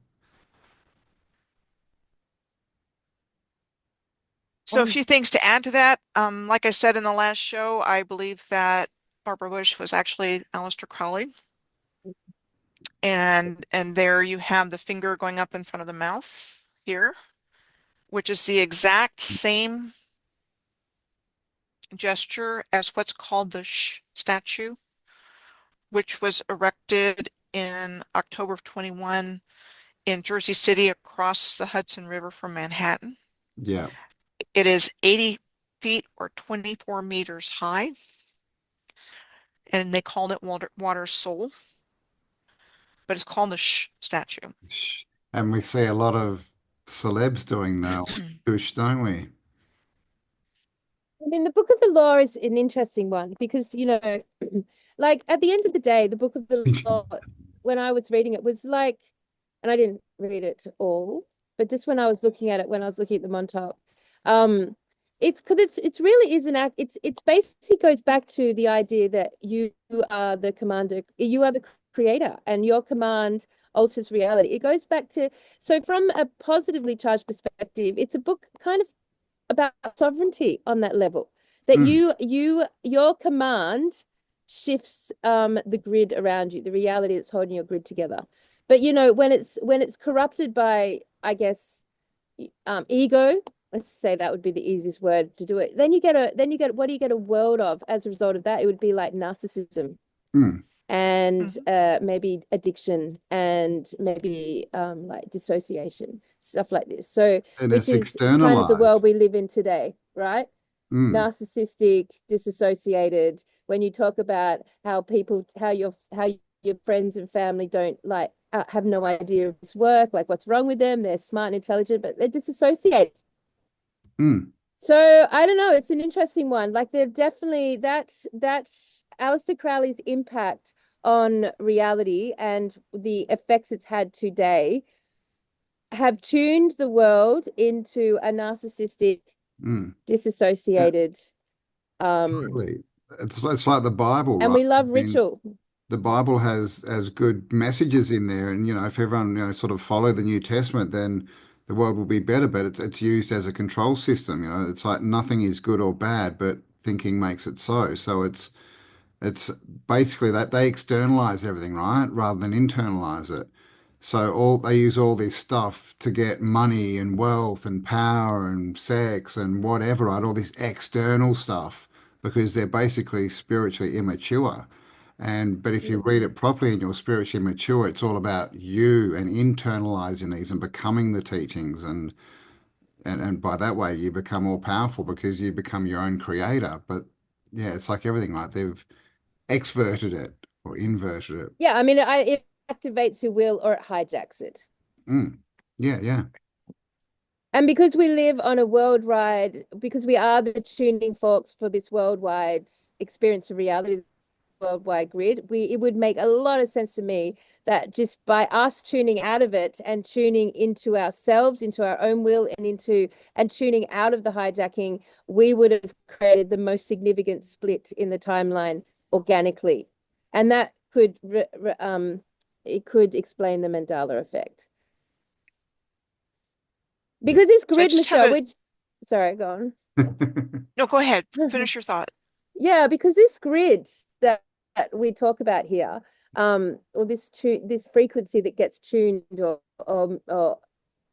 So a few things to add to that. Like I said in the last show, I believe that Barbara Bush was actually Aleister Crowley. And there you have the finger going up in front of the mouth here, which is the exact same gesture as what's called the Shh statue, which was erected in October of 21 in Jersey City across the Hudson River from Manhattan. Yeah. It is 80 feet or 24 meters high, and they called it Water Soul, but it's called the Shh statue. And we see a lot of celebs doing that, push, don't we? I mean, the Book of the Law is an interesting one because, like at the end of the day, the Book of the Law, when I was reading it, was like, and I didn't read it all, but just when I was looking at it, when I was looking at the Montauk, it's because it's really is an act. It's basically goes back to the idea that you are the commander, you are the creator, and your command alters reality. It goes back to, so from a positively charged perspective, it's a book kind of about sovereignty on that level, that your command shifts the grid around you, the reality that's holding your grid together. But when it's corrupted by, I guess, ego, let's say that would be the easiest word to do it, then you get what do you get a world of as a result of that? It would be like narcissism. And maybe addiction, and maybe like dissociation, stuff like this. So And which it's is kind of the world externalized. we live in today, right? Narcissistic, disassociated. When you talk about how your friends and family don't like have no idea of this work, like what's wrong with them, they're smart and intelligent, but they're disassociated. So I don't know, it's an interesting one. Like they're definitely that Aleister Crowley's impact on reality and the effects it's had today have tuned the world into a narcissistic, disassociated, Totally. it's like the Bible, And right? we love I mean, ritual. the Bible has good messages in there, and if everyone sort of follow the New Testament, then the world will be better. But it's used as a control system. It's like nothing is good or bad, but thinking makes it so. So it's basically that they externalize everything, right, rather than internalize it. So they use all this stuff to get money and wealth and power and sex and whatever, right? All this external stuff because they're basically spiritually immature. But if you read it properly and you're spiritually mature, it's all about you and internalizing these and becoming the teachings and by that way you become more powerful because you become your own creator. But yeah, it's like everything, right? They've exverted it or inverted it. Yeah, I mean, it activates your will or it hijacks it. Mm. Yeah, yeah. And because we live on a worldwide, because we are the tuning forks for this worldwide experience of reality, worldwide grid, it would make a lot of sense to me that just by us tuning out of it and tuning into ourselves, into our own will, and tuning out of the hijacking, we would have created the most significant split in the timeline organically, and that could it could explain the Mandela effect. Because this I grid, just have Michelle, a which, sorry, go on. no, go ahead. Finish your thought. Yeah, because this grid that we talk about here, or this frequency that gets tuned or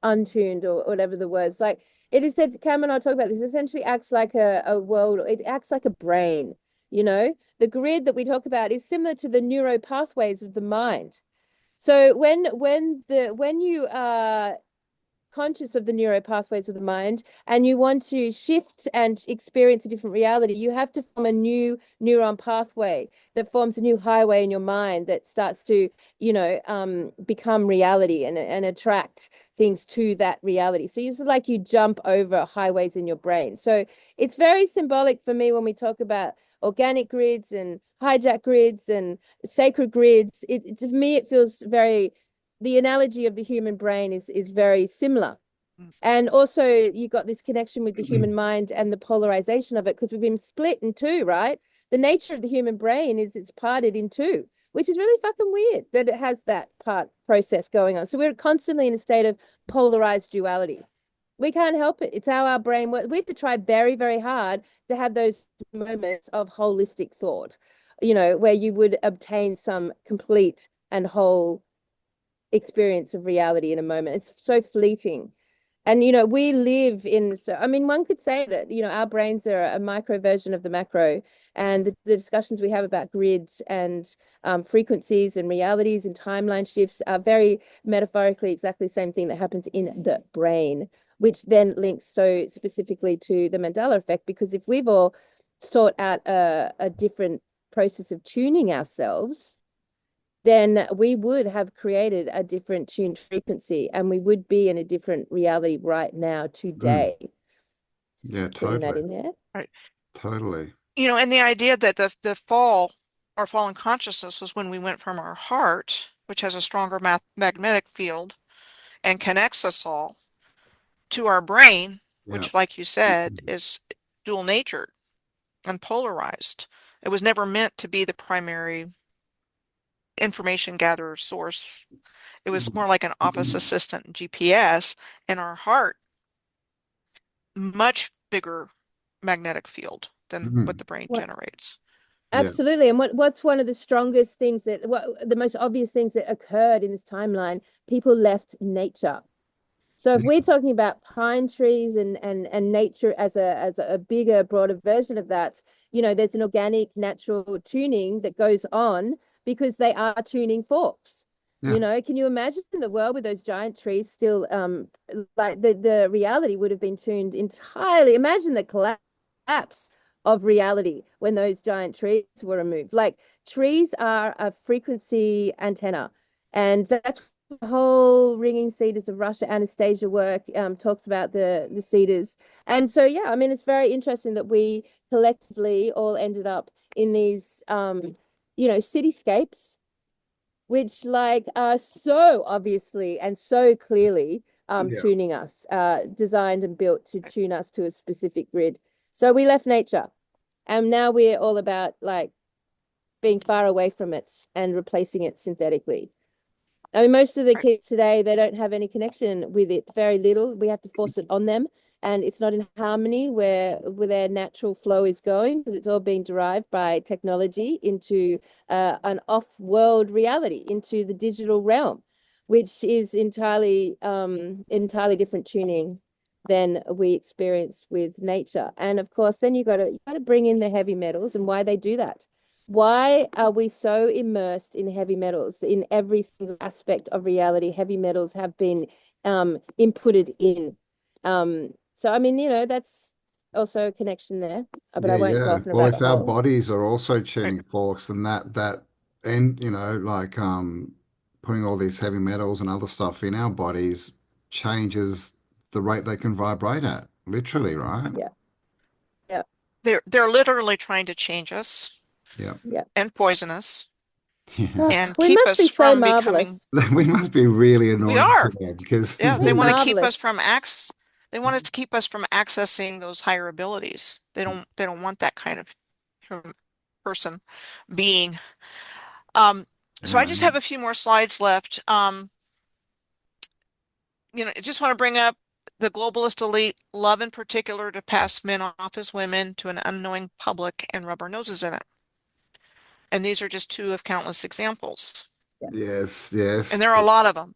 untuned or whatever the words, like it is said, Cam and I talk about this, essentially acts like a world, it acts like a brain, The grid that we talk about is similar to the neuro pathways of the mind. So when you are conscious of the neuro pathways of the mind and you want to shift and experience a different reality, you have to form a new neuron pathway that forms a new highway in your mind that starts to, become reality and attract things to that reality. So it's like you jump over highways in your brain. So it's very symbolic for me when we talk about organic grids and hijack grids and sacred grids. To me, it feels very, the analogy of the human brain is very similar. And also you got this connection with the human mind and the polarization of it, because we've been split in two, right? The nature of the human brain is it's parted in two, which is really fucking weird that it has that part process going on. So we're constantly in a state of polarized duality. We can't help it. It's how our brain works. We have to try very, very hard to have those moments of holistic thought, where you would obtain some complete and whole experience of reality in a moment. It's so fleeting. And, we live in, so, I mean, one could say that, our brains are a micro version of the macro, and the discussions we have about grids and frequencies and realities and timeline shifts are very metaphorically exactly the same thing that happens in the brain, which then links so specifically to the Mandela effect, because if we've all sought out a different process of tuning ourselves, then we would have created a different tuned frequency and we would be in a different reality right now today. Yeah, Putting that totally. in there. Right. Totally. And the idea that the fall or fallen consciousness was when we went from our heart, which has a stronger magnetic field and connects us all, to our brain, Yeah. which, like you said, is dual natured and polarized. It was never meant to be the primary information gatherer source. It was more like an office assistant GPS, and our heart, much bigger magnetic field than what the brain What? generates. Yeah. Absolutely. And what's one of the strongest things the most obvious things that occurred in this timeline? People left nature. So if we're talking about pine trees and nature as a bigger, broader version of that, there's an organic, natural tuning that goes on because they are tuning forks. Yeah. Can you imagine the world with those giant trees still, like the reality would have been tuned entirely. Imagine the collapse of reality when those giant trees were removed. Like, trees are a frequency antenna, and that's the whole ringing cedars of Russia Anastasia work talks about the cedars. And so, yeah, I mean, it's very interesting that we collectively all ended up in these, cityscapes, which like are so obviously and so clearly Yeah. tuning us, designed and built to tune us to a specific grid. So we left nature. And now we're all about like being far away from it and replacing it synthetically. I mean, most of the kids today, they don't have any connection with it, very little. We have to force it on them, and it's not in harmony where their natural flow is going, because it's all being derived by technology into an off-world reality, into the digital realm, which is entirely different tuning than we experience with nature. And of course, then you got to bring in the heavy metals and why they do that. Why are we so immersed in heavy metals? In every single aspect of reality, heavy metals have been inputted in. So, I mean, that's also a connection there, but I won't go off on a Well, if rabbit our hole. bodies are also tuning forks, then and like putting all these heavy metals and other stuff in our bodies changes the rate they can vibrate at, literally, right? Yeah. Yeah. They're literally trying to change us Yeah. Yeah. and poison us Yeah. and We keep must us be so from becoming becoming. We must be really We annoying are. to them because Yeah, We're they want to keep marvelous. us from They want us to keep us from accessing those higher abilities. They don't want that kind of person, being. So I just have a few more slides left. I just want to bring up the globalist elite love in particular to pass men off as women to an unknowing public and rub our noses in it. And these are just two of countless examples. yes, And yes. there are a lot of them.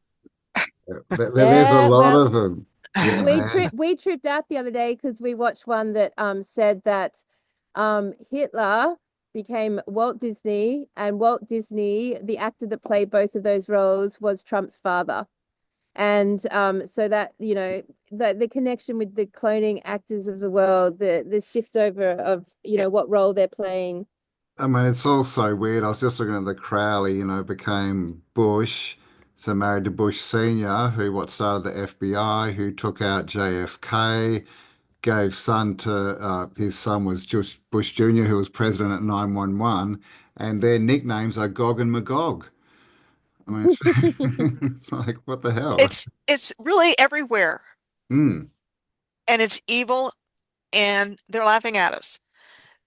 There's a lot Well, of them. Yeah, man. we tripped out the other day because we watched one that said that Hitler became Walt Disney, and Walt Disney, the actor that played both of those roles, was Trump's father. And so that, the connection with the cloning actors of the world, the shift over of, what role they're playing. I mean, it's all so weird. I was just looking at the Crowley, became Bush, so married to Bush Senior, who started the FBI, who took out JFK, gave son to his son was just Bush Jr., who was president at 911, and their nicknames are Gog and Magog. I mean, it's like, what the hell? It's really everywhere, Mm. and it's evil, and they're laughing at us.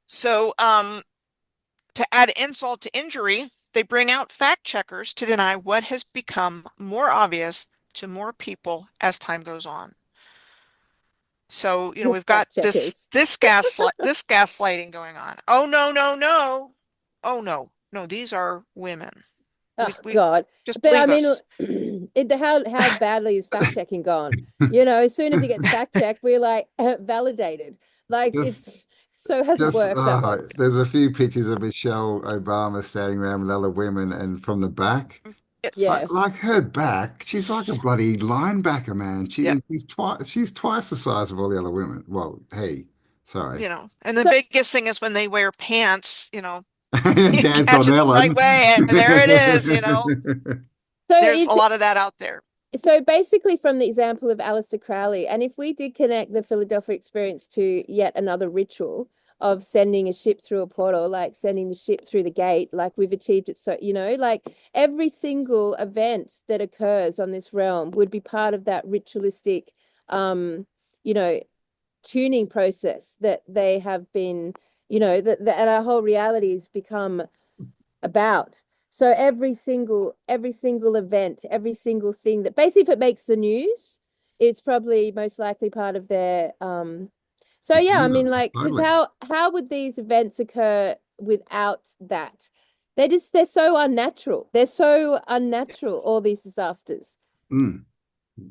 So to add insult to injury, they bring out fact checkers to deny what has become more obvious to more people as time goes on. So, we've got Fact checkers. this gaslighting going on. Oh no, no, no. Oh no. No, these are women. Oh We God. just But I believe mean, us. how badly is fact checking gone? As soon as it gets fact checked, we're like validated. Like Just, it's so hasn't just worked that way. there's a few pictures of Michelle Obama standing around with other women, and from the back, Yeah. like her back, she's like a bloody linebacker, man. Yeah, She's twice the size of all the other women. Well, hey, sorry. and the So biggest thing is when they wear pants, you Dance catch on it the right Ellen. way, and there it is, so There's a it's lot of that out there. so basically from the example of Aleister Crowley, and if we did connect the Philadelphia experience to yet another ritual of sending a ship through a portal, like sending the ship through the gate, like we've achieved it. So, like every single event that occurs on this realm would be part of that ritualistic, you know, tuning process that they have been, that our whole reality has become about. So every single event, every single thing that basically, if it makes the news, it's probably most likely part of their so yeah, I mean, like, because Totally. how would these events occur without that? They're so unnatural. They're so unnatural, all these disasters. Mm.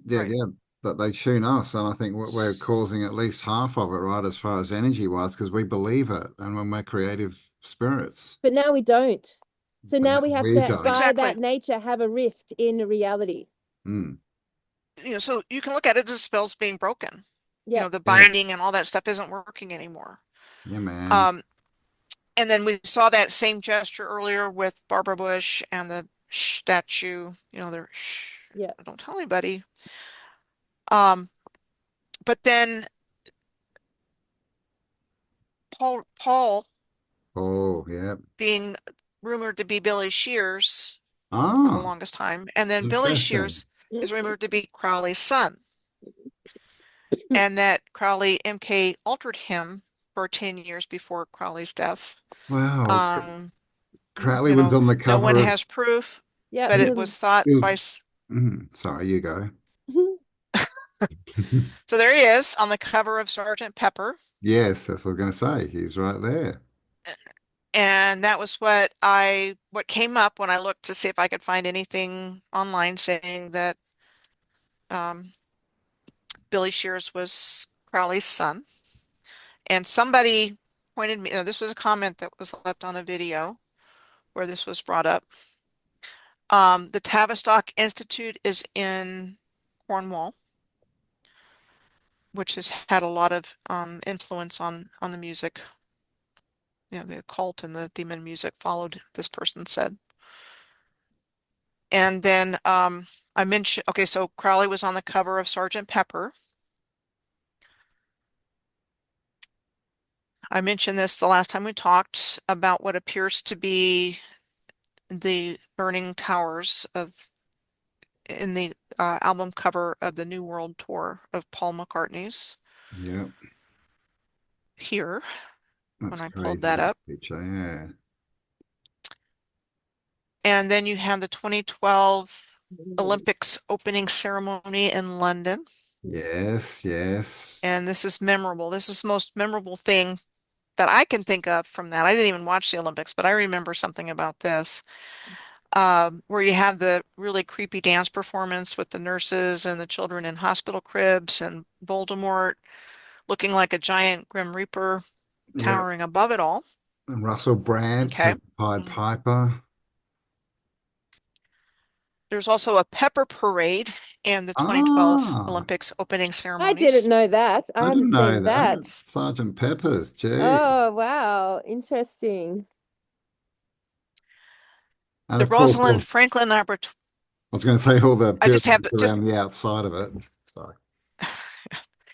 Yeah, Right. yeah, that they tune us, and I think we're causing at least half of it, right, as far as energy wise, because we believe it, and when we're creative spirits, But now we don't. So but now now we have we to, don't. by that Exactly. nature, have a rift in reality. Mm. So you can look at it as spells being broken. Yeah. The Yeah, binding and all that stuff isn't working anymore. yeah, man. Um, and then we saw that same gesture earlier with Barbara Bush and the statue, they're Yeah. don't tell anybody. Um, but then Paul Oh, yeah. being rumored to be Billy Shears for the Ah, longest time, and then Billy interesting. Shears is rumored to be Crowley's son, and that Crowley MK altered him for 10 years before Crowley's death. Wow. Crowley You was know, on the no one cover of. has proof, Yeah. but it was thought It was- by. Sorry, you go. So there he is on the cover of Sergeant Pepper. Yes, that's what I was going to say. He's right there. And that was what came up when I looked to see if I could find anything online saying that Billy Shears was Crowley's son. And somebody pointed me, this was a comment that was left on a video where this was brought up. The Tavistock Institute is in Cornwall, which has had a lot of influence on the music. You know, the occult and the demon music followed, this person said. And then I mentioned, okay, so Crowley was on the cover of Sergeant Pepper. I mentioned this the last time we talked about what appears to be the burning towers in the album cover of the New World Tour of Paul McCartney's. Yep. Here, That's when I crazy, pulled that that up. picture, yeah. And then you have the 2012 Olympics opening ceremony in London. Yes, yes. And this is memorable. This is the most memorable thing that I can think of from that. I didn't even watch the Olympics, but I remember something about this, where you have the really creepy dance performance with the nurses and the children in hospital cribs and Voldemort looking like a giant Grim Reaper Yeah. towering above it all. And Russell Brand Okay. as the Pied Piper. There's also a pepper parade in the 2012 Ah, Olympics opening I ceremonies. didn't know that. I I haven't didn't know seen that. that. Sergeant Pepper's, gee. Oh, wow. Interesting. And The of course, Rosalind Franklin Laboratory. I was going to say all the I just have pyramids around the outside of it. Sorry.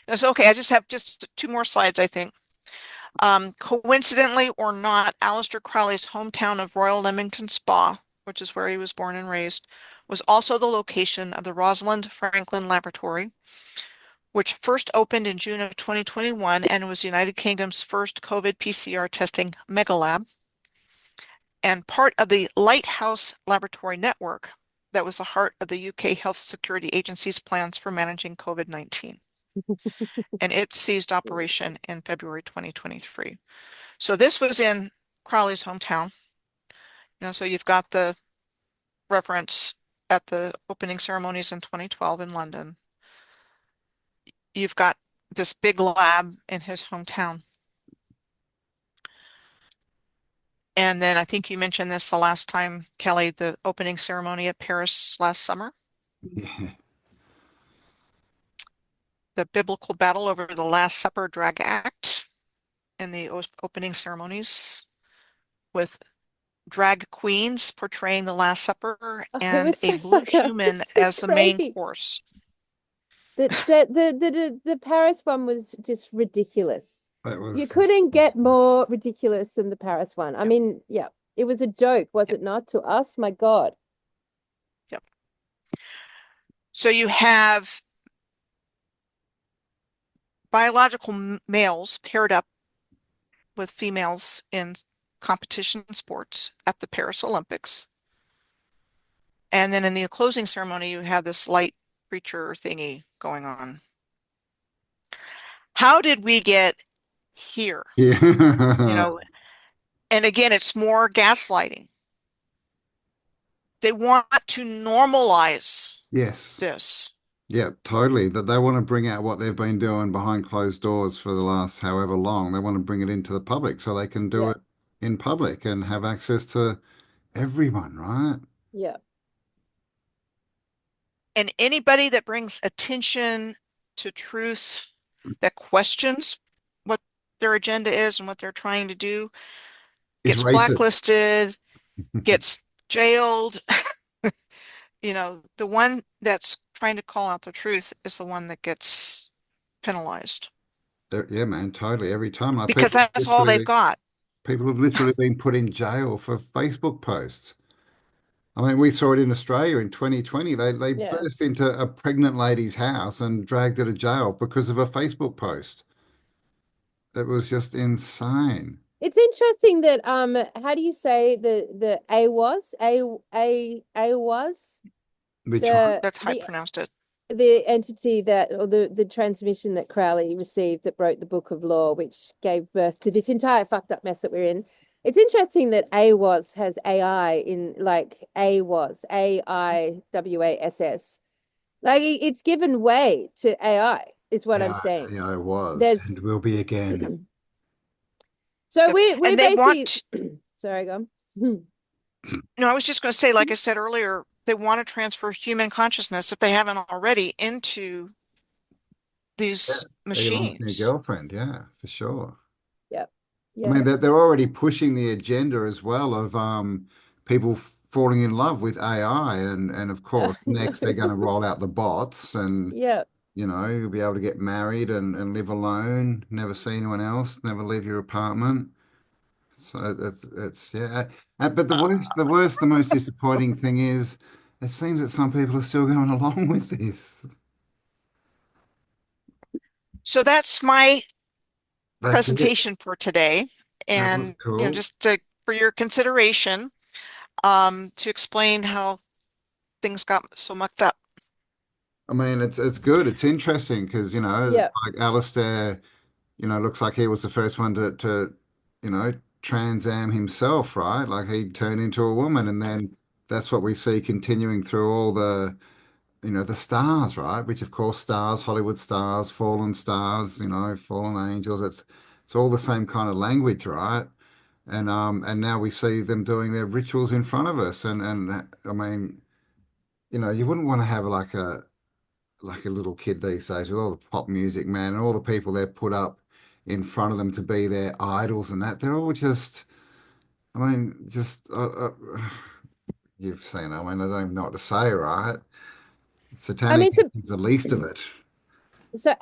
It's okay. I just have just two more slides, I think. Coincidentally or not, Aleister Crowley's hometown of Royal Leamington Spa, which is where he was born and raised, was also the location of the Rosalind Franklin Laboratory, which first opened in June of 2021 and was the United Kingdom's first COVID PCR testing megalab, and part of the Lighthouse Laboratory Network that was the heart of the UK Health Security Agency's plans for managing COVID-19. And it ceased operation in February 2023. So this was in Crowley's hometown. So you've got the reference at the opening ceremonies in 2012 in London. You've got this big lab in his hometown. And then I think you mentioned this the last time, Kelly, the opening ceremony at Paris last summer. Yeah. The biblical battle over the Last Supper drag act in the opening ceremonies with drag queens portraying the Last Supper Oh, it and was a so blue fucked up. human It's so as the main crazy. course. The Paris one was just ridiculous. That You was, couldn't get more ridiculous than the Paris one. I mean, yeah, it was a joke, was it not, to us? My God. Yep. So you have biological males paired up with females in competition sports at the Paris Olympics. And then in the closing ceremony, you have this light creature thingy going on. How did we get here? yeah. And again, it's more gaslighting. They want to normalize Yes. this. Yeah, totally. That they want to bring out what they've been doing behind closed doors for the last however long. They want to bring it into the public so they can do Yeah. it in public and have access to everyone, right? Yeah. And anybody that brings attention to truth, that questions what their agenda is and what they're trying to do, It's gets racist. blacklisted, gets jailed. The one that's trying to call out the truth is the one that gets penalized Yeah, man, totally. Every time. Like because that's all they've got. people have literally been put in jail for Facebook posts. I mean, we saw it in Australia in 2020. They Yeah. burst into a pregnant lady's house and dragged her to jail because of a Facebook post. It was just insane. It's interesting that how do you say the AWAS AWAS Which one? the That's how I pronounced it. the entity that, or the transmission that Crowley received that broke the Book of Law, which gave birth to this entire fucked up mess that we're in. It's interesting that AWAS has AI in, like, AWAS, AIWASS. Like it's given way to AI, is what I'm saying. Yeah, I was There's and will be again. so Yep. we And they want basically sorry, go on. No, I was just going to say, like I said earlier, they want to transfer human consciousness, if they haven't already, into Yeah, these Elon's new machines. girlfriend, yeah, for sure. Yep. I Yeah. mean, they're already pushing the agenda as well of people falling in love with AI, and of I course, next they're going to know. roll out the bots, and Yeah. you'll be able to get married and live alone, never see anyone else, never leave your apartment. So it's yeah. But the most disappointing thing is, it seems that some people are still going along with this. So that's my That's it. presentation for today. That was And, cool. just for your consideration, to explain how things got so mucked up. I mean, it's good. It's interesting because, Yeah. like Alistair, looks like he was the first one to Trans Am himself, right? Like he turned into a woman, and then that's what we see continuing through all the stars, right? Which of course stars, Hollywood stars, fallen angels. It's all the same kind of language, right? And now we see them doing their rituals in front of us, and I mean, you wouldn't want to have like a little kid these days with all the pop music, man, and all the people they've put up in front of them to be their idols and that. They're all just, I mean, you've seen, I mean, I don't even know what to say, right? I Satanic mean, so is the least of it.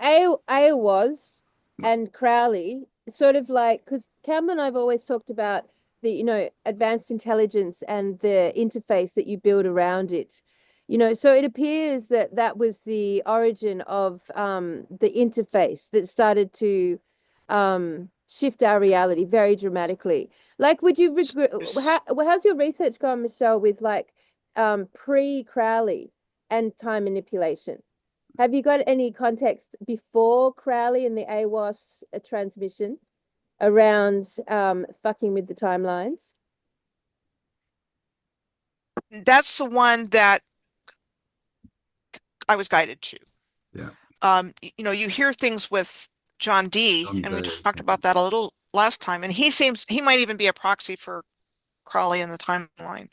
A was and Crowley sort of like, because Campbell and I've always talked about the, advanced intelligence and the interface that you build around it. So it appears that that was the origin of the interface that started to shift our reality very dramatically. Like, would you how's your research gone, Michelle, with like pre-Crowley and time manipulation? Have you got any context before Crowley and the AWAS transmission around fucking with the timelines? That's the one that I was guided to. Yeah. You hear things with John D, I'm and we dead. talked about that a little last time, and he might even be a proxy for Crowley in the timeline.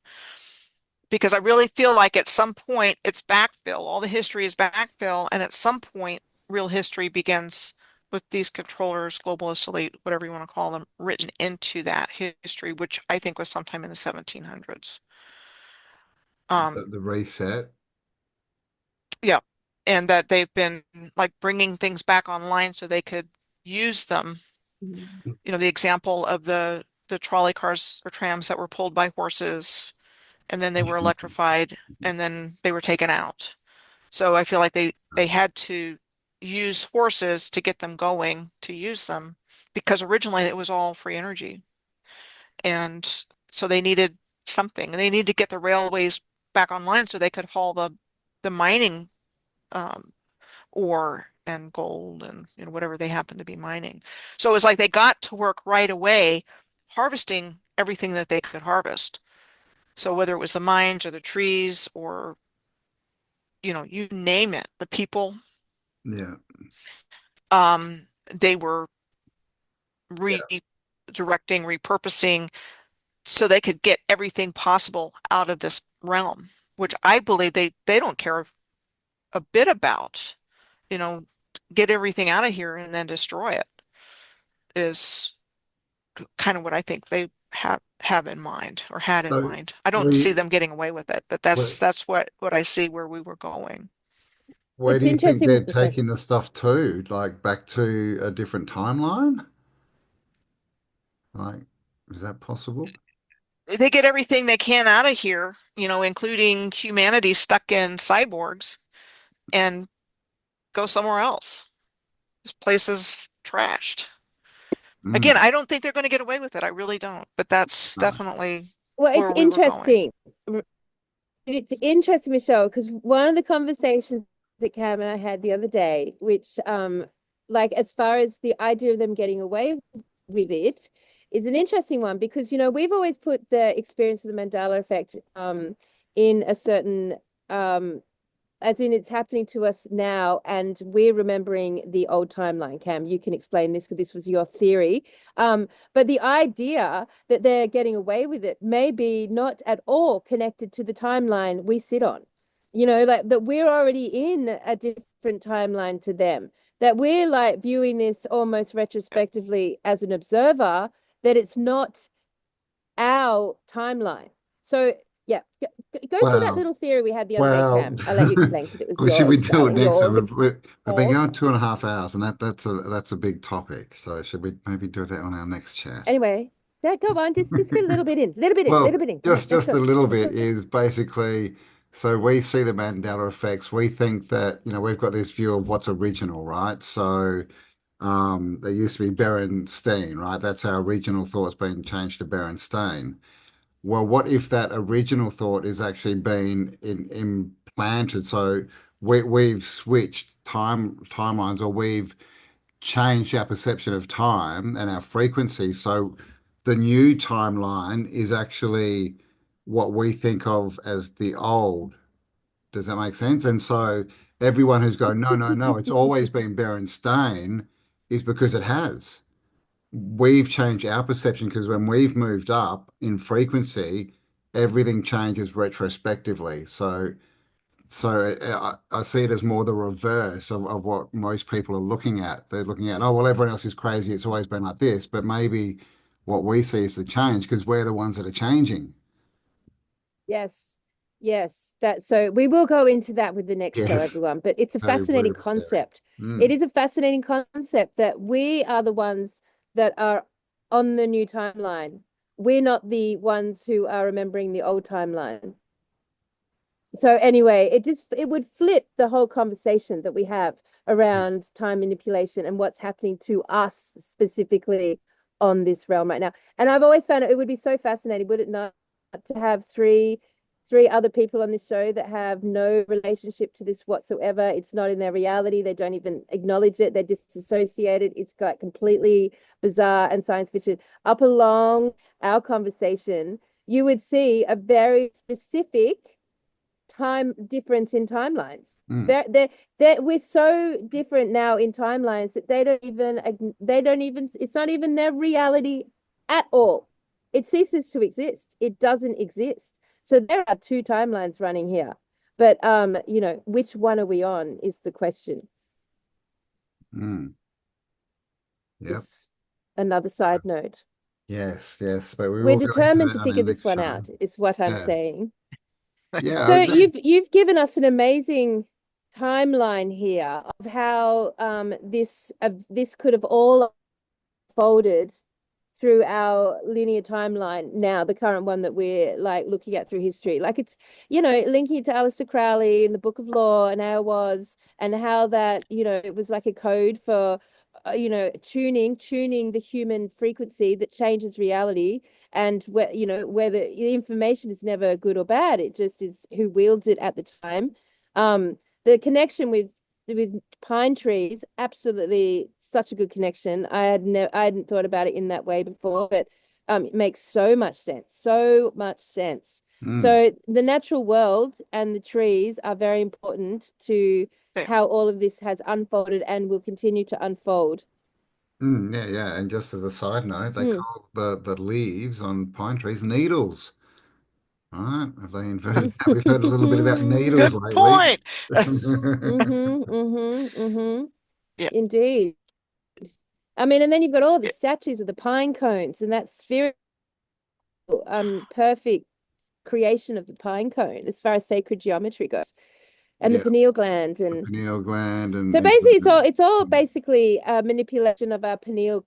Because I really feel like at some point it's backfill. All the history is backfill, and at some point real history begins with these controllers, globalist elite, whatever you want to call them, written into that history, which I think was sometime in the 1700s. The reset. Yeah, and that they've been like bringing things back online so they could use them. The example of the trolley cars or trams that were pulled by horses, and then they were electrified, and then they were taken out. So I feel like they had to use horses to get them going to use them, because originally it was all free energy. And so they needed something. They needed to get the railways back online so they could haul the mining um, ore and gold and whatever they happened to be mining. So it was like they got to work right away harvesting everything that they could harvest. So whether it was the mines or the trees or you name it, the people, Yeah. they were redirecting, repurposing so they could get everything possible out of this realm, which I believe they don't care a bit about. You know, get everything out of here and then destroy it is kind of what I think they have in mind or had in So mind. I don't see we, them getting away with it, but where, that's what I see where we were going. where It's do you think they're interesting. Sorry. taking the stuff to? Like back to a different timeline? Like, is that possible? They get everything they can out of here, including humanity stuck in cyborgs, and go somewhere else. This place is trashed. Again, I don't think they're going to get away with it. I really don't. But that's No. definitely Well, it's where we were going. interesting. It's interesting, Michelle, because one of the conversations that Cam and I had the other day, which like as far as the idea of them getting away with it, is an interesting one because we've always put the experience of the Mandela effect in a certain as in it's happening to us now and we're remembering the old timeline. Cam, you can explain this because this was your theory. But the idea that they're getting away with it may be not at all connected to the timeline we sit on. Like that we're already in a different timeline to them, that we're like viewing this almost retrospectively as an observer, that it's not our timeline. So yeah, go through that Well, little theory we had the other day, well, Cam. I'll let you explain because it was should we yours, do it darling. next time? Yours. We've been going 2.5 hours, and that's a big topic. So should we maybe do that on our next chat? Anyway, yeah, go on. Just get a little bit in, little Well, bit in. Come on, let's just go. a little Let's bit go. is basically, so we see the Mandela effects. We think that, we've got this view of what's original, right? So there used to be Berenstain, right? That's our original thought's been changed to Berenstain. Well, what if that original thought is actually been implanted? So we've switched timelines, or we've changed our perception of time and our frequency. So the new timeline is actually what we think of as the old. Does that make sense? And so everyone who's going, no, no, no, it's always been Berenstain, is because it has. We've changed our perception because when we've moved up in frequency, everything changes retrospectively. So I see it as more the reverse of what most people are looking at. They're looking at, oh, well, everyone else is crazy. It's always been like this. But maybe what we see is the change because we're the ones that are changing. Yes, yes. So we will go into that with the next show, Yes. everyone. But it's a Very fascinating brutal theory. concept. It is a fascinating concept that we are the ones that are on the new timeline. We're not the ones who are remembering the old timeline. So anyway, it would flip the whole conversation that we have around time manipulation and what's happening to us specifically on this realm right now. And I've always found it would be so fascinating, would it not, to have three other people on this show that have no relationship to this whatsoever. It's not in their reality. They don't even acknowledge it. They're disassociated. It's like completely bizarre and science fiction. Up along our conversation, you would see a very specific time difference in timelines. We're so different now in timelines that they don't even it's not even their reality at all. It ceases to exist. It doesn't exist. So there are two timelines running here. But which one are we on is the question. Yep. Just another side note. Yes, yes. But we We're will go into determined that to on our figure this next one show. out, is what I'm Yeah. saying. Yeah, So I agree. you've given us an amazing timeline here of how this could have all unfolded through our linear timeline now, the current one that we're like looking at through history. Like it's, linking it to Aleister Crowley in the Book of Law and how it was, and how that, it was like a code for, tuning the human frequency that changes reality. And where the information is never good or bad, it just is who wields it at the time. The connection with pine trees, absolutely such a good connection. I hadn't thought about it in that way before, but it makes so much sense. So much sense. So the natural world and the trees are very important to how all of this has unfolded and will continue to unfold. Yeah, yeah. And just as a side note, they call the leaves on pine trees needles. Right? Have they invented that? We've heard a little bit about needles Good lately. point. Yeah. Indeed. I mean, and then you've got all the statues of the pine cones and that spherical, perfect creation of the pine cone as far as sacred geometry goes, and the Yeah, pineal gland, and pineal gland so and basically it's all basically a manipulation of our pineal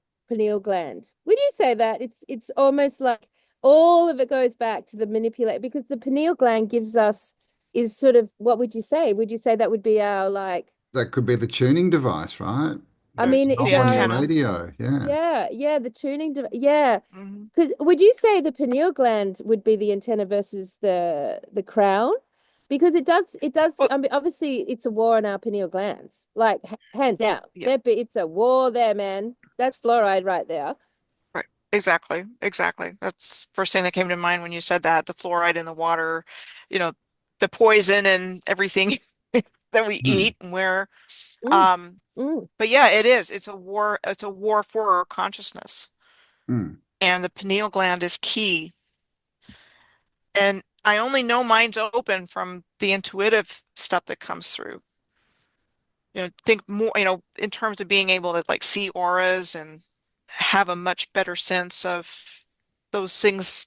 gland. Would you say that it's almost like all of it goes back to the manipulate, because the pineal gland gives us is sort of, what would you say? Would you say that would be our like that could be the tuning device, right? I mean, Not is The on your antenna. radio. Yeah. yeah, the tuning yeah. Mhm. Because would you say the pineal gland would be the antenna versus the crown? Because it does. Well, I mean, obviously, it's a war on our pineal glands, like hands down. yeah, It's a war there, man. That's fluoride right there. right. Exactly. Exactly. That's the first thing that came to mind when you said that, the fluoride in the water, you know, the poison and everything that we Mm, eat and where, Mm, um, mm. but yeah, it is. It's a war for our consciousness. mm, And the pineal gland is key. And I only know mine's open from the intuitive stuff that comes through. Think more, in terms of being able to like see auras and have a much better sense of those things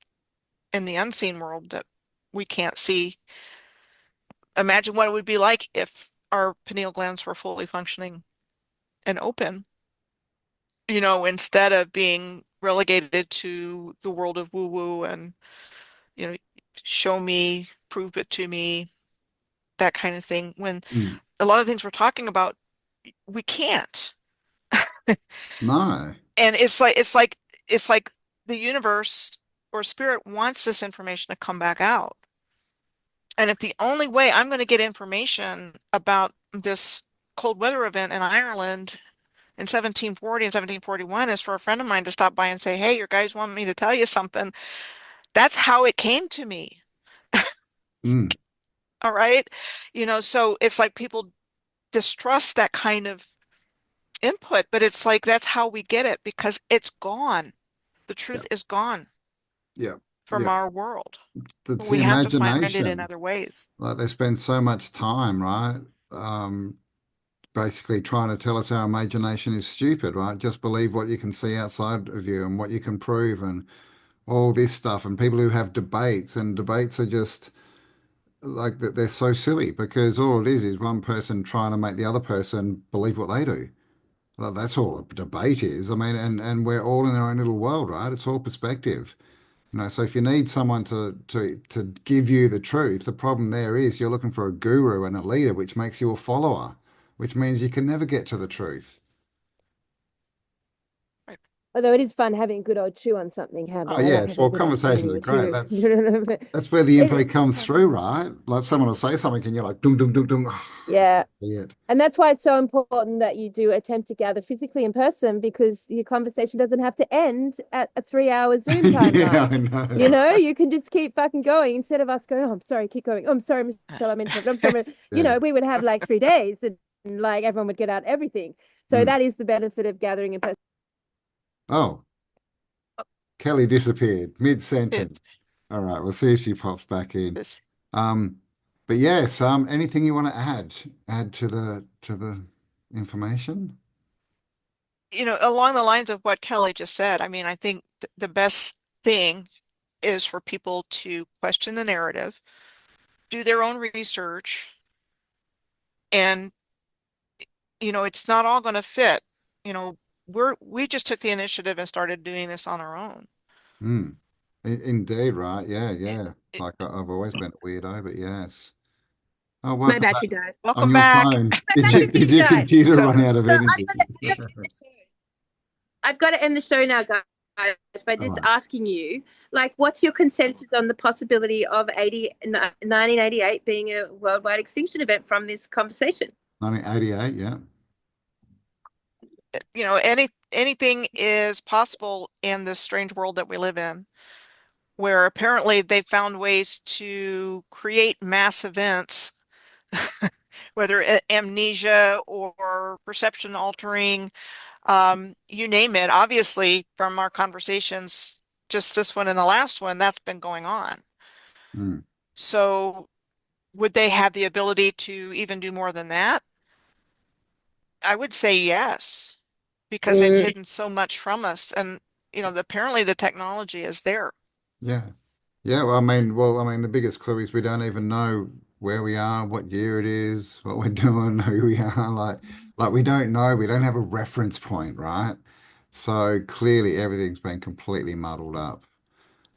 in the unseen world that we can't see. Imagine what it would be like if our pineal glands were fully functioning and open, instead of being relegated to the world of woo-woo and, you know, show me, prove it to me, that kind of thing. When mm. a lot of things we're talking about, we can't. No. And it's like the universe or spirit wants this information to come back out. And if the only way I'm going to get information about this cold weather event in Ireland in 1740 and 1741 is for a friend of mine to stop by and say, "Hey, your guys want me to tell you something." That's how it came to me. Mm, All right. So it's like people distrust that kind of input, but it's like that's how we get it because it's gone. The yeah. truth is gone Yeah. from Yeah. our world. It's the We have to find it in imagination. other ways. Like they spend so much time, right? Basically trying to tell us our imagination is stupid, right? Just believe what you can see outside of you and what you can prove and all this stuff. And people who have debates, and debates are just like that, they're so silly because all it is one person trying to make the other person believe what they do. Well, that's all a debate is. I mean, and we're all in our own little world, right? It's all perspective. So if you need someone to give you the truth, the problem there is you're looking for a guru and a leader, which makes you a follower, which means you can never get to the truth. Right. Although it is fun having a good old chew on something, Campbell. Oh I like yes, having a well, good old chew conversations are or great. chew. That's where the info It, comes through, right? Like someone will say something and you're like, dung, dung, dung, dung. yeah. See it. And that's why it's so important that you do attempt to gather physically in person because your conversation doesn't have to end at a 3 hour Zoom Yeah, timeline. I know. You can just keep fucking going instead of us going, oh, I'm sorry, keep going. Oh, I'm sorry, Michelle, I'm interrupted. I'm sorry. Yeah. We would have like 3 days and like everyone would get out everything. So Mm. that is the benefit of gathering in person. Oh, Kelly disappeared It, mid-sentence. All right, we'll see if she pops back in. this, Um, but yes, anything you want to add to the information? along the lines of what Kelly just said, I mean, I think th the best thing is for people to question the narrative, do their own research, and it's not all going to fit. You know, we just took the initiative and started doing this on our own. Mm. Indeed, right? Yeah, It, yeah. it, Like I've always been a weirdo, but yes. Oh, My welcome back battery died. on welcome your back. phone. My Did you battery did your died. computer So, run out of So energy? I've got to end the show. I've got to end the show now, guys, by All just right. asking you, like, what's your consensus on the possibility of 1988 being a worldwide extinction event from this conversation? 1988, yeah. anything is possible in this strange world that we live in, where apparently they found ways to create mass events, whether amnesia or perception altering, you name it. Obviously, from our conversations, just this one and the last one, that's been going on. Mm. So, would they have the ability to even do more than that? I would say yes, because they've Mm. hidden so much from us. And, apparently the technology is there. Yeah. Yeah, well, I mean, the biggest clue is we don't even know where we are, what year it is, what we're doing, who we are. Like we don't know. We don't have a reference point, right? So clearly everything's been completely muddled up.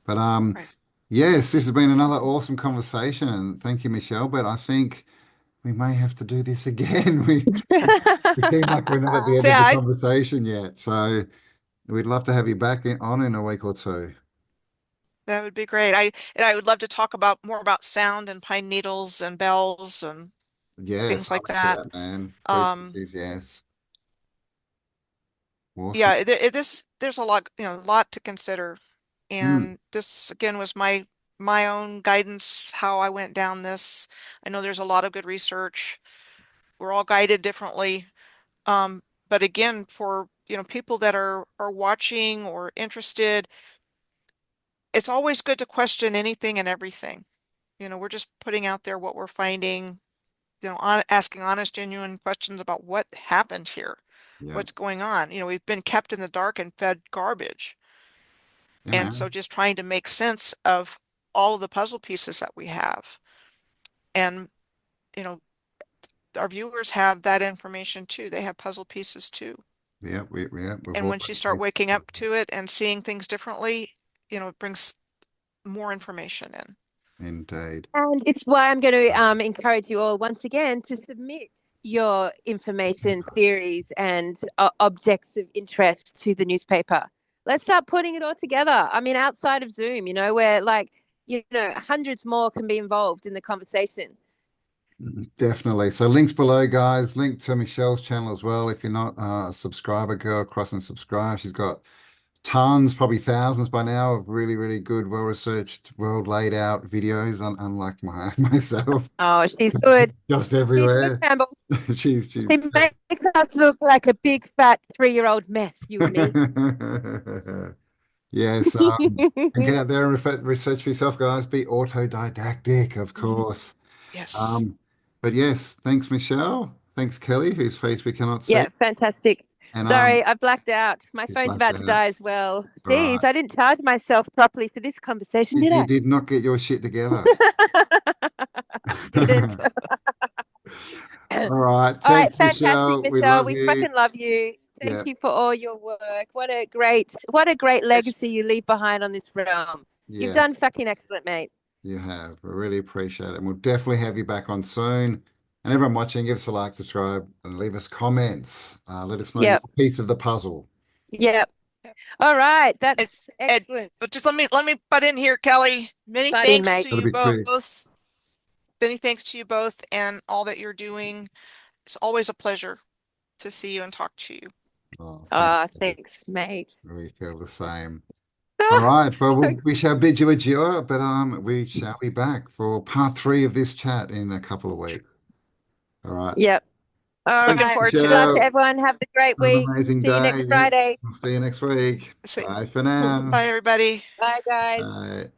But Right. yes, this has been another awesome conversation, and thank you, Michelle. But I think we may have to do this again. We seem like we're not at the end of Yeah, the conversation yet. So we'd love to have you back on in a week or two. that would be great. I would love to talk about more about sound and pine needles and bells and Yes, things I'm like up for that. that, man. Um, Frequencies, yes. Awesome. yeah, there's a lot, a lot to consider. Hmm. And this again was my own guidance, how I went down this. I know there's a lot of good research. We're all guided differently. But again, for people that are watching or interested, it's always good to question anything and everything. We're just putting out there what we're finding, asking honest, genuine questions about what happened here, Yeah. what's going on. We've been kept in the dark and fed garbage. Yeah, And so man. just trying to make sense of all of the puzzle pieces that we have. And, you know, our viewers have that information too. They have puzzle pieces too. Yeah, we've And all once you start waking up to it and seeing things differently, it brings more information in. indeed. And it's why I'm going to encourage you all once again to submit your information, theories, and objects of interest to the newspaper. Let's start putting it all together. I mean, outside of Zoom, where hundreds more can be involved in the conversation. Definitely. So links below, guys. Link to Michelle's channel as well. If you're not a subscriber, go across and subscribe. She's got tons, probably thousands by now, of really, really good, well-researched, well laid out videos, unlike myself. Oh, she's good. Just She's good, everywhere. Campbell. She's She makes us look like a big, fat 3-year-old mess, you and me. Yes, and get out there and research for yourself, guys. Be autodidactic, of course. Yes. Um, but yes, thanks, Michelle. Thanks, Kelly, whose face we cannot see. Yeah, fantastic. And Sorry, I blacked out. My she's phone's blacked about to out. die as well. Right. Geez, I didn't charge myself properly for this conversation, did You I? did not get your shit together. Didn't. All right. All right, Thanks, fantastic, Michelle. We Michelle. love We you. fucking love you. Yeah. Thank you for all your work. What a great legacy you leave behind on this realm. You've done Yes, fucking excellent, mate. you have. We really appreciate it. And we'll definitely have you back on soon. And everyone watching, give us a like, subscribe, and leave us comments. Let us know your Yep. piece of the puzzle. Yep. All right, And, that's and excellent. but just let me butt in here, Kelly. Many Butt in, thanks mate. to Gotta you be quick. both. Many thanks to you both and all that you're doing. It's always a pleasure to see you and talk to you. Oh, thank you. Thanks, mate. We feel the same. All right. Well, we shall bid you adieu, but we shall be back for part 3 of this chat in a couple of weeks. All right. Yep. All Looking right. forward Good to it. luck to Michelle, everyone. Have a great have an week. amazing See you next day. Friday. I'll see you next week. Say Bye for now. bye, everybody. Bye, guys. Bye.